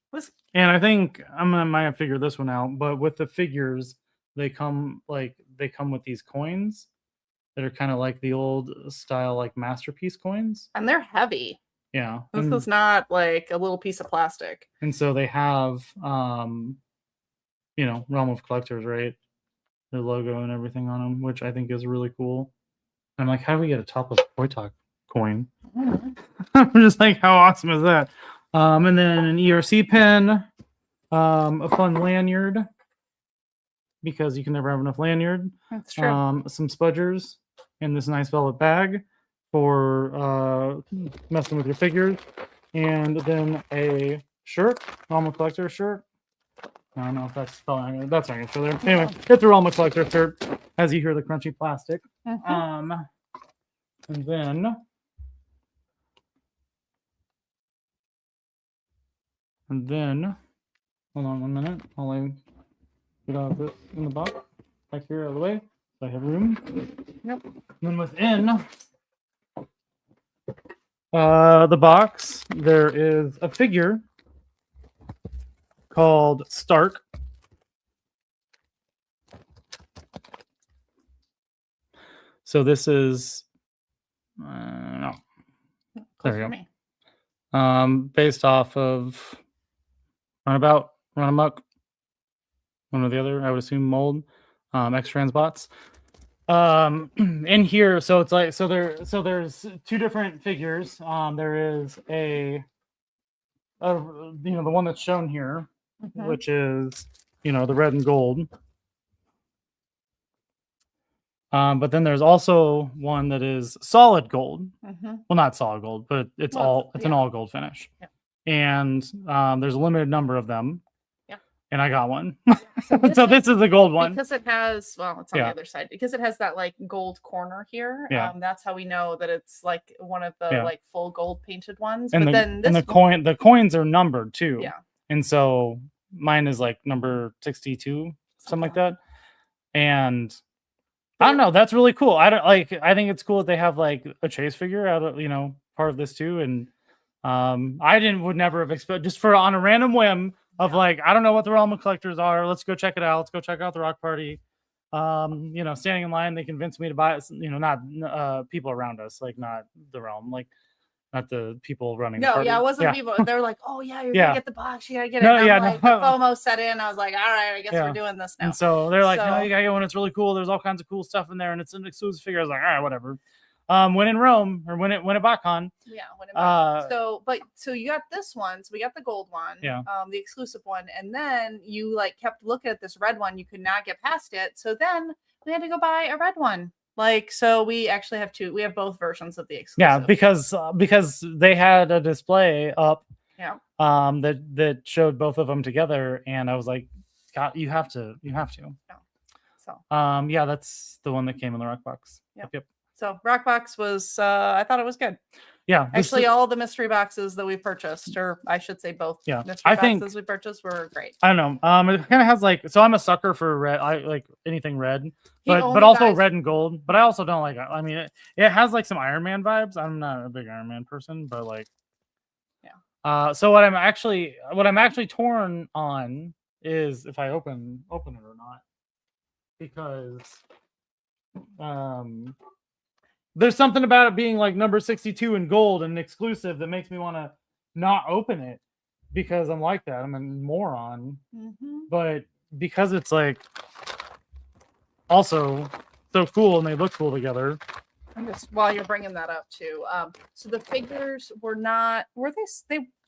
And I think I might have figured this one out, but with the figures, they come with these coins that are kind of like the old style, like masterpiece coins. And they're heavy. Yeah. This is not like a little piece of plastic. And so they have, Realm of Collectors, right? Their logo and everything on them, which I think is really cool. I'm like, how do we get a Topless Toy Talk coin? I'm just like, how awesome is that? And then an ERC pin, a fun lanyard, because you can never have enough lanyard. That's true. Some spudgers, and this nice velvet bag for messing with your figures. And then a shirt, Realm Collector shirt. I don't know if that's spelling. That's not going to show there. Anyway, it's a Realm Collector shirt, as you hear the crunchy plastic. And then hold on 1 minute while I get out of it in the box back here out of the way so I have room. Yep. And then within the box there is a figure called Stark. So this is no. There we go. Based off of Runabout, Run Amok, one or the other, I would assume Mold, X-Transbots. In here, so it's like there's two different figures. There is the one that's shown here, which is the red and gold. But then there's also one that is solid gold. Well, not solid gold, but it's an all gold finish. Yeah. And there's a limited number of them. Yeah. And I got one. So this is the gold one. Because it has, it's on the other side. Because it has that like gold corner here. Yeah. That's how we know that it's like one of the like full gold painted ones. And but the coins are numbered too. Yeah. And so mine is like number 62, something like that. And I don't know. That's really cool. I think it's cool that they have like a chase figure out of part of this too. And would never have expected just on a random whim of like, I don't know what the Realm of Collectors are. Let's go check it out. Let's go check out the Rock Party. Standing in line, they convinced me to buy it. Not people around us, like not the Realm, like not the people running. No, it wasn't people. They were like, oh yeah, you're gonna get the box. You gotta get it. The FOMO set in. I was like, all right, I guess we're doing this now. And so they're like, no, you gotta get one. It's really cool. There's all kinds of cool stuff in there, and it's an exclusive figure. I was like, all right, whatever. When in Rome or when at Botcon. Yeah, when in Botcon. So you got this one. So we got the gold one. Yeah. The exclusive one, and then you like kept looking at this red one. You could not get past it. So then we had to go buy a red one. So we actually have two. We have both versions of the exclusive. Yeah, because they had a display up. Yeah. That showed both of them together, and I was like, God, you have to. Yeah. So. That's the one that came in the rock box. Yep. So rock box was. I thought it was good. Yeah. Actually, all the mystery boxes that we purchased, or I should say both mystery boxes we purchased were great. I don't know. It kind of has like, so I'm a sucker for red. I like anything red, but also red and gold. But I also don't like, I mean, it has like some Iron Man vibes. I'm not a big Iron Man person, but like, so what I'm actually torn on is if I open it or not, because, there's something about it being like number 62 in gold and exclusive that makes me want to not open it because I'm like that. I'm a moron. But because it's like also so cool and they look cool together. And just while you're bringing that up too, so the figures were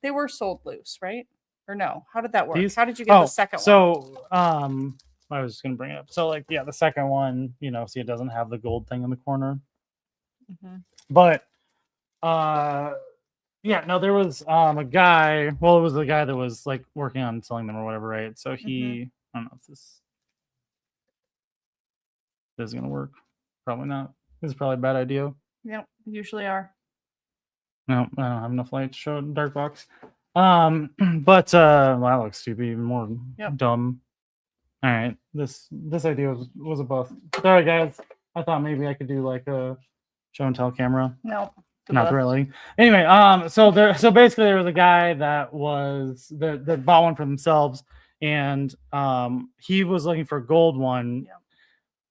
they were sold loose, right? Or no? How did that work? How did you get the second one? So I was just gonna bring it up. So like the second one, see it doesn't have the gold thing in the corner. But there was a guy. Well, it was the guy that was like working on selling them or whatever, right? So he, I don't know if this is gonna work. Probably not. This is probably a bad idea. Yep, usually are. No, I don't have enough light to show it in dark box. But that looks stupid, even more dumb. All right, this idea was a buff. Sorry guys, I thought maybe I could do like a show and tell camera. No, not really. Anyway, so basically there was a guy that bought one for themselves, and he was looking for a gold one.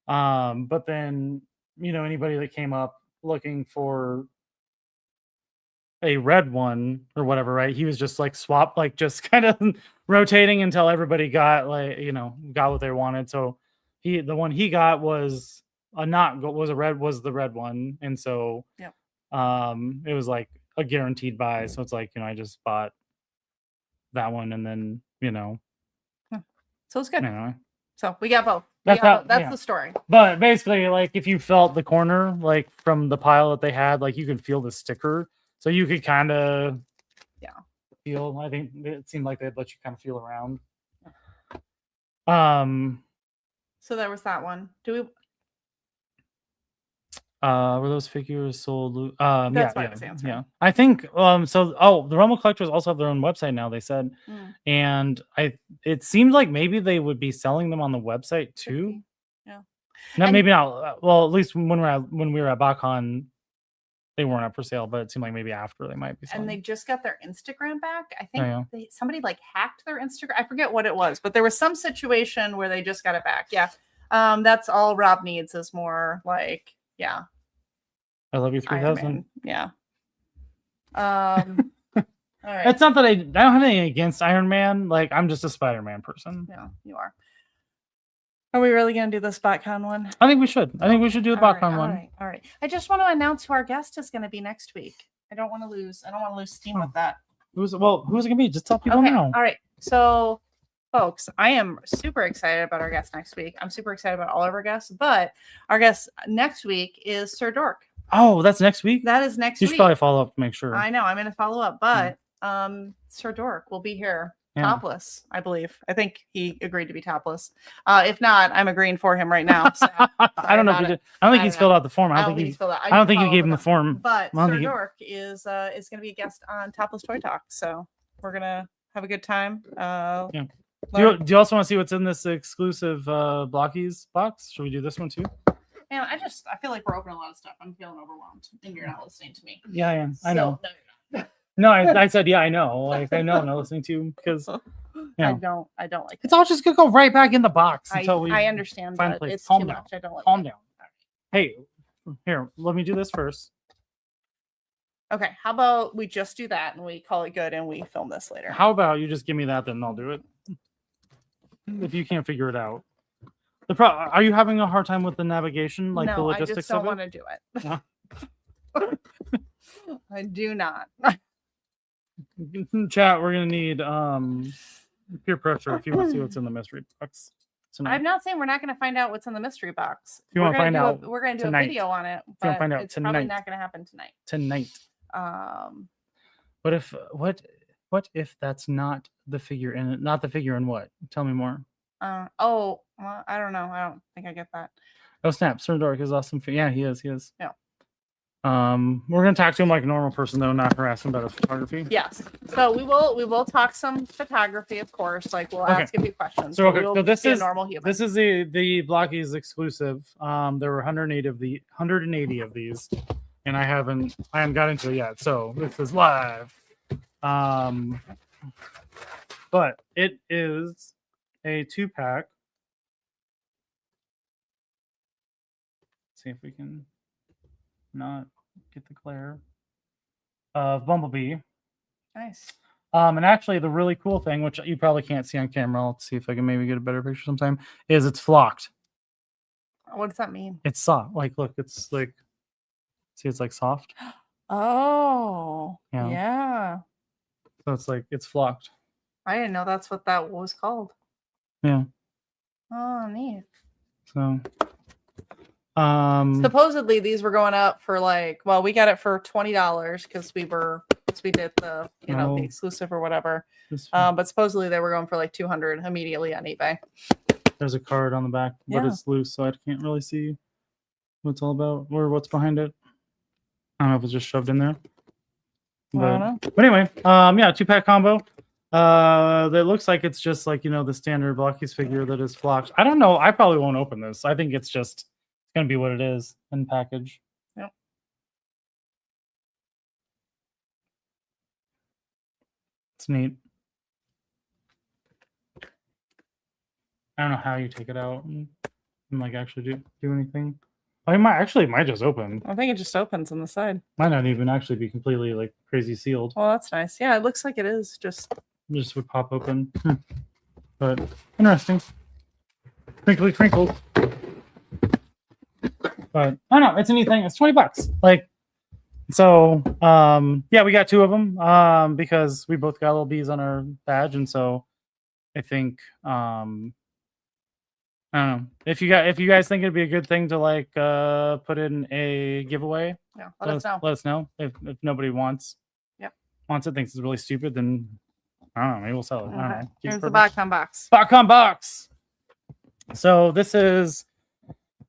But then anybody that came up looking for a red one or whatever, right? He was just like just kind of rotating until everybody got got what they wanted. So the one he got was the red one, and so it was like a guaranteed buy. So it's like I just bought that one, and then so it's good. So we got both. That's the story. But basically, like if you felt the corner, like from the pile that they had, like you could feel the sticker. So you could kind of feel. I think it seemed like they'd let you kind of feel around. So there was that one. Do we? Were those figures sold? That's what I was answering. Yeah. I think. The Rumble collectors also have their own website now. They said, and it seemed like maybe they would be selling them on the website too. Yeah. Maybe not. Well, at least when we were at Botcon, they weren't up for sale, but it seemed like maybe after they might be selling. And they just got their Instagram back. I think somebody like hacked their Instagram. I forget what it was, but there was some situation where they just got it back. Yeah. That's all Rob needs is more like, I love you 3000. Yeah. All right. It's not that I don't have anything against Iron Man. Like I'm just a Spider-Man person. Yeah, you are. Are we really going to do this Botcon one? I think we should. I think we should do the Botcon one. All right. I just want to announce who our guest is going to be next week. I don't want to lose steam with that. Who's it going to be? Just tell people now. All right. So, folks, I am super excited about our guest next week. I'm super excited about all of our guests, but our guest next week is Sir Dork. Oh, that's next week? That is next week. You should probably follow up to make sure. I know. I'm going to follow up, but Sir Dork will be here. Topless, I believe. I think he agreed to be topless. If not, I'm agreeing for him right now. So I don't know if he did. I don't think he's filled out the form. I don't think he's filled out. I don't think you gave him the form. But Sir Dork is going to be a guest on Topless Toy Talk. So we're gonna have a good time. Do you also want to see what's in this exclusive Blokees box? Should we do this one too? Man, I feel like we're opening a lot of stuff. I'm feeling overwhelmed, and you're not listening to me. Yeah, I know. No, I said, I know. Like, I know I'm not listening to you because I don't like it. It's all just going to go right back in the box until we I understand, find but it's Calm too down. much. I don't like Calm down. Hey, here, let me do this first. Okay, how about we just do that and we call it good and we film this later? How about you just give me that, then I'll do it. If you can't figure it out. Are you having a hard time with the navigation, like the logistics I just don't of it? want to do it. Yeah. I do not. Chat, we're gonna need peer pressure if you want to see what's in the mystery box tonight. I'm not saying we're not going to find out what's in the mystery box. If you want to find out, we're going to do tonight. a video on it, but it's probably not going to happen tonight. What if that's not the figure in it? Not the figure in what? Tell me more. I don't know. I don't think I get that. Oh snap! Sir Dork is awesome. Yeah, he is. Yeah. We're gonna talk to him like a normal person though, not harass him about his photography. Yes. So we will talk some photography, of course. Like we'll ask a few questions. So this is normal human. This is the Blokees exclusive. There were 180 of these, and I haven't got into it yet. So this is live. But it is a 2-pack. See if we can. not get the glare of Bumblebee. Nice. And actually, the really cool thing, which you probably can't see on camera, I'll see if I can maybe get a better picture sometime, is it's flocked. What does that mean? It's soft. Like, look, it's like, see, it's like soft. Oh, yeah. So it's like, it's flocked. I didn't know that's what that was called. Yeah. Oh, neat. So, supposedly these were going up for like, well, we got it for $20 because we did the, the exclusive or whatever. But supposedly they were going for like $200 immediately on eBay. There's a card on the back, but it's loose, so I can't really see what it's all about or what's behind it. I don't know if it's just shoved in there. But, I don't know. But anyway, yeah, 2-pack combo. That looks like it's just like, the standard Blokees figure that is flocked. I don't know. I probably won't open this. I think it's going to be what it is in package. Yep. It's neat. I don't know how you take it out and like actually do anything. I might just open. I think it just opens on the side. Might not even actually be completely like crazy sealed. Well, that's nice. Yeah, it looks like it is just would pop open. But interesting. Crinkly crinkles. But I don't know, it's a neat thing. It's $20. Like, so yeah, we got 2 of them because we both got little bees on our badge, and so I think I don't know. If you guys think it'd be a good thing to like put in a giveaway, let us know. Let us know if nobody wants it, thinks it's really stupid, then I don't know, maybe we'll sell it. I don't know. Here's the Botcon box. Botcon box. So this is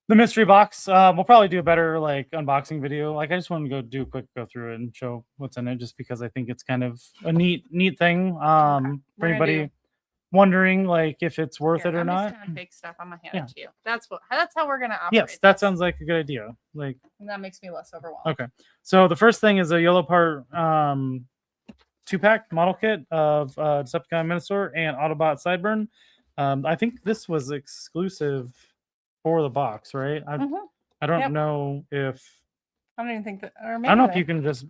the mystery box. We'll probably do a better like unboxing video. Like I just want to do a quick go through it and show what's in it, just because I think it's kind of a neat thing. For anybody wondering like if it's worth it or not. Big stuff. I'm gonna hand it to you. That's how we're gonna operate. Yes, that sounds like a good idea. Like, and that makes me less overwhelmed. Okay, so the first thing is a yellow part 2-pack model kit of Decepticon Minotaur and Autobot Sideburn. I think this was exclusive for the box, right? I don't know if I don't even think that. Or maybe I don't know if you can just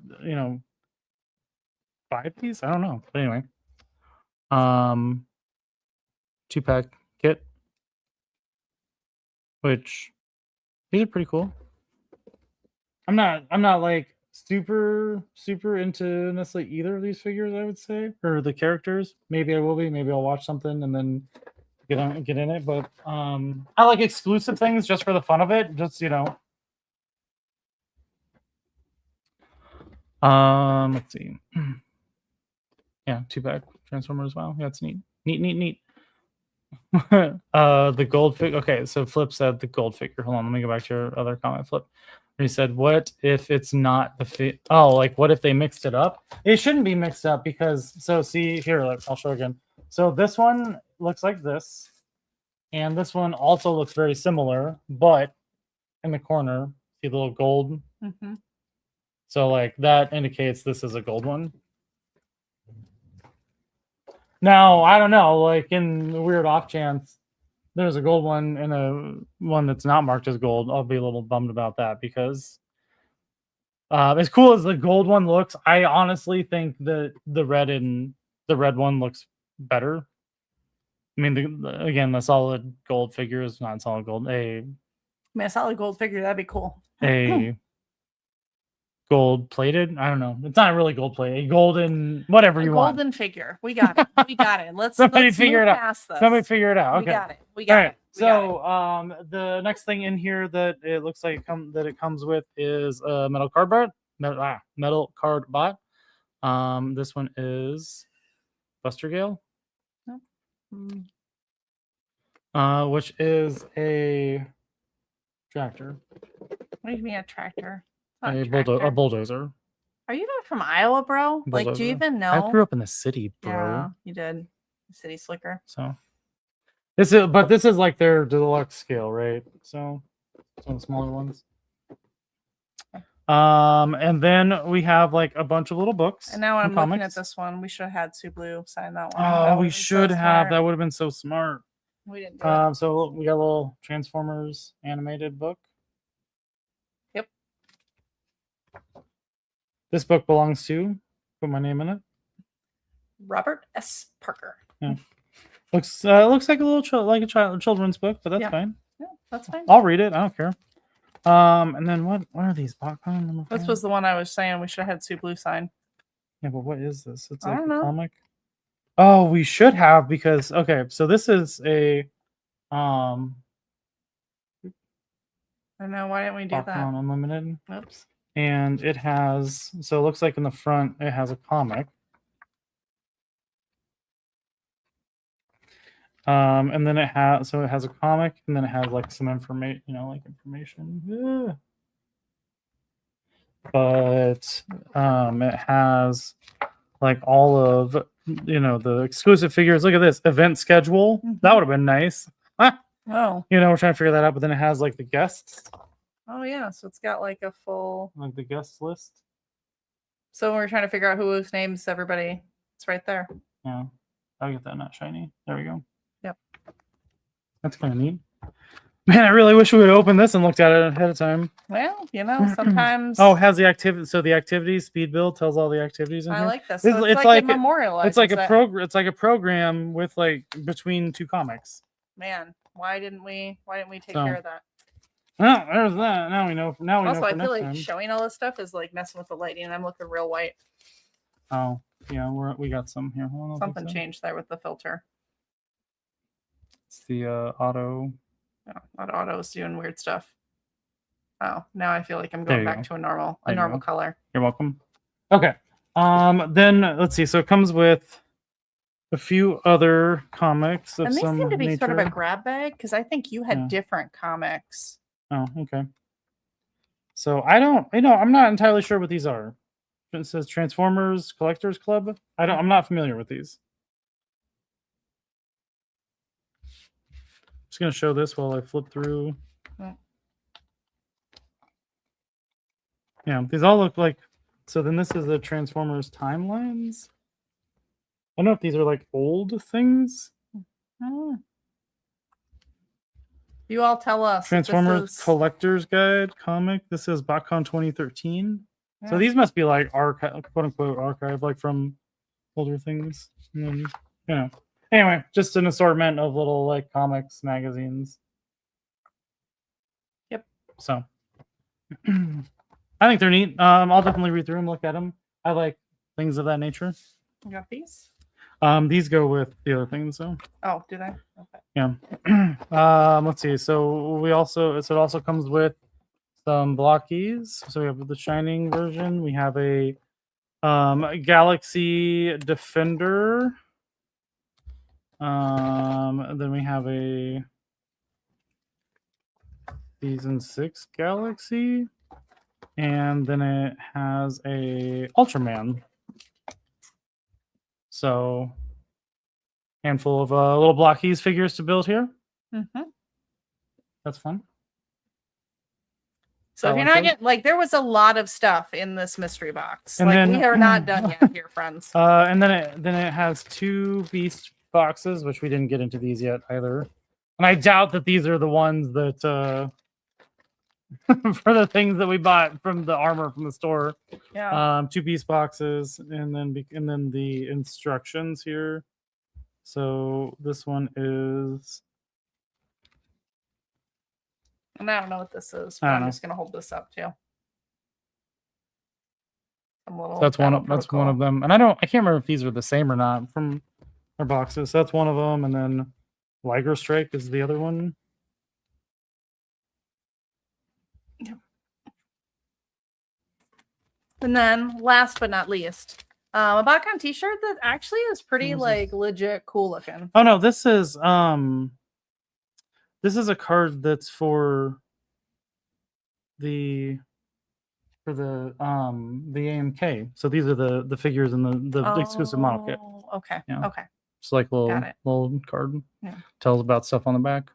buy these. I don't know, but anyway, 2-pack kit, which these are pretty cool. I'm not like super into necessarily either of these figures, I would say, or the characters. Maybe I will be. Maybe I'll watch something and then get in it. But I like exclusive things just for the fun of it. Just let's see. Yeah, 2-pack Transformer as well. Yeah, it's neat. Neat. The gold figure. Okay, so Flip said the gold figure. Hold on, let me go back to your other comment, Flip. He said, what if it's not the like what if they mixed it up? It shouldn't be mixed up because see here, I'll show again. So this one looks like this, and this one also looks very similar, but in the corner, see the little gold. So like that indicates this is a gold one. Now, I don't know, like in the weird off chance there's a gold one and a one that's not marked as gold, I'll be a little bummed about that, because as cool as the gold one looks, I honestly think that the red one looks better. I mean, again, the solid gold figure is not solid gold. A solid gold figure, that'd be cool. A gold plated, I don't know, it's not really gold plated, a golden whatever you want, golden figure. We got it. Let's figure it out. Somebody figure it out. Okay, we got it. So the next thing in here that it looks like it comes with is a metal card bot. This one is Buster Gale, which is a tractor. What do you mean a tractor? A bulldozer. Are you even from Iowa, bro? Bulldozer. Like, do you even know? I grew up in the city, bro. Yeah, you did. City slicker. So this is like their deluxe scale, right? So some smaller ones. And then we have like a bunch of little books. And now when I'm looking at this one, we should have had Sue Blue sign that one. Oh, we should have. That would have been so smart. We didn't do it. So we got a little Transformers animated book. Yep. This book belongs to. Put my name in it. Robert S. Parker. Yeah. Looks like a little children's book, but that's fine. Yeah, that's fine. I'll read it. I don't care. And then what are these? Botcon? This was the one I was saying we should have had Sue Blue sign. Yeah, but what is this? It's I like don't a know. comic. Oh, we should have because so this is a I don't know. Why didn't we do Botcon that? Unlimited. Oops. And it has it looks like in the front it has a comic. And then it has a comic, and then it has like some information, information. Yeah. But it has like all of the exclusive figures. Look at this event schedule. That would have been nice. Oh. We're trying to figure that out, but then it has like the guests. Oh yeah, so it's got like a full Like the guest list. So we're trying to figure out whose names everybody. It's right there. Yeah. I'll get that not shiny. There we go. Yep. That's kind of neat. Man, I really wish we would have opened this and looked at it ahead of time. Well, sometimes. Oh, it has the activity. So the activities speed build tells all the activities in I here. like this. So it's like memorialized. It's like a program. It's like a program with like between two comics. Man, why didn't we take care of that? Oh, there's that. Now we know. Now we know. Also, I feel like time. showing all this stuff is like messing with the lighting, and I'm looking real white. Oh, yeah, we got some here. Something changed there with the filter. It's the auto. Oh, auto's doing weird stuff. Oh, now I feel like I'm going back to a normal color. You're welcome. Okay. Then let's see. So it comes with a few other comics of and they some seem to be nature. sort of a grab bag because I think you had different comics. Oh, okay. So I'm not entirely sure what these are. It says Transformers Collectors Club. I'm not familiar with these. Just gonna show this while I flip through. Yeah, these all look like. So then this is the Transformers timelines. I don't know if these are like old things. You all tell us. Transformers Collector's Guide comic. This is Botcon 2013. Yeah. So these must be like archive, quote unquote archive, like from older things. And then, anyway, just an assortment of little like comics, magazines. Yep. So I think they're neat. I'll definitely read through them, look at them. I like things of that nature. You got these? These go with the other things, so. Oh, do they? Okay. Yeah. Let's see. So it also comes with some Blokees. So we have the Shining version. We have a Galaxy Defender. Then we have a Season 6 Galaxy. And then it has a Ultraman. So, handful of little Blokees figures to build here. That's fun. So if you're not getting there was a lot of stuff in this mystery box. And then, we are not done yet here, friends. And then it has 2 Beast boxes, which we didn't get into these yet either. And I doubt that these are the ones that for the things that we bought from the armor from the store. Yeah. 2 Beast boxes, and then the instructions here. So this one is. And I don't know what this is, but I'm just gonna hold this up too. So that's one of them, and I can't remember if these are the same or not from our boxes. So that's one of them, and then Liger Strike is the other one. And then, last but not least, a Botcon t-shirt that actually is pretty legit cool looking. Oh no, this is a card that's for the AMK. So these are the figures in the exclusive model kit. Okay. Yeah. Okay. It's like a little card. Yeah. Tells about stuff on the back.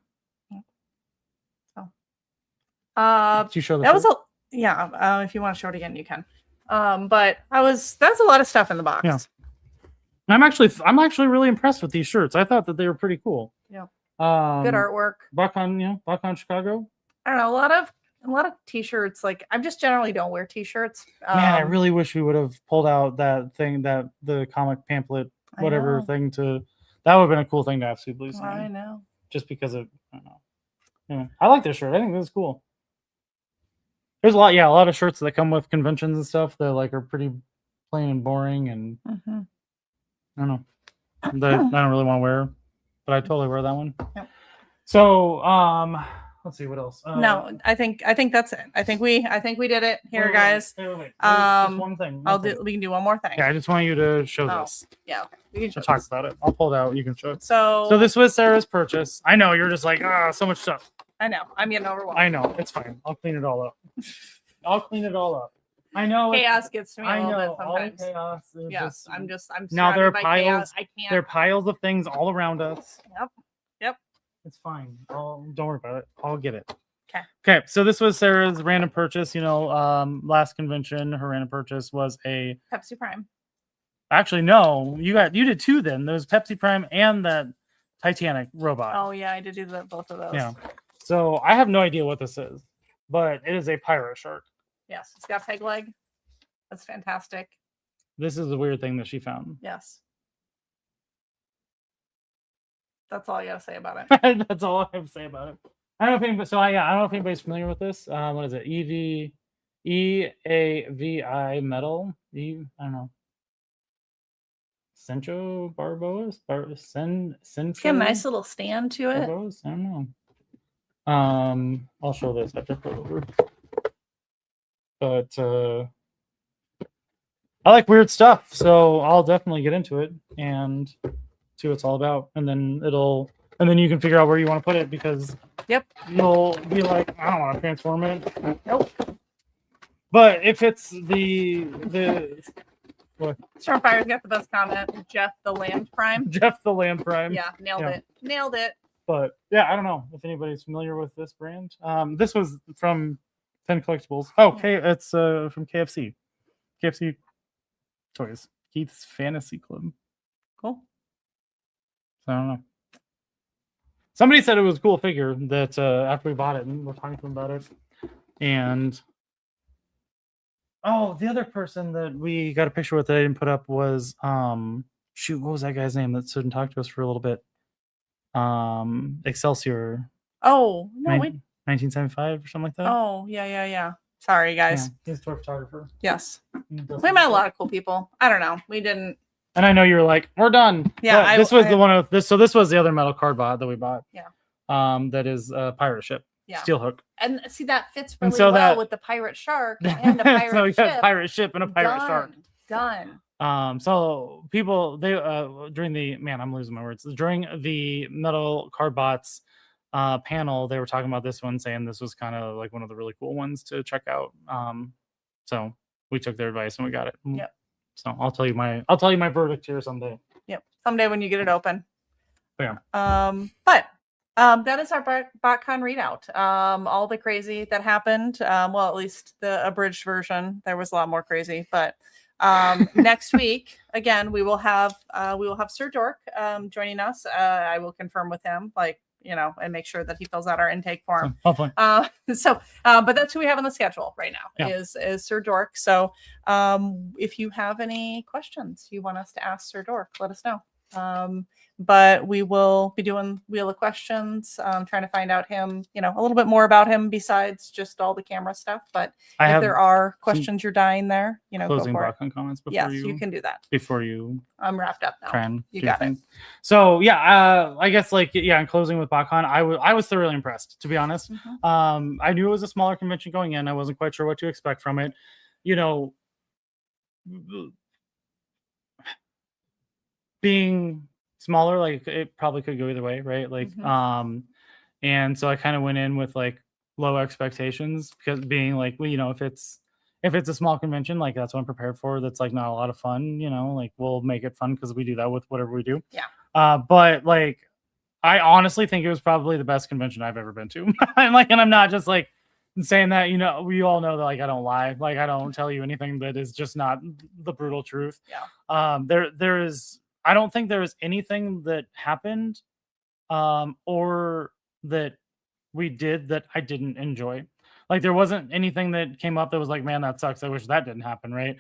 So did you show that was if you want to show it again, you can. But that's a lot of stuff in the box. Yeah. I'm actually really impressed with these shirts. I thought that they were pretty cool. Yeah. Good artwork. Botcon Chicago. I don't know, a A lot of t-shirts, like I just generally don't wear t-shirts. Man, I really wish we would have pulled out that thing, that the comic pamphlet, whatever thing to. That would have been a cool thing to have Sweet Blue sign. I know. Just because of, I don't know. Yeah, I like this shirt. I think this is cool. There's a lot of shirts that come with conventions and stuff that like are pretty plain and boring, and I don't know. That I don't really want to wear, but I totally wear that one. Yep. So, let's see what else. No, I think that's it. I think we did it here, guys. Wait. Just one thing. We can do one more thing. Yeah, I just want you to show this. Yeah, okay. We can show talk this. about it. I'll pull it out. You can show it. So this was Sarah's purchase. I know you're just like, so much stuff. I know. I'm getting overwhelmed. I know. It's fine. I'll clean it all up. I know. Chaos gets to me a little bit sometimes. Chaos. Yes, I'm now there are by piles. chaos. I can't. There are piles of things all around us. Yep. It's fine. Don't worry about it. I'll get it. Okay. So this was Sarah's random purchase. Last convention, her random purchase was a Pepsi Prime. Actually, no. You did two then. There's Pepsi Prime and that Titanic robot. Oh yeah, I did do both of those. Yeah. So I have no idea what this is, but it is a pirate shark. Yes, it's got peg leg. That's fantastic. This is the weird thing that she found. Yes. That's all I gotta say about it. That's all I have to say about it. I don't know if anybody's familiar with this. What is it? EAVI metal. I don't know. Sencho Barboas? It's got a nice little stand to it. Barboas? I don't know. I'll show this after I put it over. But I like weird stuff, so I'll definitely get into it and see what it's all about. And then you can figure out where you want to put it, because you'll be like, I don't want to transform it. Nope. But if it's the what? Stormfire's got the best comment. Jeff the Land Prime. Jeff the Land Prime. Yeah, nailed it. But yeah, I don't know if anybody's familiar with this brand. This was from 10 Collectibles. It's from KFC. KFC Toys. Keith's Fantasy Club. Cool. So I don't know. Somebody said it was a cool figure that after we bought it, and we're talking to them about it. And the other person that we got a picture with that I didn't put up was what was that guy's name that stood and talked to us for a little bit? Excelsior. Oh, no, 1975 or something like that. Oh, yeah. Sorry, guys. Yeah, he's a toy photographer. Yes. We met a lot of cool people. I don't know. We didn't. And I know you're like, we're done. Yeah. This was the one of this. So this was the other metal card bot that we bought. Yeah. That is a pirate ship. Yeah. Steel hook. And see, that fits really well with the pirate shark and the pirate so you ship. got pirate ship and a pirate shark. Done. So people during I'm losing my words. During the metal card bots panel, they were talking about this one, saying this was kind of like one of the really cool ones to check out. So we took their advice and we got it. Yep. So I'll tell you my verdict here someday. Yep. Someday when you get it open. Yeah. But that is our Botcon readout. All the crazy that happened. Well, at least the abridged version. There was a lot more crazy, but next week again we will have Sir Dork joining us. I will confirm with him, and make sure that he fills out our intake form. Hopefully. But that's who we have on the schedule right now. Is Sir Dork. So if you have any questions you want us to ask Sir Dork, let us know. But we will be doing Wheel of Questions, trying to find out him, a little bit more about him besides just all the camera stuff. But if there are questions you're dying there, closing go for Botcon comments before yes, you can do that. Before you I'm wrapped up now. You got it. So I guess in closing with Botcon, I was thoroughly impressed, to be honest. Mm-hmm. I knew it was a smaller convention going in. I wasn't quite sure what to expect from it. Being smaller, it probably could go either way, right? And so I kind of went in with low expectations, because being if it's a small convention, that's what I'm prepared for. That's not a lot of fun, we'll make it fun because we do that with whatever we do. Yeah. But I honestly think it was probably the best convention I've ever been to. and I'm not just saying that, we all know that I don't lie. I don't tell you anything that is just not the brutal truth. Yeah. There is, I don't think there was anything that happened or that we did that I didn't enjoy. Like there wasn't anything that came up that was like, man, that sucks. I wish that didn't happen, right?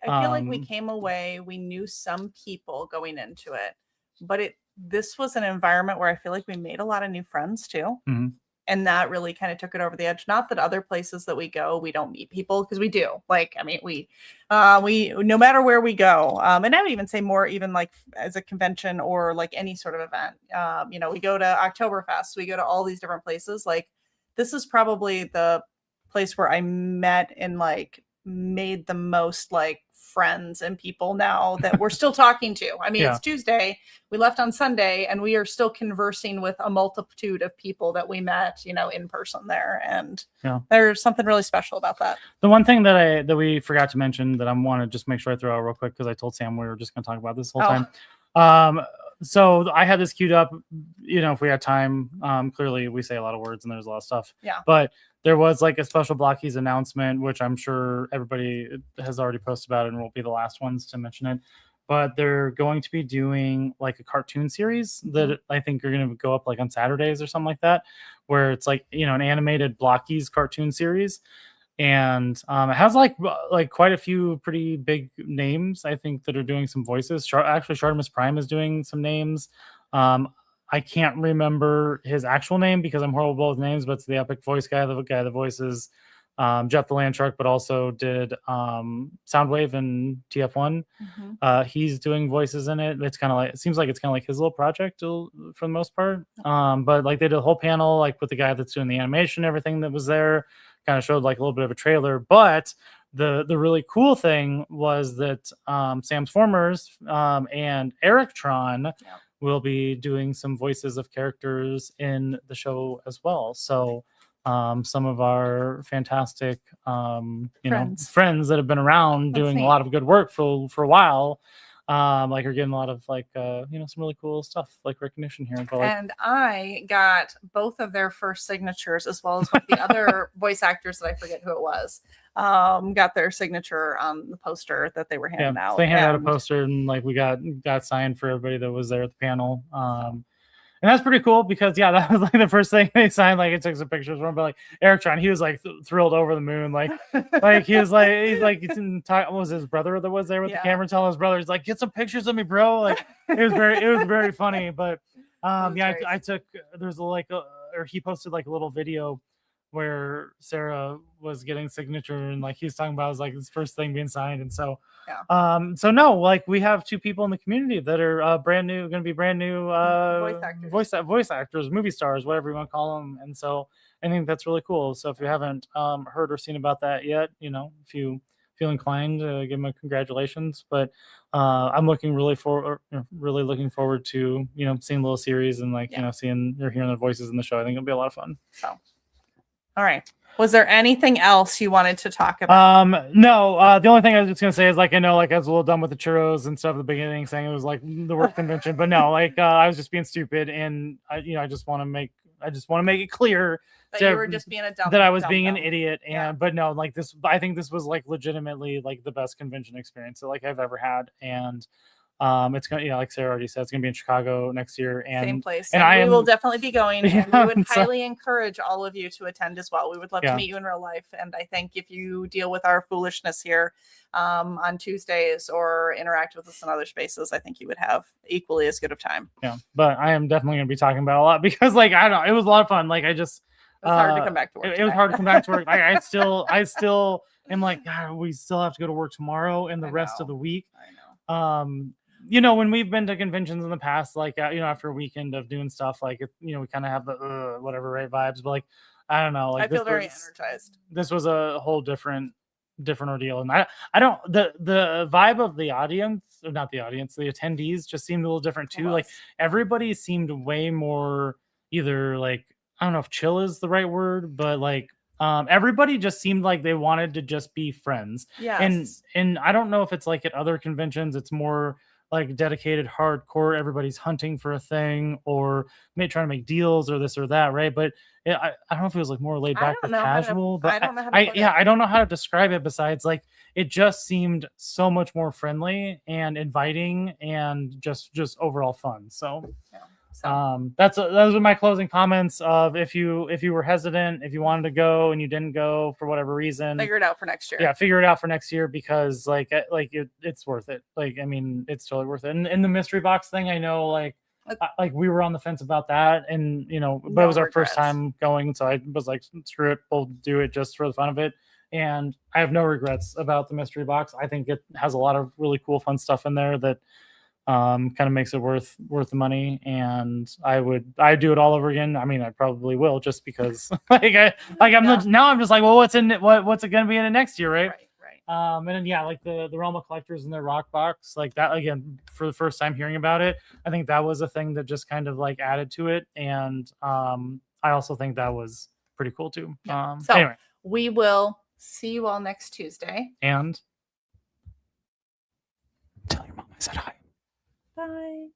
I feel like we came away, we knew some people going into it, but this was an environment where I feel like we made a lot of new friends too. Mm-hmm. And that really kind of took it over the edge. Not that other places that we go, we don't meet people, because we do. Like, I mean, we no matter where we go, and I would even say more, even like as a convention or like any sort of event. You know, we go to Oktoberfest, we go to all these different places. Like, this is probably the place where I met and like made the most like friends and people now that we're still talking to. I mean, It's Tuesday, we left on Sunday, and we are still conversing with a multitude of people that we met, you know, in person there. And there's something really special about that. The one thing that we forgot to mention that I want to just make sure I throw out real quick, because I told Sam we were just going to talk about this whole time. So I had this queued up, you know, if we had time. Clearly we say a lot of words and there's a lot of stuff. Yeah. But there was like a special Blokees announcement, which I'm sure everybody has already posted about it and won't be the last ones to mention it. But they're going to be doing like a cartoon series that I think are going to go up like on Saturdays or something like that, where it's like, you know, an animated Blokees cartoon series. And it has like quite a few pretty big names, I think, that are doing some voices. Actually, Shartimus Prime is doing some names. I can't remember his actual name because I'm horrible with names, but it's the epic voice guy, the guy that voices Jeff the Land Shark, but also did Soundwave and TF1. He's doing voices in it. It's kind of like, it seems like it's kind of like his little project for the most part. But like they did a whole panel like with the guy that's doing the animation, everything that was there. Kind of showed like a little bit of a trailer, but the really cool thing was that Sam's Formers and Erictron will be doing some voices of characters in the show as well. So some of our fantastic friends that have been around doing a lot of good work for a while. Like are getting a lot of like some really cool stuff like recognition here. But, like, and I got both of their first signatures, as well as one of the other voice actors that I forget who it was. Got their signature on the poster that they were handing out. They handed out a poster, and like we got signed for everybody that was there at the panel. And that's pretty cool because that was like the first thing they signed. Like it took some pictures from, but like Erictron, he was like thrilled over the moon. Like he was like, what was his brother that was there with the camera telling his brother, he's like, get some pictures of me, bro. Like it was very funny. But I took, there's or he posted like a little video where Sarah was getting signature and like he was talking about, it was like his first thing being signed. And so like we have two people in the community that are going to be brand new voice actors, movie stars, whatever you want to call them. And so I think that's really cool. So if you haven't heard or seen about that yet, if you feel inclined to give them a congratulations. But I'm really looking forward to seeing a little series and like seeing or hearing their voices in the show. I think it'll be a lot of fun. So all right. Was there anything else you wanted to talk about? No. The only thing I was just gonna say is like I know like I was a little done with the churros and stuff at the beginning, saying it was like the work convention, but no, like I was just being stupid, and I just want to make it clear that you were just being a dumb, that I was being an idiot, but no, like this, I think this was like legitimately like the best convention experience that like I've ever had, and it's gonna, like Sarah already said, it's gonna be in Chicago next year, and same place. And we will definitely be going. And we would highly encourage all of you to attend as well. We would love to meet you in real life. And I think if you deal with our foolishness here on Tuesdays or interact with us in other spaces, I think you would have equally as good of time. Yeah, but I am definitely gonna be talking about a lot because like I don't know, it was a lot of fun. Like it was hard to come back to work. It was hard to come back to work. I still am like, God, we still have to go to work tomorrow and the rest of the week. I know. When we've been to conventions in the past, like, after a weekend of doing stuff, like, we kind of have the whatever, right vibes, but like, I don't know. Like, I feel very energized. This was a whole different ordeal. And I don't, the vibe of the audience, or not the audience, the attendees just seemed a little different too. Like everybody seemed way more either like, I don't know if chill is the right word, but like, everybody just seemed like they wanted to just be friends. Yes. And I don't know if it's like at other conventions, it's more like dedicated hardcore, everybody's hunting for a thing or trying to make deals or this or that, right? But I don't know if it was like more laid back or casual, but I don't know how to describe it besides like it just seemed so much more friendly and inviting and just overall fun. So So those are my closing comments of if you were hesitant, if you wanted to go and you didn't go for whatever reason, figure it out for next year. Yeah, figure it out for next year because it's worth it. Like, I mean, it's totally worth it. And the mystery box thing, I know like we were on the fence about that, and but it was our first time going, so I was like, screw it, we'll do it just for the fun of it. And I have no regrets about the mystery box. I think it has a lot of really cool, fun stuff in there that kind of makes it worth the money. And I'd do it all over again. I mean, I probably will, just because I'm just like, well, what's in it? What's it going to be in it next year, right? And then like the Realm of Collectors and their rock box, like that again, for the first time hearing about it, I think that was a thing that just kind of like added to it. And I also think that was pretty cool too. So anyway, we will see you all next Tuesday. And tell your mom I said hi. Bye.